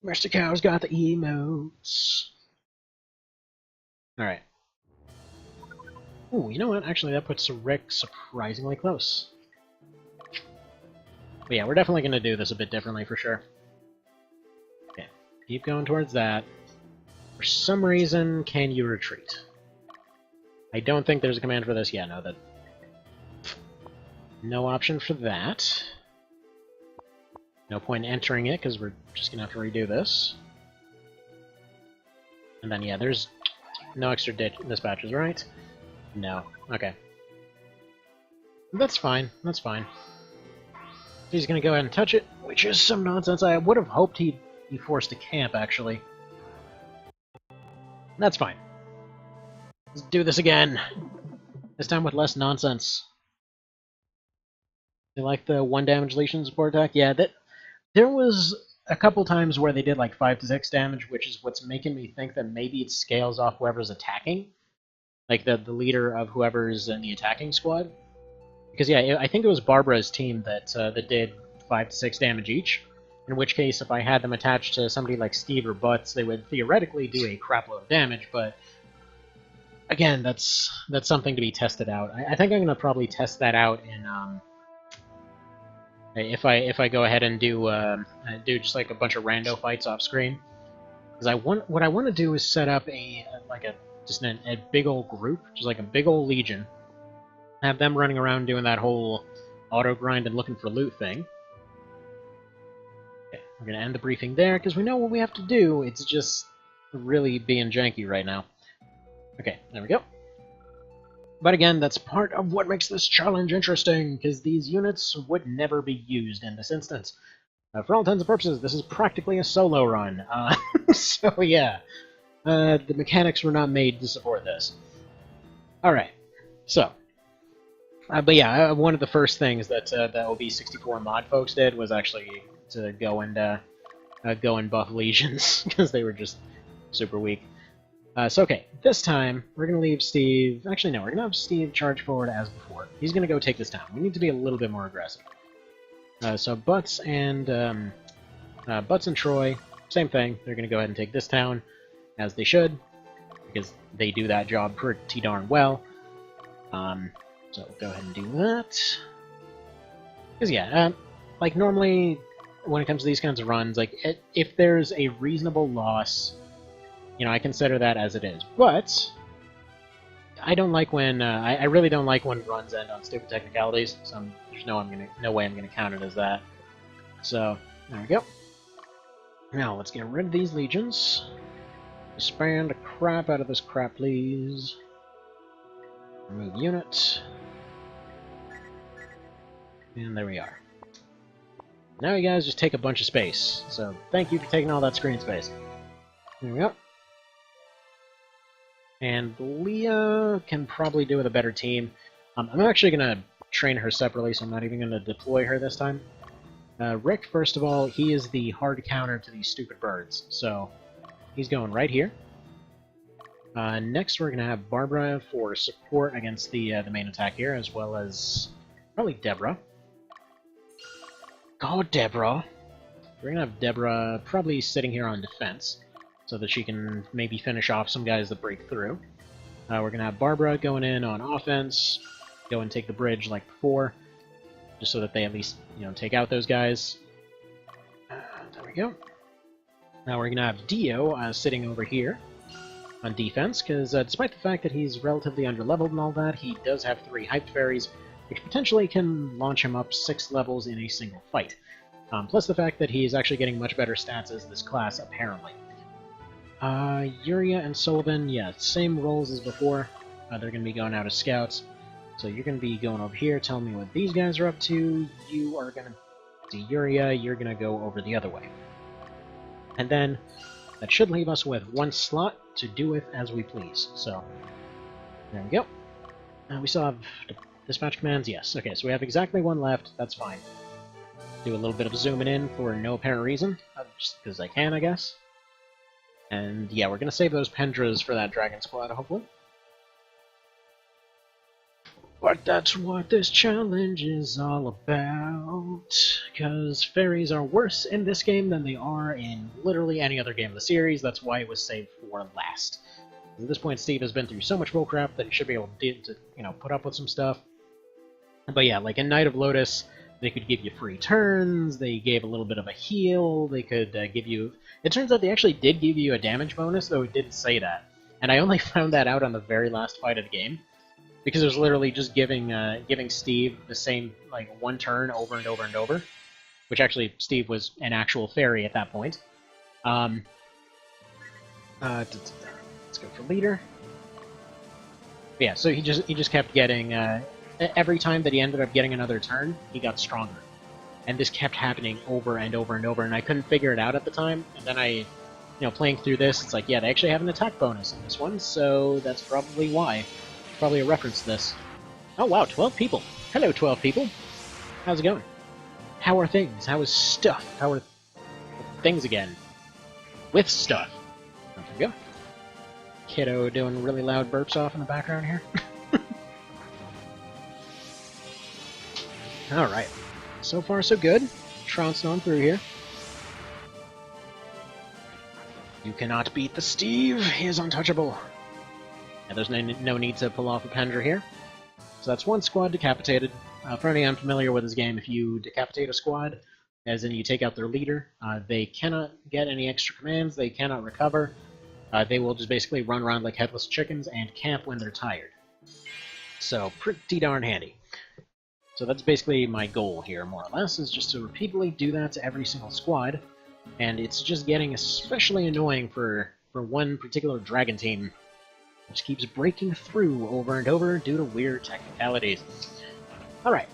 Mr. Cow's got the emotes. Alright. Ooh, you know what? Actually, that puts Rick surprisingly close. But yeah, we're definitely going to do this a bit differently for sure. Okay, keep going towards that. For some reason, can you retreat? I don't think there's a command for this. Yeah, no, that... No option for that. No point in entering it, because we're just going to have to redo this. And then, yeah, there's no extra dispatches, right? No. Okay. That's fine. That's fine. He's going to go ahead and touch it, which is some nonsense. I would have hoped he'd be forced to camp, actually. That's fine. Let's do this again. This time with less nonsense. You like the 1 damage Legion support attack? Yeah, there was a couple times where they did like 5 to 6 damage, which is what's making me think that maybe it scales off whoever's attacking. Like the leader of whoever's in the attacking squad. Because yeah, I think it was Barbara's team that did 5 to 6 damage each. In which case, if I had them attached to somebody like Steve or Butts, they would theoretically do a crapload of damage, but... Again, that's something to be tested out. I think I'm going to probably test that out in... If I go ahead and do just like a bunch of rando fights off screen, because what I want to do is set up a big old group, just like a big old legion, have them running around doing that whole auto grind and looking for loot thing. Okay, we're gonna end the briefing there because we know what we have to do. It's just really being janky right now. Okay, there we go. But again, that's part of what makes this challenge interesting, because these units would never be used in this instance. For all intents and purposes, this is practically a solo run. So yeah, the mechanics were not made to support this. Alright, so. But yeah, one of the first things that the OB64 mod folks did was actually to go and buff legions, because they were just super weak. So okay, this time, we're going to leave Steve... Actually, no, we're going to have Steve charge forward as before. He's going to go take this town. We need to be a little bit more aggressive. So Butts and Troy, same thing. They're going to go ahead and take this town, as they should, because they do that job pretty darn well. So go ahead and do that. Because yeah, like normally, when it comes to these kinds of runs, like if there's a reasonable loss... You know, I consider that as it is, but I don't like when I really don't like when runs end on stupid technicalities. So there's no way I'm gonna count it as that. So there we go. Now let's get rid of these legions. Expand the crap out of this crap, please. Remove unit, and there we are. Now you guys just take a bunch of space. So thank you for taking all that screen space. There we go. And Leah can probably do with a better team. I'm actually going to train her separately, so I'm not even going to deploy her this time. Rick, first of all, he is the hard counter to these stupid birds. So he's going right here. Next, we're going to have Barbara for support against the main attack here, as well as probably Deborah. Go, Deborah! We're going to have Deborah probably sitting here on defense, so that she can maybe finish off some guys that break through. We're going to have Barbara going in on offense, go and take the bridge like before, just so that they at least, take out those guys. There we go. Now we're going to have Dio sitting over here on defense, because despite the fact that he's relatively underleveled and all that, he does have 3 hyped fairies, which potentially can launch him up 6 levels in a single fight. Plus the fact that he's actually getting much better stats as this class, apparently. Yuria and Sullivan, yeah, same roles as before. They're going to be going out as scouts. So you're going to be going over here, telling me what these guys are up to. You are going to see Yuria, you're going to go over the other way. And then, that should leave us with 1 slot to do with as we please. So, there we go. We still have dispatch commands, yes. Okay, so we have exactly 1 left, that's fine. Do a little bit of zooming in for no apparent reason, just because I can, I guess. And yeah, we're going to save those Pendras for that Dragon Squad, hopefully. But that's what this challenge is all about, because fairies are worse in this game than they are in literally any other game of the series. That's why it was saved for last. At this point, Steve has been through so much bullcrap that he should be able to put up with some stuff. But yeah, like in Knight of Lotus, they could give you free turns, they gave a little bit of a heal, they could give you... It turns out they actually did give you a damage bonus, though it didn't say that. And I only found that out on the very last fight of the game. Because it was literally just giving Steve the same, 1 turn over and over and over. Which actually, Steve was an actual fairy at that point. Let's go for leader. But yeah, so he just kept getting... every time that he ended up getting another turn, he got stronger. And this kept happening over and over and over, and I couldn't figure it out at the time. And then playing through this, it's like, yeah, they actually have an attack bonus in this one, so that's probably why. Probably a reference to this. Oh wow, 12 people. Hello, 12 people. How's it going? How are things? How is stuff? How are things again? With stuff. There we go. Kiddo doing really loud burps off in the background here. Alright. So far, so good. Trouncing on through here. You cannot beat the Steve. He is untouchable. Yeah, there's no need to pull off a Pendra here. So that's 1 squad decapitated. For any unfamiliar with this game, if you decapitate a squad, as in you take out their leader, they cannot get any extra commands, they cannot recover. They will just basically run around like headless chickens and camp when they're tired. So, pretty darn handy. So that's basically my goal here, more or less, is just to repeatedly do that to every single squad. And it's just getting especially annoying for one particular dragon team. Which keeps breaking through over and over due to weird technicalities. Alright.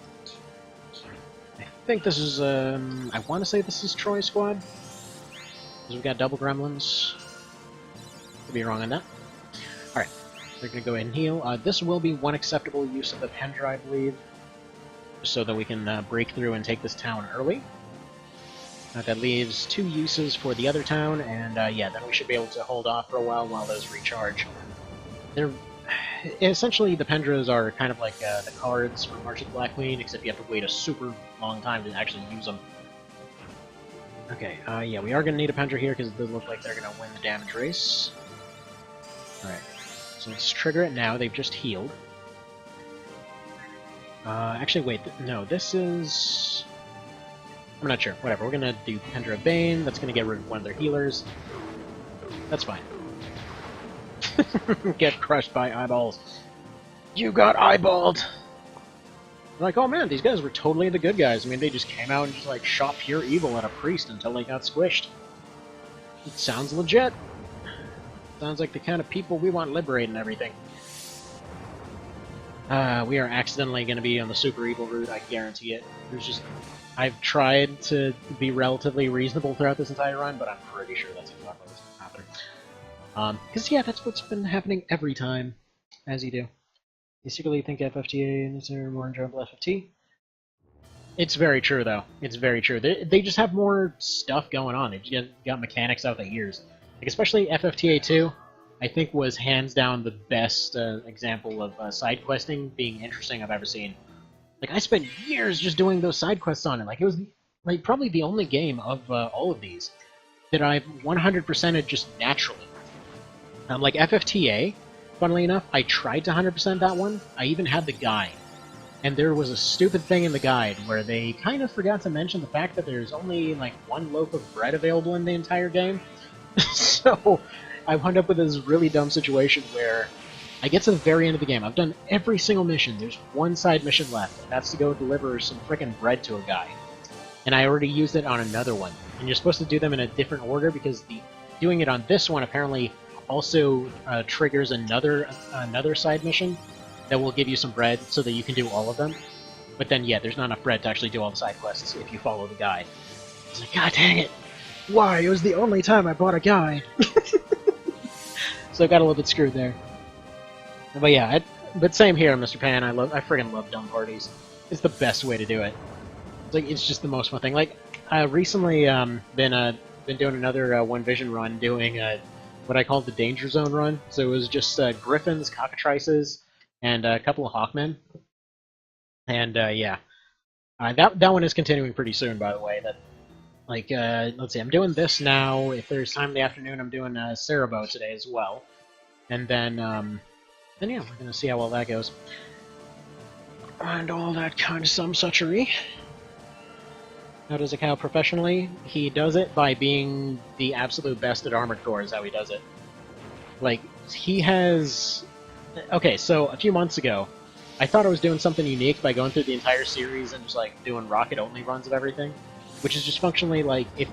I think this is, I want to say this is Troy's squad. Because we've got double gremlins. Could be wrong on that. Alright. We're going to go ahead and heal. This will be 1 acceptable use of the Pendra, I believe. So that we can break through and take this town early. That leaves 2 uses for the other town, and yeah, then we should be able to hold off for a while those recharge. They're essentially, the Pendras are kind of like the cards from March of the Black Queen, except you have to wait a super long time to actually use them. Okay, yeah, we are going to need a Pendra here because it does look like they're going to win the damage race. Alright, so let's trigger it now. They've just healed. Actually, wait, no, this is... I'm not sure. Whatever, we're going to do Pendra Bane. That's going to get rid of one of their healers. That's fine. Get crushed by eyeballs. You got eyeballed! Like, oh man, these guys were totally the good guys. I mean, they just came out and just, like, shot pure evil at a priest until they got squished. It sounds legit. Sounds like the kind of people we want liberating everything. We are accidentally going to be on the super evil route, I guarantee it. There's just... I've tried to be relatively reasonable throughout this entire run, but I'm pretty sure that's exactly what's happening. Because, yeah, that's what's been happening every time, as you do. You secretly think FFTA is more enjoyable FFT? It's very true, though. It's very true. They just have more stuff going on. They just got mechanics out the ears. Like, especially FFTA 2. I think was hands down the best example of side questing being interesting I've ever seen. Like, I spent years just doing those side quests on it. Like, it was like probably the only game of all of these that I've 100%ed just naturally. Like FFTA, funnily enough, I tried to 100% that one. I even had the guide. And there was a stupid thing in the guide where they kind of forgot to mention the fact that there's only, like, one loaf of bread available in the entire game. So, I wound up with this really dumb situation where I get to the very end of the game. I've done every single mission. There's one side mission left, and that's to go deliver some frickin' bread to a guy. And I already used it on another one. And you're supposed to do them in a different order because doing it on this one apparently also triggers another side mission that will give you some bread so that you can do all of them. But then, yeah, there's not enough bread to actually do all the side quests if you follow the guide. It's like, god dang it! Why? It was the only time I bought a guide! So I got a little bit screwed there. But yeah, but same here, Mr. Pan. I friggin' love dumb parties. It's the best way to do it. It's just the most fun thing. Like, I recently been doing another One Vision run, doing what I call the Danger Zone run. So it was just griffins, cockatrices, and a couple of hawkmen. And yeah, that one is continuing pretty soon, by the way. That, like, let's see, I'm doing this now. If there's time in the afternoon, I'm doing Cerebro today as well. And then yeah, we're gonna see how all that goes. And all that kind of some suchery. How does a cow professionally? He does it by being the absolute best at Armored Core, is how he does it. Like, he has... Okay, so a few months ago, I thought I was doing something unique by going through the entire series and just, like, doing rocket-only runs of everything. Which is just functionally, like, if...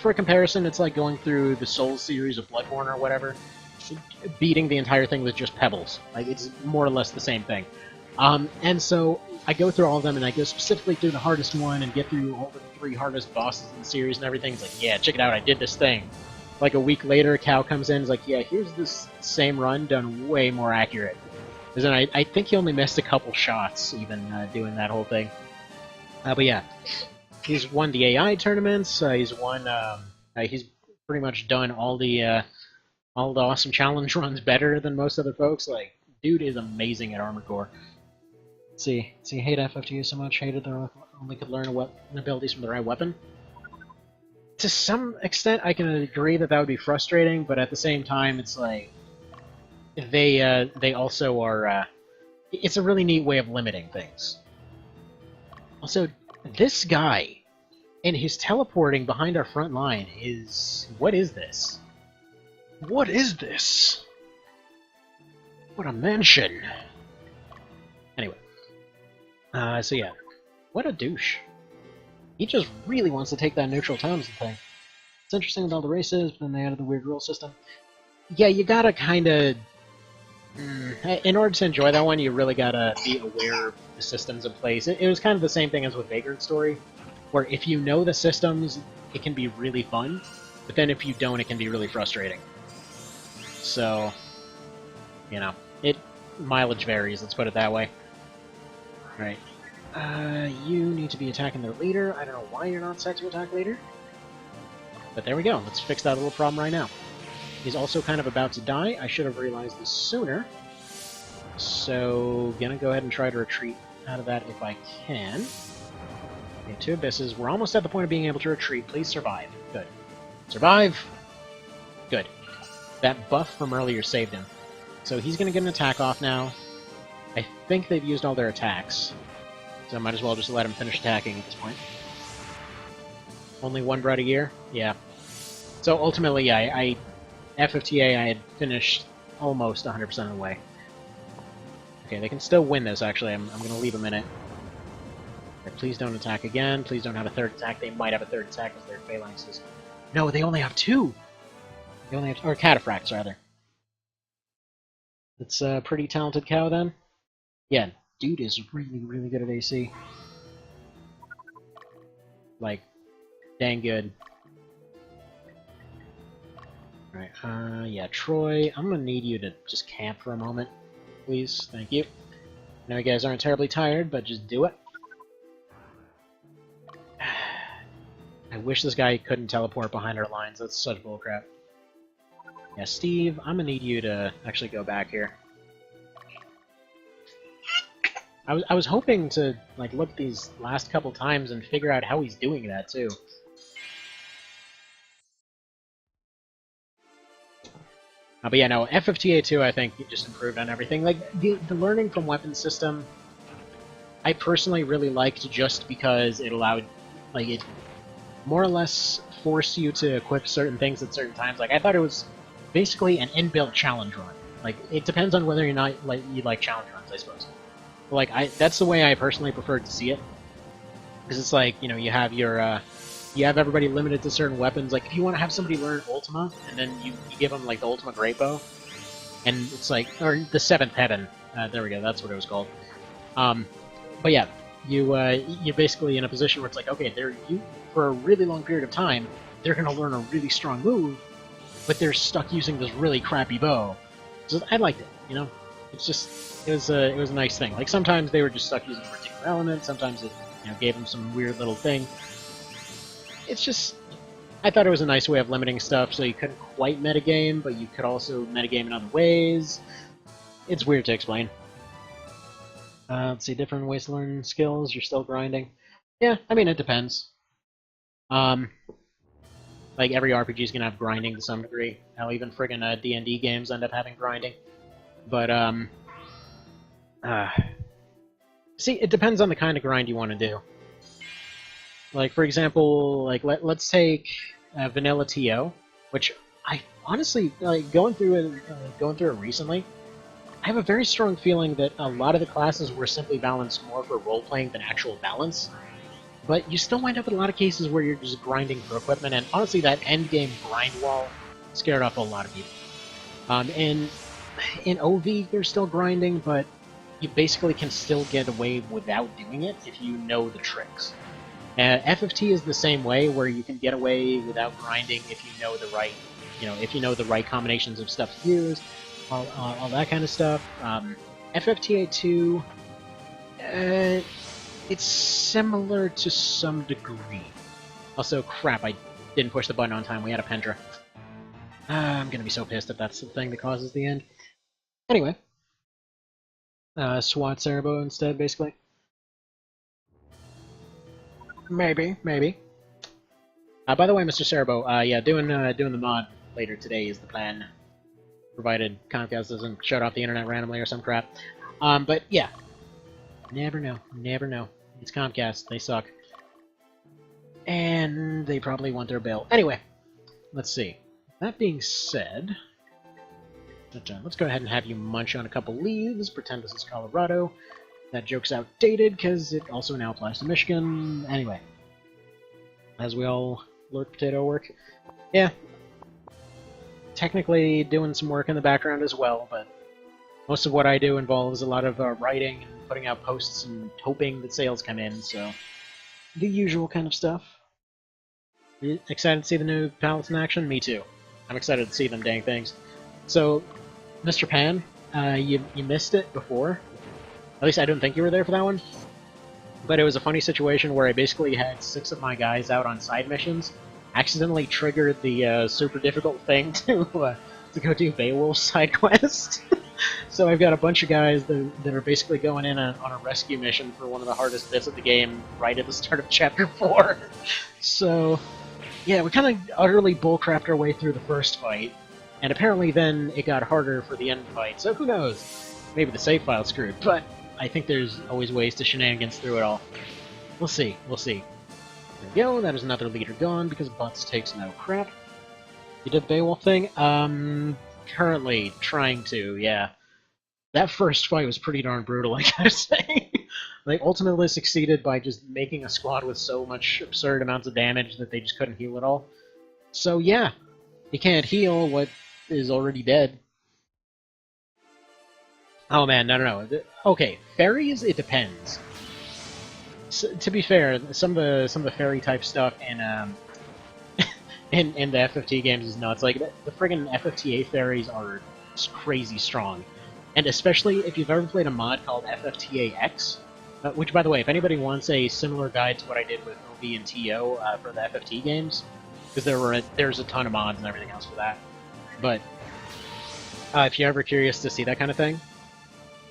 For a comparison, it's like going through the Souls series of Bloodborne or whatever, beating the entire thing with just pebbles. Like, it's more or less the same thing. And so, I go through all of them, and I go specifically through the hardest one and get through all the 3 hardest bosses in the series and everything. It's like, yeah, check it out, I did this thing. Like, a week later, Cal comes in and is like, yeah, here's this same run done way more accurate. Because then I think he only missed a couple shots, even, doing that whole thing. But yeah, he's won the AI tournaments, he's won, he's pretty much done all the awesome challenge runs better than most other folks. Like, dude is amazing at Armored Core. See, hate FFTU so much, hated they only could learn abilities from the right weapon. To some extent, I can agree that would be frustrating, but at the same time, it's like they also are. It's a really neat way of limiting things. Also, this guy and his teleporting behind our front line is... What is this? What is this? What a mansion! Anyway. So yeah. What a douche. He just really wants to take that neutral Townsend thing. It's interesting with all the races, but then they added the weird rule system. Yeah, you gotta kinda... in order to enjoy that one, you really gotta be aware of the systems in place. It was kind of the same thing as with Vagrant Story, where if you know the systems, it can be really fun, but then if you don't, it can be really frustrating. So, you know, mileage varies, let's put it that way. Right. You need to be attacking their leader. I don't know why you're not set to attack leader. But there we go. Let's fix that little problem right now. He's also kind of about to die. I should have realized this sooner. So, gonna go ahead and try to retreat out of that if I can. Okay, 2 abysses. We're almost at the point of being able to retreat. Please survive. Good. Survive! Good. That buff from earlier saved him. So he's gonna get an attack off now. I think they've used all their attacks. So I might as well just let him finish attacking at this point. Only 1 bread a year? Yeah. So ultimately, yeah, FFTA, I had finished almost 100% of the way. Okay, they can still win this, actually. I'm going to leave a minute. Okay, please don't attack again. Please don't have a 3rd attack. They might have a 3rd attack because they're phalanxes. No, they only have 2! They only have... Or cataphracts, rather. It's a pretty talented cow, then. Yeah, dude is really, really good at AC. Like, dang good. Alright, yeah, Troy, I'm gonna need you to just camp for a moment, please. Thank you. I know you guys aren't terribly tired, but just do it. I wish this guy couldn't teleport behind our lines. That's such bullcrap. Yeah, Steve, I'm gonna need you to actually go back here. I was hoping to like look these last couple times and figure out how he's doing that too. But yeah, no, FFTA 2 I think just improved on everything. Like the learning from weapon system, I personally really liked just because it allowed, like, it more or less forced you to equip certain things at certain times. Like I thought it was basically an inbuilt challenge run. Like it depends on whether or not you like challenge runs, I suppose. But, like that's the way I personally preferred to see it, because it's like, you know, you have your you have everybody limited to certain weapons. Like if you want to have somebody learn Ultima, and then you give them like the Ultima Great Bow, and it's like, or the Seventh Heaven. There we go. That's what it was called. But yeah, you're basically in a position where it's like, okay, for a really long period of time, they're gonna learn a really strong move, but they're stuck using this really crappy bow. So I liked it, you know. It's just it was a nice thing. Like sometimes they were just stuck using a particular element. Sometimes it, you know, gave them some weird little thing. It's just, I thought it was a nice way of limiting stuff, so you couldn't quite metagame, but you could also metagame in other ways. It's weird to explain. Let's see, different ways to learn skills. You're still grinding. Yeah, I mean, it depends. Like, every RPG is gonna have grinding to some degree. Hell, even friggin' D&D games end up having grinding. But, see, it depends on the kind of grind you want to do. Like, for example, like, let's take Vanilla TO, which I honestly, like, going through it recently, I have a very strong feeling that a lot of the classes were simply balanced more for role-playing than actual balance. But you still wind up in a lot of cases where you're just grinding for equipment, and honestly, that endgame grind wall scared off a lot of people. In OV, you're still grinding, but you basically can still get away without doing it if you know the tricks. FFT is the same way, where you can get away without grinding if you know the right, if you know the right combinations of stuff to use, all that kind of stuff. FFTA 2, it's similar to some degree. Also, crap, I didn't push the button on time. We had a Pendra. I'm gonna be so pissed if that's the thing that causes the end. Anyway, SWAT Cerebro instead, basically. Maybe. By the way, Mr. Cerebro, yeah, doing the mod later today is the plan, provided Comcast doesn't shut off the internet randomly or some crap. But yeah, never know. It's Comcast, they suck, and they probably want their bill. Anyway, let's see. That being said, let's go ahead and have you munch on a couple leaves. Pretend this is Colorado. That joke's outdated, because it also now applies to Michigan. Anyway, as we all learn potato work. Yeah, technically doing some work in the background as well, but most of what I do involves a lot of writing and putting out posts and hoping that sales come in, so the usual kind of stuff. You excited to see the new palettes in action? Me too. I'm excited to see them dang things. So, Mr. Pan, you missed it before. At least I didn't think you were there for that one. But it was a funny situation where I basically had 6 of my guys out on side missions, accidentally triggered the super difficult thing to go do Beowulf's side quest. So I've got a bunch of guys that are basically going in on a rescue mission for one of the hardest bits of the game right at the start of Chapter 4. So, yeah, we kind of utterly bullcrapped our way through the first fight, and apparently then it got harder for the end fight, so who knows? Maybe the save file screwed, but I think there's always ways to shenanigans through it all. We'll see. There we go, that is another leader gone, because Butts takes no crap. You did the Beowulf thing? Currently trying to, yeah. That first fight was pretty darn brutal, I gotta say. They ultimately succeeded by just making a squad with so much absurd amounts of damage that they just couldn't heal at all. So yeah, you can't heal what is already dead. Oh man, no. Okay, fairies, it depends. To be fair, some of the fairy type stuff in in the FFT games is nuts. Like the friggin' FFTA fairies are crazy strong, and especially if you've ever played a mod called FFTA X, which by the way, if anybody wants a similar guide to what I did with OV and TO for the FFT games, because there's a ton of mods and everything else for that, but If you're ever curious to see that kind of thing,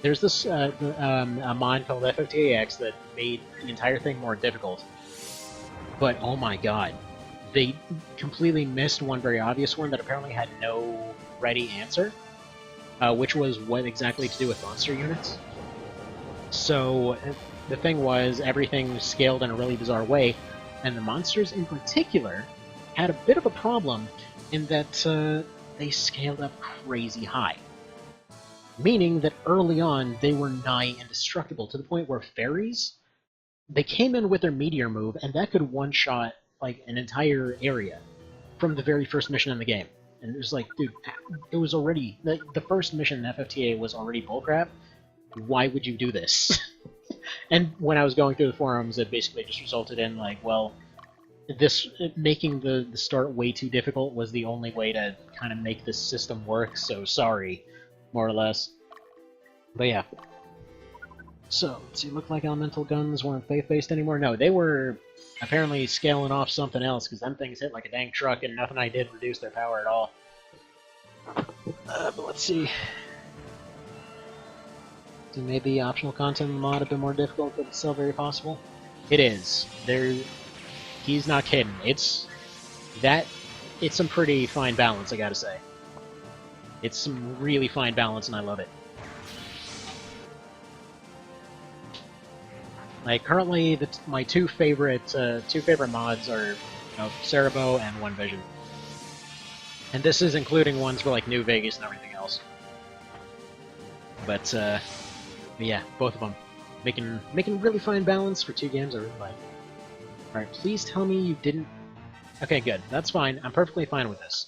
there's this a mod called FFTAX that made the entire thing more difficult. But oh my god, they completely missed one very obvious one that apparently had no ready answer, which was what exactly to do with monster units. So the thing was, everything scaled in a really bizarre way, and the monsters in particular had a bit of a problem in that they scaled up crazy high. Meaning that early on, they were nigh indestructible, to the point where fairies, they came in with their meteor move, and that could one-shot like an entire area from the very first mission in the game. And it was like, dude, it was already... The first mission in FFTA was already bullcrap. Why would you do this? And when I was going through the forums, it basically just resulted in, like, well, this making the start way too difficult was the only way to kind of make this system work, so sorry, more or less. But yeah. So, does it look like elemental guns weren't faith-based anymore? No, they were apparently scaling off something else, because them things hit like a dang truck, and nothing I did reduced their power at all. But let's see. So maybe optional content in the mod a bit more difficult, but it's still very possible? It is. He's not kidding. It's some pretty fine balance, I gotta say. It's some really fine balance, and I love it. Like, currently, my two favorite mods are, Cerebro and One Vision. And this is including ones for, like, New Vegas and everything else. But yeah, both of them. Making really fine balance for two games I really like. Alright, please tell me you didn't... Okay, good. That's fine. I'm perfectly fine with this.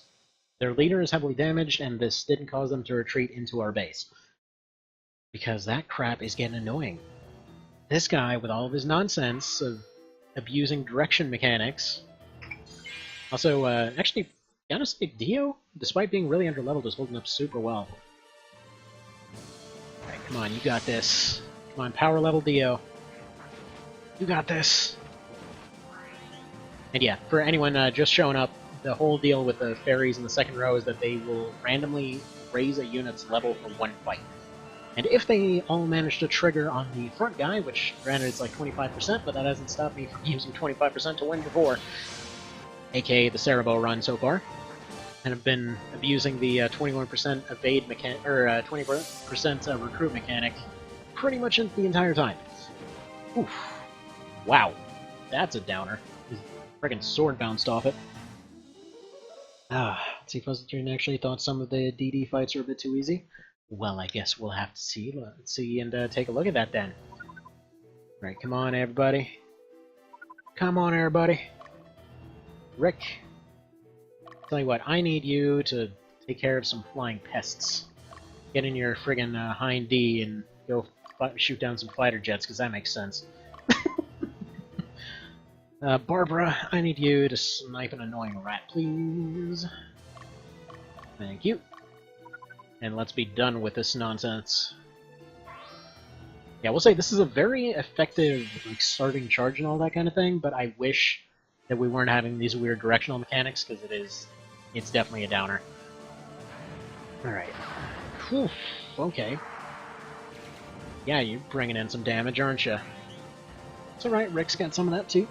Their leader is heavily damaged, and this didn't cause them to retreat into our base. Because that crap is getting annoying. This guy, with all of his nonsense of abusing direction mechanics... Also, actually, gotta say, Dio, despite being really underleveled, is holding up super well. Alright, come on, you got this. Come on, power level Dio. You got this. And yeah, for anyone just showing up, the whole deal with the fairies in the second row is that they will randomly raise a unit's level for one fight. And if they all manage to trigger on the front guy, which granted it's like 25%, but that hasn't stopped me from using 25% to win before, aka the Cerebro run so far, and have been abusing the 21% evade mechanic, or 20% recruit mechanic pretty much the entire time. Oof. Wow. That's a downer. His friggin' sword bounced off it. Let's see if Fuzzletrain actually thought some of the DD fights are a bit too easy. Well, I guess we'll have to see. Let's see and take a look at that then. Alright, come on everybody. Come on everybody. Rick, tell you what, I need you to take care of some flying pests. Get in your friggin' hind D and go shoot down some fighter jets, because that makes sense. Barbara, I need you to snipe an annoying rat, please. Thank you. And let's be done with this nonsense. Yeah, we'll say this is a very effective like starting charge and all that kind of thing, but I wish that we weren't having these weird directional mechanics, because it's definitely a downer. Alright. Whew, okay. Yeah, you're bringing in some damage, aren't you? It's alright, Rick's got some of that too.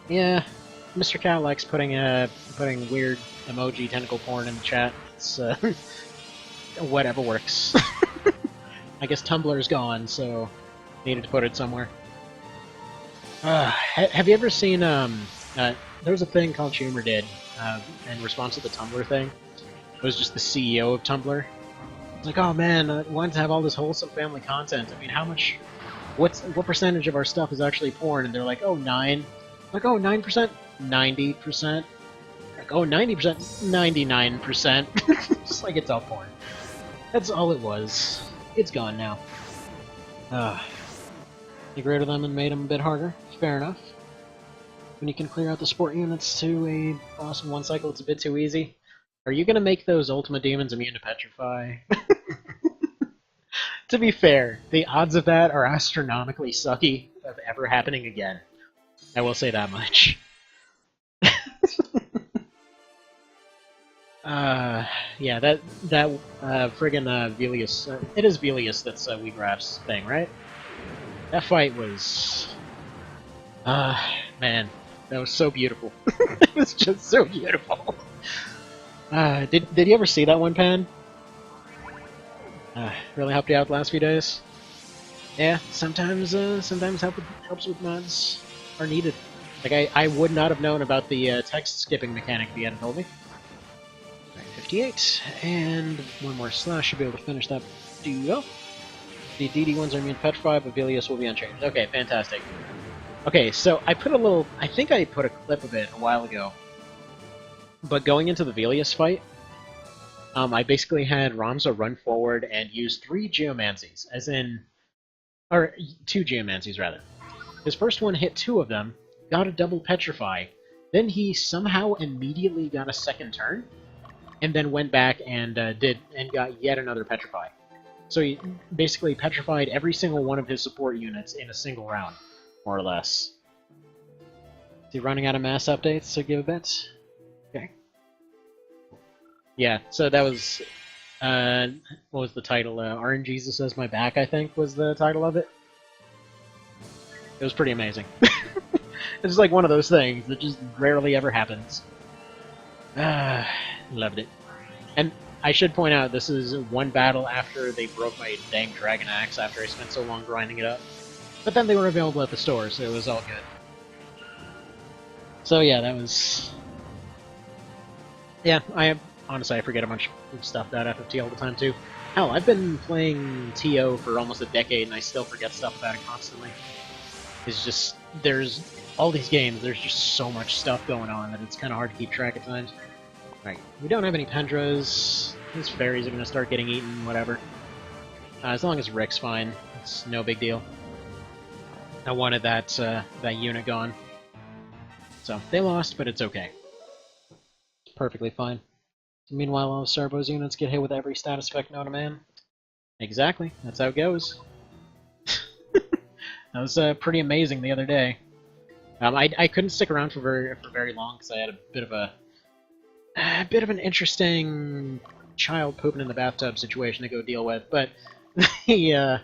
Yeah, Mr. Cow likes putting weird emoji tentacle porn in the chat. It's, whatever works. I guess Tumblr's gone, so needed to put it somewhere. Have you ever seen, there was a thing called Schumer did, in response to the Tumblr thing. It was just the CEO of Tumblr. It's like, oh man, I wanted to have all this wholesome family content. I mean, what percentage of our stuff is actually porn? And they're like, oh, 9. Like, oh, 9%? 90%? Like, oh, 90%? 99%. Just like it's all porn. That's all it was. It's gone now. Get rid of them and made them a bit harder. Fair enough. When you can clear out the sport units to a boss in one cycle, it's a bit too easy. Are you gonna make those Ultima Demons immune to Petrify? To be fair, the odds of that are astronomically sucky of ever happening again. I will say that much. Yeah, that friggin' Velius, it is Velius that's Wheatgrass thing, right? That fight was, man, that was so beautiful. It was just so beautiful. Did you ever see that one, Pan? Really helped you out the last few days? Yeah, sometimes helps with mods are needed. Like, I would not have known about the text skipping mechanic if you hadn't told me. Alright, 58, and one more slash should be able to finish that duo. The DD ones are immune to Petrify, but Velius will be unchanged. Okay, fantastic. Okay, so I think I put a clip of it a while ago. But going into the Velius fight, I basically had Ramza run forward and use 3 Geomancies, as in... or 2 Geomancies, rather. His first one hit 2 of them, got a double Petrify, then he somehow immediately got a second turn, and then went back and got yet another Petrify. So he basically petrified every single one of his support units in a single round, more or less. Is he running out of mass updates, so give a bet? Okay. Yeah, so that was... what was the title? RNGesus Has My Back, I think, was the title of it. It was pretty amazing. It's like one of those things that just rarely ever happens. Loved it. And I should point out, this is one battle after they broke my dang Dragon Axe after I spent so long grinding it up. But then they were available at the store, so it was all good. So yeah, that was... Yeah, honestly, I forget a bunch of stuff about FFT all the time, too. Hell, I've been playing TO for almost a decade, and I still forget stuff about it constantly. It's just, there's all these games, there's just so much stuff going on that it's kind of hard to keep track at times. Right, we don't have any Pendras. These fairies are going to start getting eaten, whatever. As long as Rick's fine, it's no big deal. I wanted that unit gone. So, they lost, but it's okay. It's perfectly fine. Meanwhile, all of Sarbo's units get hit with every status effect known to man. Exactly, that's how it goes. That was pretty amazing the other day. I couldn't stick around for very long because I had a bit of an interesting child pooping in the bathtub situation to go deal with. But yeah,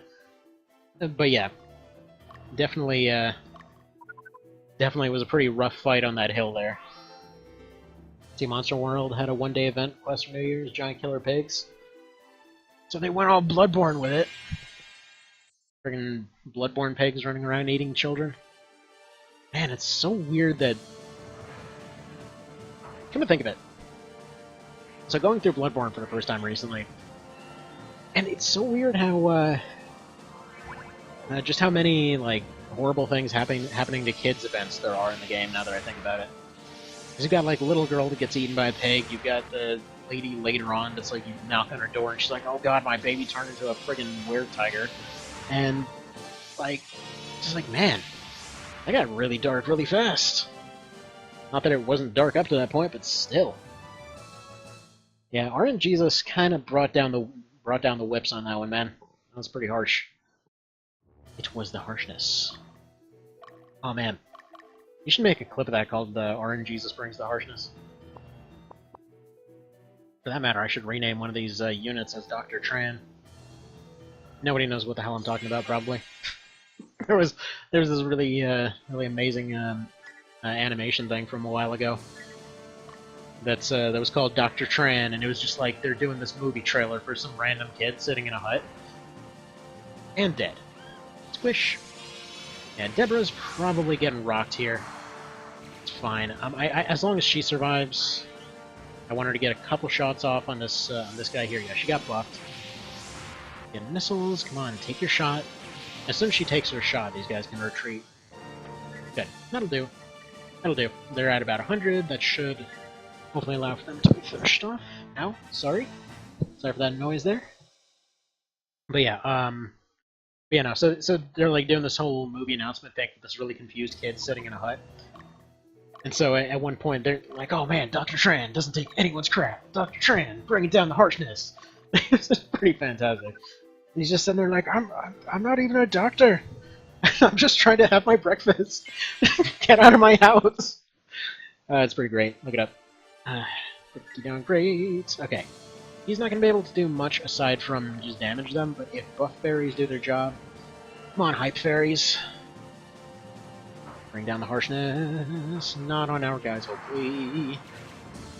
definitely was a pretty rough fight on that hill there. See, Monster World had a one-day event, Quest for New Year's, Giant Killer Pigs. So they went all Bloodborne with it. Friggin' Bloodborne pigs running around eating children. Man, it's so weird that... Come to think of it. So going through Bloodborne for the first time recently, and it's so weird how, just how many, like, horrible things happening to kids events there are in the game now that I think about it. Because you've got, like, a little girl that gets eaten by a pig, you've got the lady later on that's like, you knock on her door and she's like, oh god, my baby turned into a friggin' weretiger. And, like, just like, man, that got really dark really fast. Not that it wasn't dark up to that point, but still. Yeah, RNGesus kind of brought down the whips on that one, man. That was pretty harsh. It was the harshness. Oh man, you should make a clip of that called RNGesus Brings the Harshness. For that matter, I should rename one of these units as Dr. Tran. Nobody knows what the hell I'm talking about, probably. there was this really amazing animation thing from a while ago. That was called Dr. Tran, and it was just like they're doing this movie trailer for some random kid sitting in a hut. And dead. Squish. Yeah, Deborah's probably getting rocked here. It's fine. As long as she survives, I want her to get a couple shots off on this guy here. Yeah, she got buffed. Get missiles. Come on, take your shot. As soon as she takes her shot, these guys can retreat. Good. That'll do. That'll do. They're at about 100. That should hopefully allow for them to be finished off. Ow, sorry. Sorry for that noise there. But yeah, no, so they're like doing this whole movie announcement thing with this really confused kid sitting in a hut. And so at one point they're like, oh man, Dr. Tran doesn't take anyone's crap. Dr. Tran, bringing down the harshness. It's just pretty fantastic. He's just sitting there like, I'm not even a doctor. I'm just trying to have my breakfast. Get out of my house. It's pretty great. Look it up. Pretty darn great. Okay. He's not going to be able to do much aside from just damage them, but if buff fairies do their job... Come on, hype fairies. Bring down the harshness. Not on our guys, hopefully.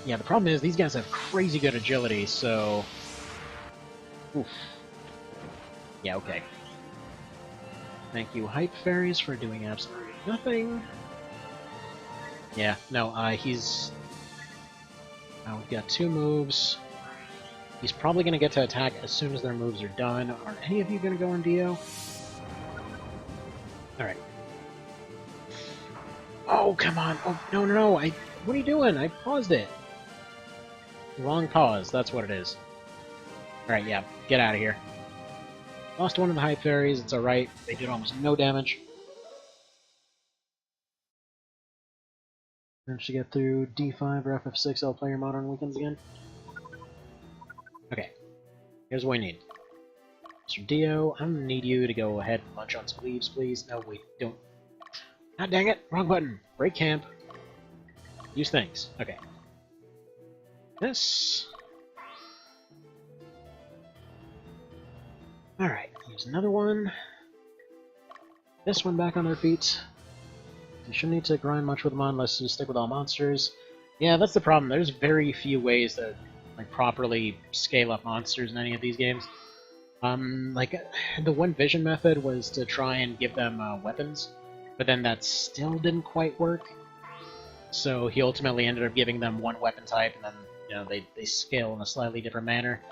Yeah, the problem is these guys have crazy good agility, so... Oof. Yeah, okay. Thank you, hype fairies, for doing absolutely nothing. Yeah, no, he's... we've got 2 moves. He's probably going to get to attack as soon as their moves are done. Are any of you going to go on Dio? Alright. Oh, come on! Oh, no, no, no! What are you doing? I paused it! Wrong pause, that's what it is. Alright, yeah, get out of here. Lost one of the hype fairies, it's alright. They did almost no damage. Managed to get through D5 or FF6, I'll play your Modern Weekends again. Okay, here's what we need. Mr. Dio, I'm gonna need you to go ahead and munch on some leaves, please. No, wait, don't. Ah, dang it! Wrong button! Break camp. Use things. Okay. This. Alright, use another one. This one back on their feet. You shouldn't need to grind much with them unless you stick with all monsters. Yeah, that's the problem. There's very few ways to properly scale up monsters in any of these games. The one vision method was to try and give them weapons, but then that still didn't quite work. So he ultimately ended up giving them one weapon type, and then they scale in a slightly different manner.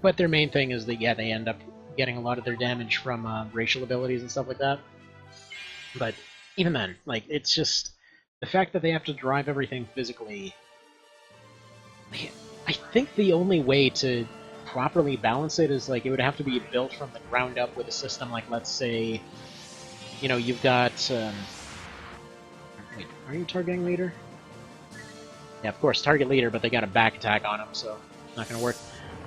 But their main thing is that they end up getting a lot of their damage from racial abilities and stuff like that. But even then, it's just the fact that they have to drive everything physically. I think the only way to properly balance it is it would have to be built from the ground up with a system let's say, you've got wait, are you targeting leader? Yeah, of course, target leader, but they got a back attack on him, so it's not gonna work.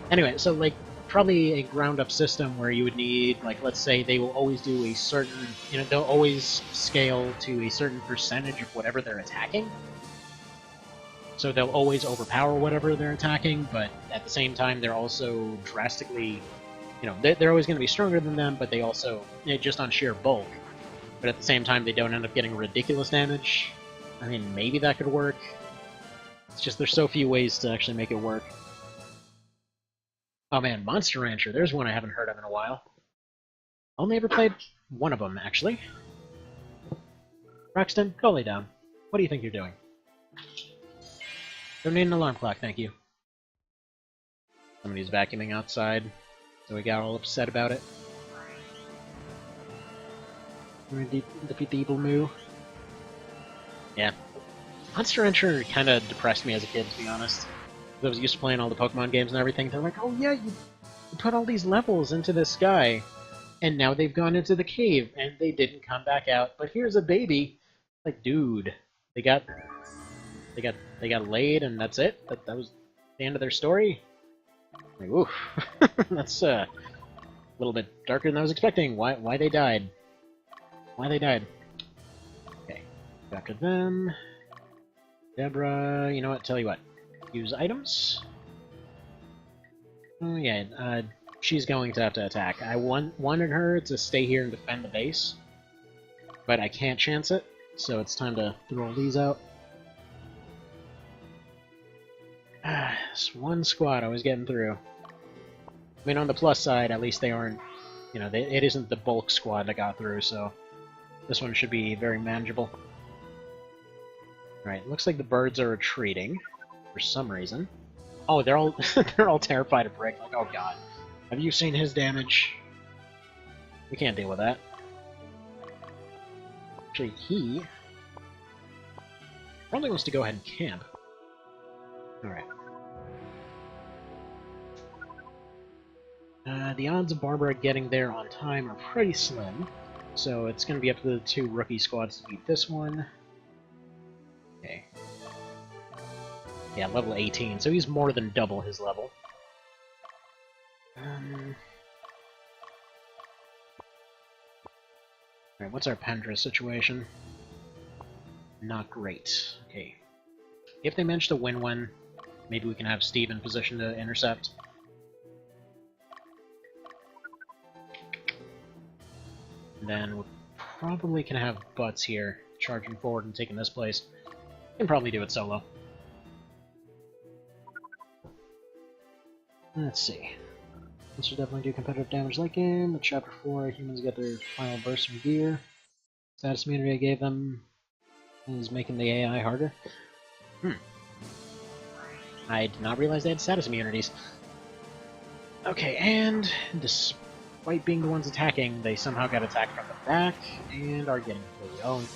Anyway, so probably a ground up system where you would need let's say they will always do a certain, they'll always scale to a certain percentage of whatever they're attacking. So they'll always overpower whatever they're attacking, but at the same time they're also drastically, they're always going to be stronger than them, but they also, just on sheer bulk. But at the same time they don't end up getting ridiculous damage. I mean, maybe that could work. It's just there's so few ways to actually make it work. Oh man, Monster Rancher, there's one I haven't heard of in a while. Only ever played one of them, actually. Braxton, go lay down. What do you think you're doing? Don't need an alarm clock, thank you. Somebody's vacuuming outside, so we got all upset about it. We're gonna defeat the evil Moo. Yeah. Monster Rancher kind of depressed me as a kid, to be honest. I was used to playing all the Pokemon games and everything. They're like, oh yeah, you put all these levels into this sky, and now they've gone into the cave, and they didn't come back out, but here's a baby. Dude, they got laid, and that's it? That was the end of their story? Oof. That's a little bit darker than I was expecting. Why they died? Why they died? Okay, go after them. Deborah, you know what? Tell you what. Use items. Oh yeah, she's going to have to attack. I wanted her to stay here and defend the base, but I can't chance it, so it's time to throw these out. This one squad I was getting through. I mean, on the plus side, at least they aren't, it isn't the bulk squad that got through, so this one should be very manageable. Alright, looks like the birds are retreating, for some reason. Oh, they're all they're all terrified of Rick, oh god. Have you seen his damage? We can't deal with that. Actually, he probably wants to go ahead and camp. Alright. The odds of Barbara getting there on time are pretty slim, so it's going to be up to the 2 rookie squads to beat this one. Okay. Yeah, level 18, so he's more than double his level. Alright, what's our Pendra situation? Not great. Okay. If they manage to win one, maybe we can have Steve in position to intercept. And then we probably can have Butts here, charging forward and taking this place. Can probably do it solo. Let's see. This should definitely do competitive damage late game. The Chapter 4 humans get their final burst of gear. Status immunity I gave them is making the AI harder. I did not realize they had status immunities. Okay, and despite being the ones attacking, they somehow got attacked from the back and are getting fully owned.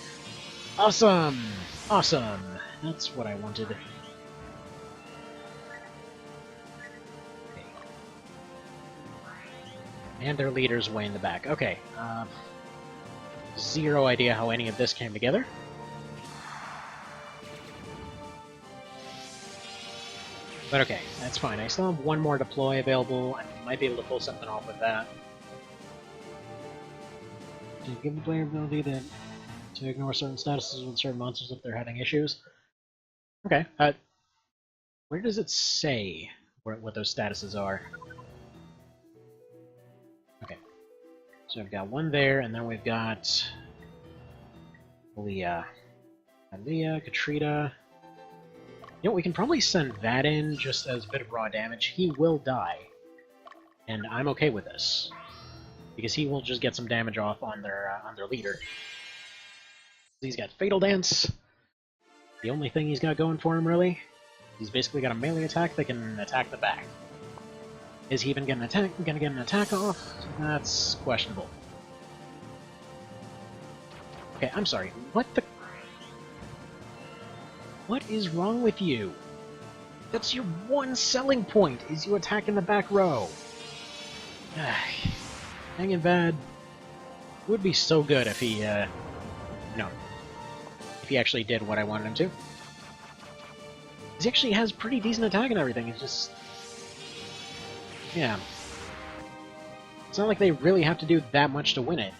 Awesome! Awesome! That's what I wanted. And their leader's way in the back. Okay, zero idea how any of this came together. But okay, that's fine. I still have one more deploy available, and we might be able to pull something off with that. To give the player ability to ignore certain statuses with certain monsters if they're having issues. Okay, where does it say what those statuses are? Okay, so we've got one there, and then we've got Leah, Katrina. You know, we can probably send that in just as a bit of raw damage. He will die, and I'm okay with this because he will just get some damage off on their leader. He's got Fatal Dance. The only thing he's got going for him, really. He's basically got a melee attack that can attack the back. Is he even gonna get an attack off? That's questionable. Okay, I'm sorry. What is wrong with you? That's your one selling point, is you attack in the back row. Hanging bad. It would be so good if he, if he actually did what I wanted him to. He actually has pretty decent attack and everything, it's just... yeah. It's not like they really have to do that much to win it.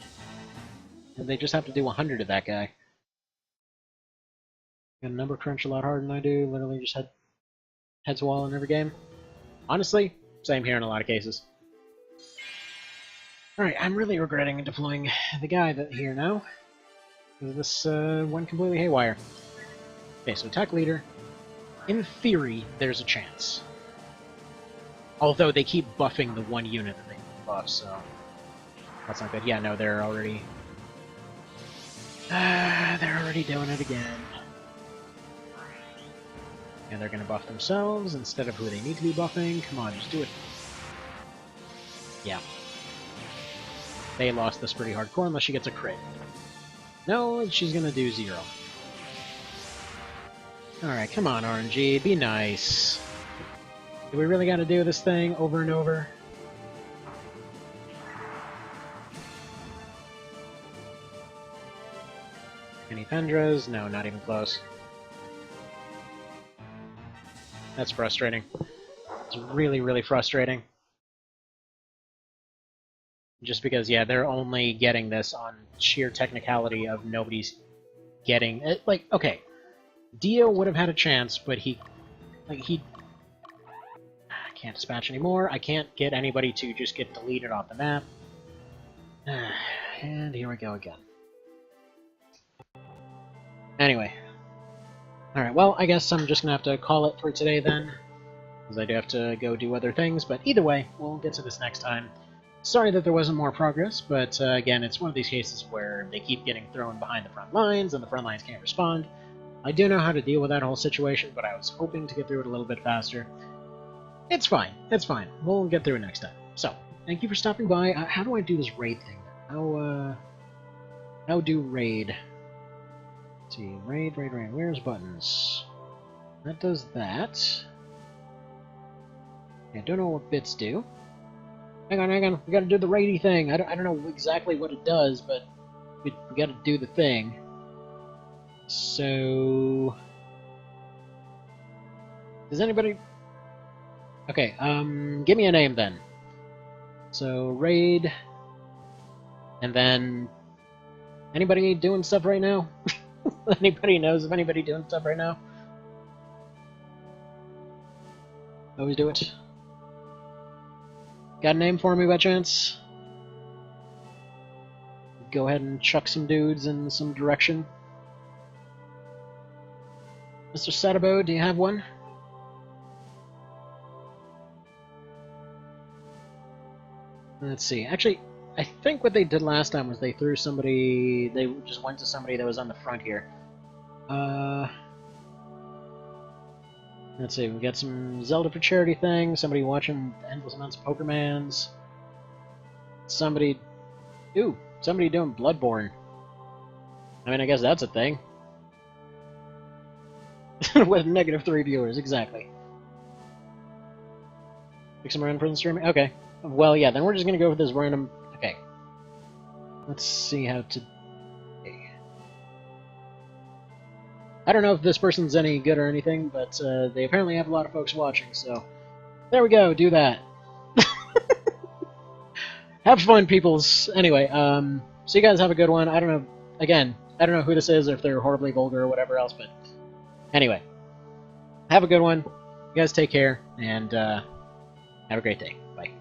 They just have to do 100 to that guy. Got a number crunch a lot harder than I do, literally just head to wall in every game. Honestly, same here in a lot of cases. Alright, I'm really regretting deploying the guy here now. This went completely haywire. Okay, so attack leader. In theory, there's a chance. Although they keep buffing the one unit that they can buff, so... that's not good. Yeah, no, they're already... they're already doing it again. And they're gonna buff themselves instead of who they need to be buffing. Come on, just do it. Yeah. They lost this pretty hardcore unless she gets a crit. No, she's gonna do 0. Alright, come on, RNG, be nice. Do we really gotta do this thing over and over? Any Pendras? No, not even close. That's frustrating. It's really, really frustrating. Just because, yeah, they're only getting this on sheer technicality of nobody's getting... like, okay, Dio would have had a chance, but I can't dispatch anymore. I can't get anybody to just get deleted off the map. And here we go again. Anyway. Alright, well, I guess I'm just gonna have to call it for today then, because I do have to go do other things, but either way, we'll get to this next time. Sorry that there wasn't more progress, but again, it's one of these cases where they keep getting thrown behind the front lines, and the front lines can't respond. I do know how to deal with that whole situation, but I was hoping to get through it a little bit faster. It's fine, it's fine. We'll get through it next time. So, thank you for stopping by. How do I do this raid thing? How do raid? Let's see, raid, where's buttons? That does that. I don't know what bits do. Hang on, we gotta do the raidy thing. I don't know exactly what it does, but we gotta do the thing. So... does anybody... okay, give me a name then. So, raid... and then... anybody doing stuff right now? Anybody knows of anybody doing stuff right now? Always do it. Got a name for me by chance? Go ahead and chuck some dudes in some direction. Mr. Satabo, do you have one? Let's see. Actually, I think what they did last time was they threw somebody... They just went to somebody that was on the front here. Let's see. We got some Zelda for Charity thing. Somebody watching endless amounts of Pokermans. Somebody... Ooh, somebody doing Bloodborne. I mean, I guess that's a thing. With -3 viewers, exactly. Pick some random person streaming? Okay. Well, yeah, then we're just gonna go with this random... Okay. Let's see how to... I don't know if this person's any good or anything, but they apparently have a lot of folks watching, so... There we go, do that. Have fun, peoples. Anyway, so you guys have a good one. I don't know, again, I don't know who this is, or if they're horribly vulgar or whatever else, but... Anyway. Have a good one. You guys take care, and have a great day. Bye.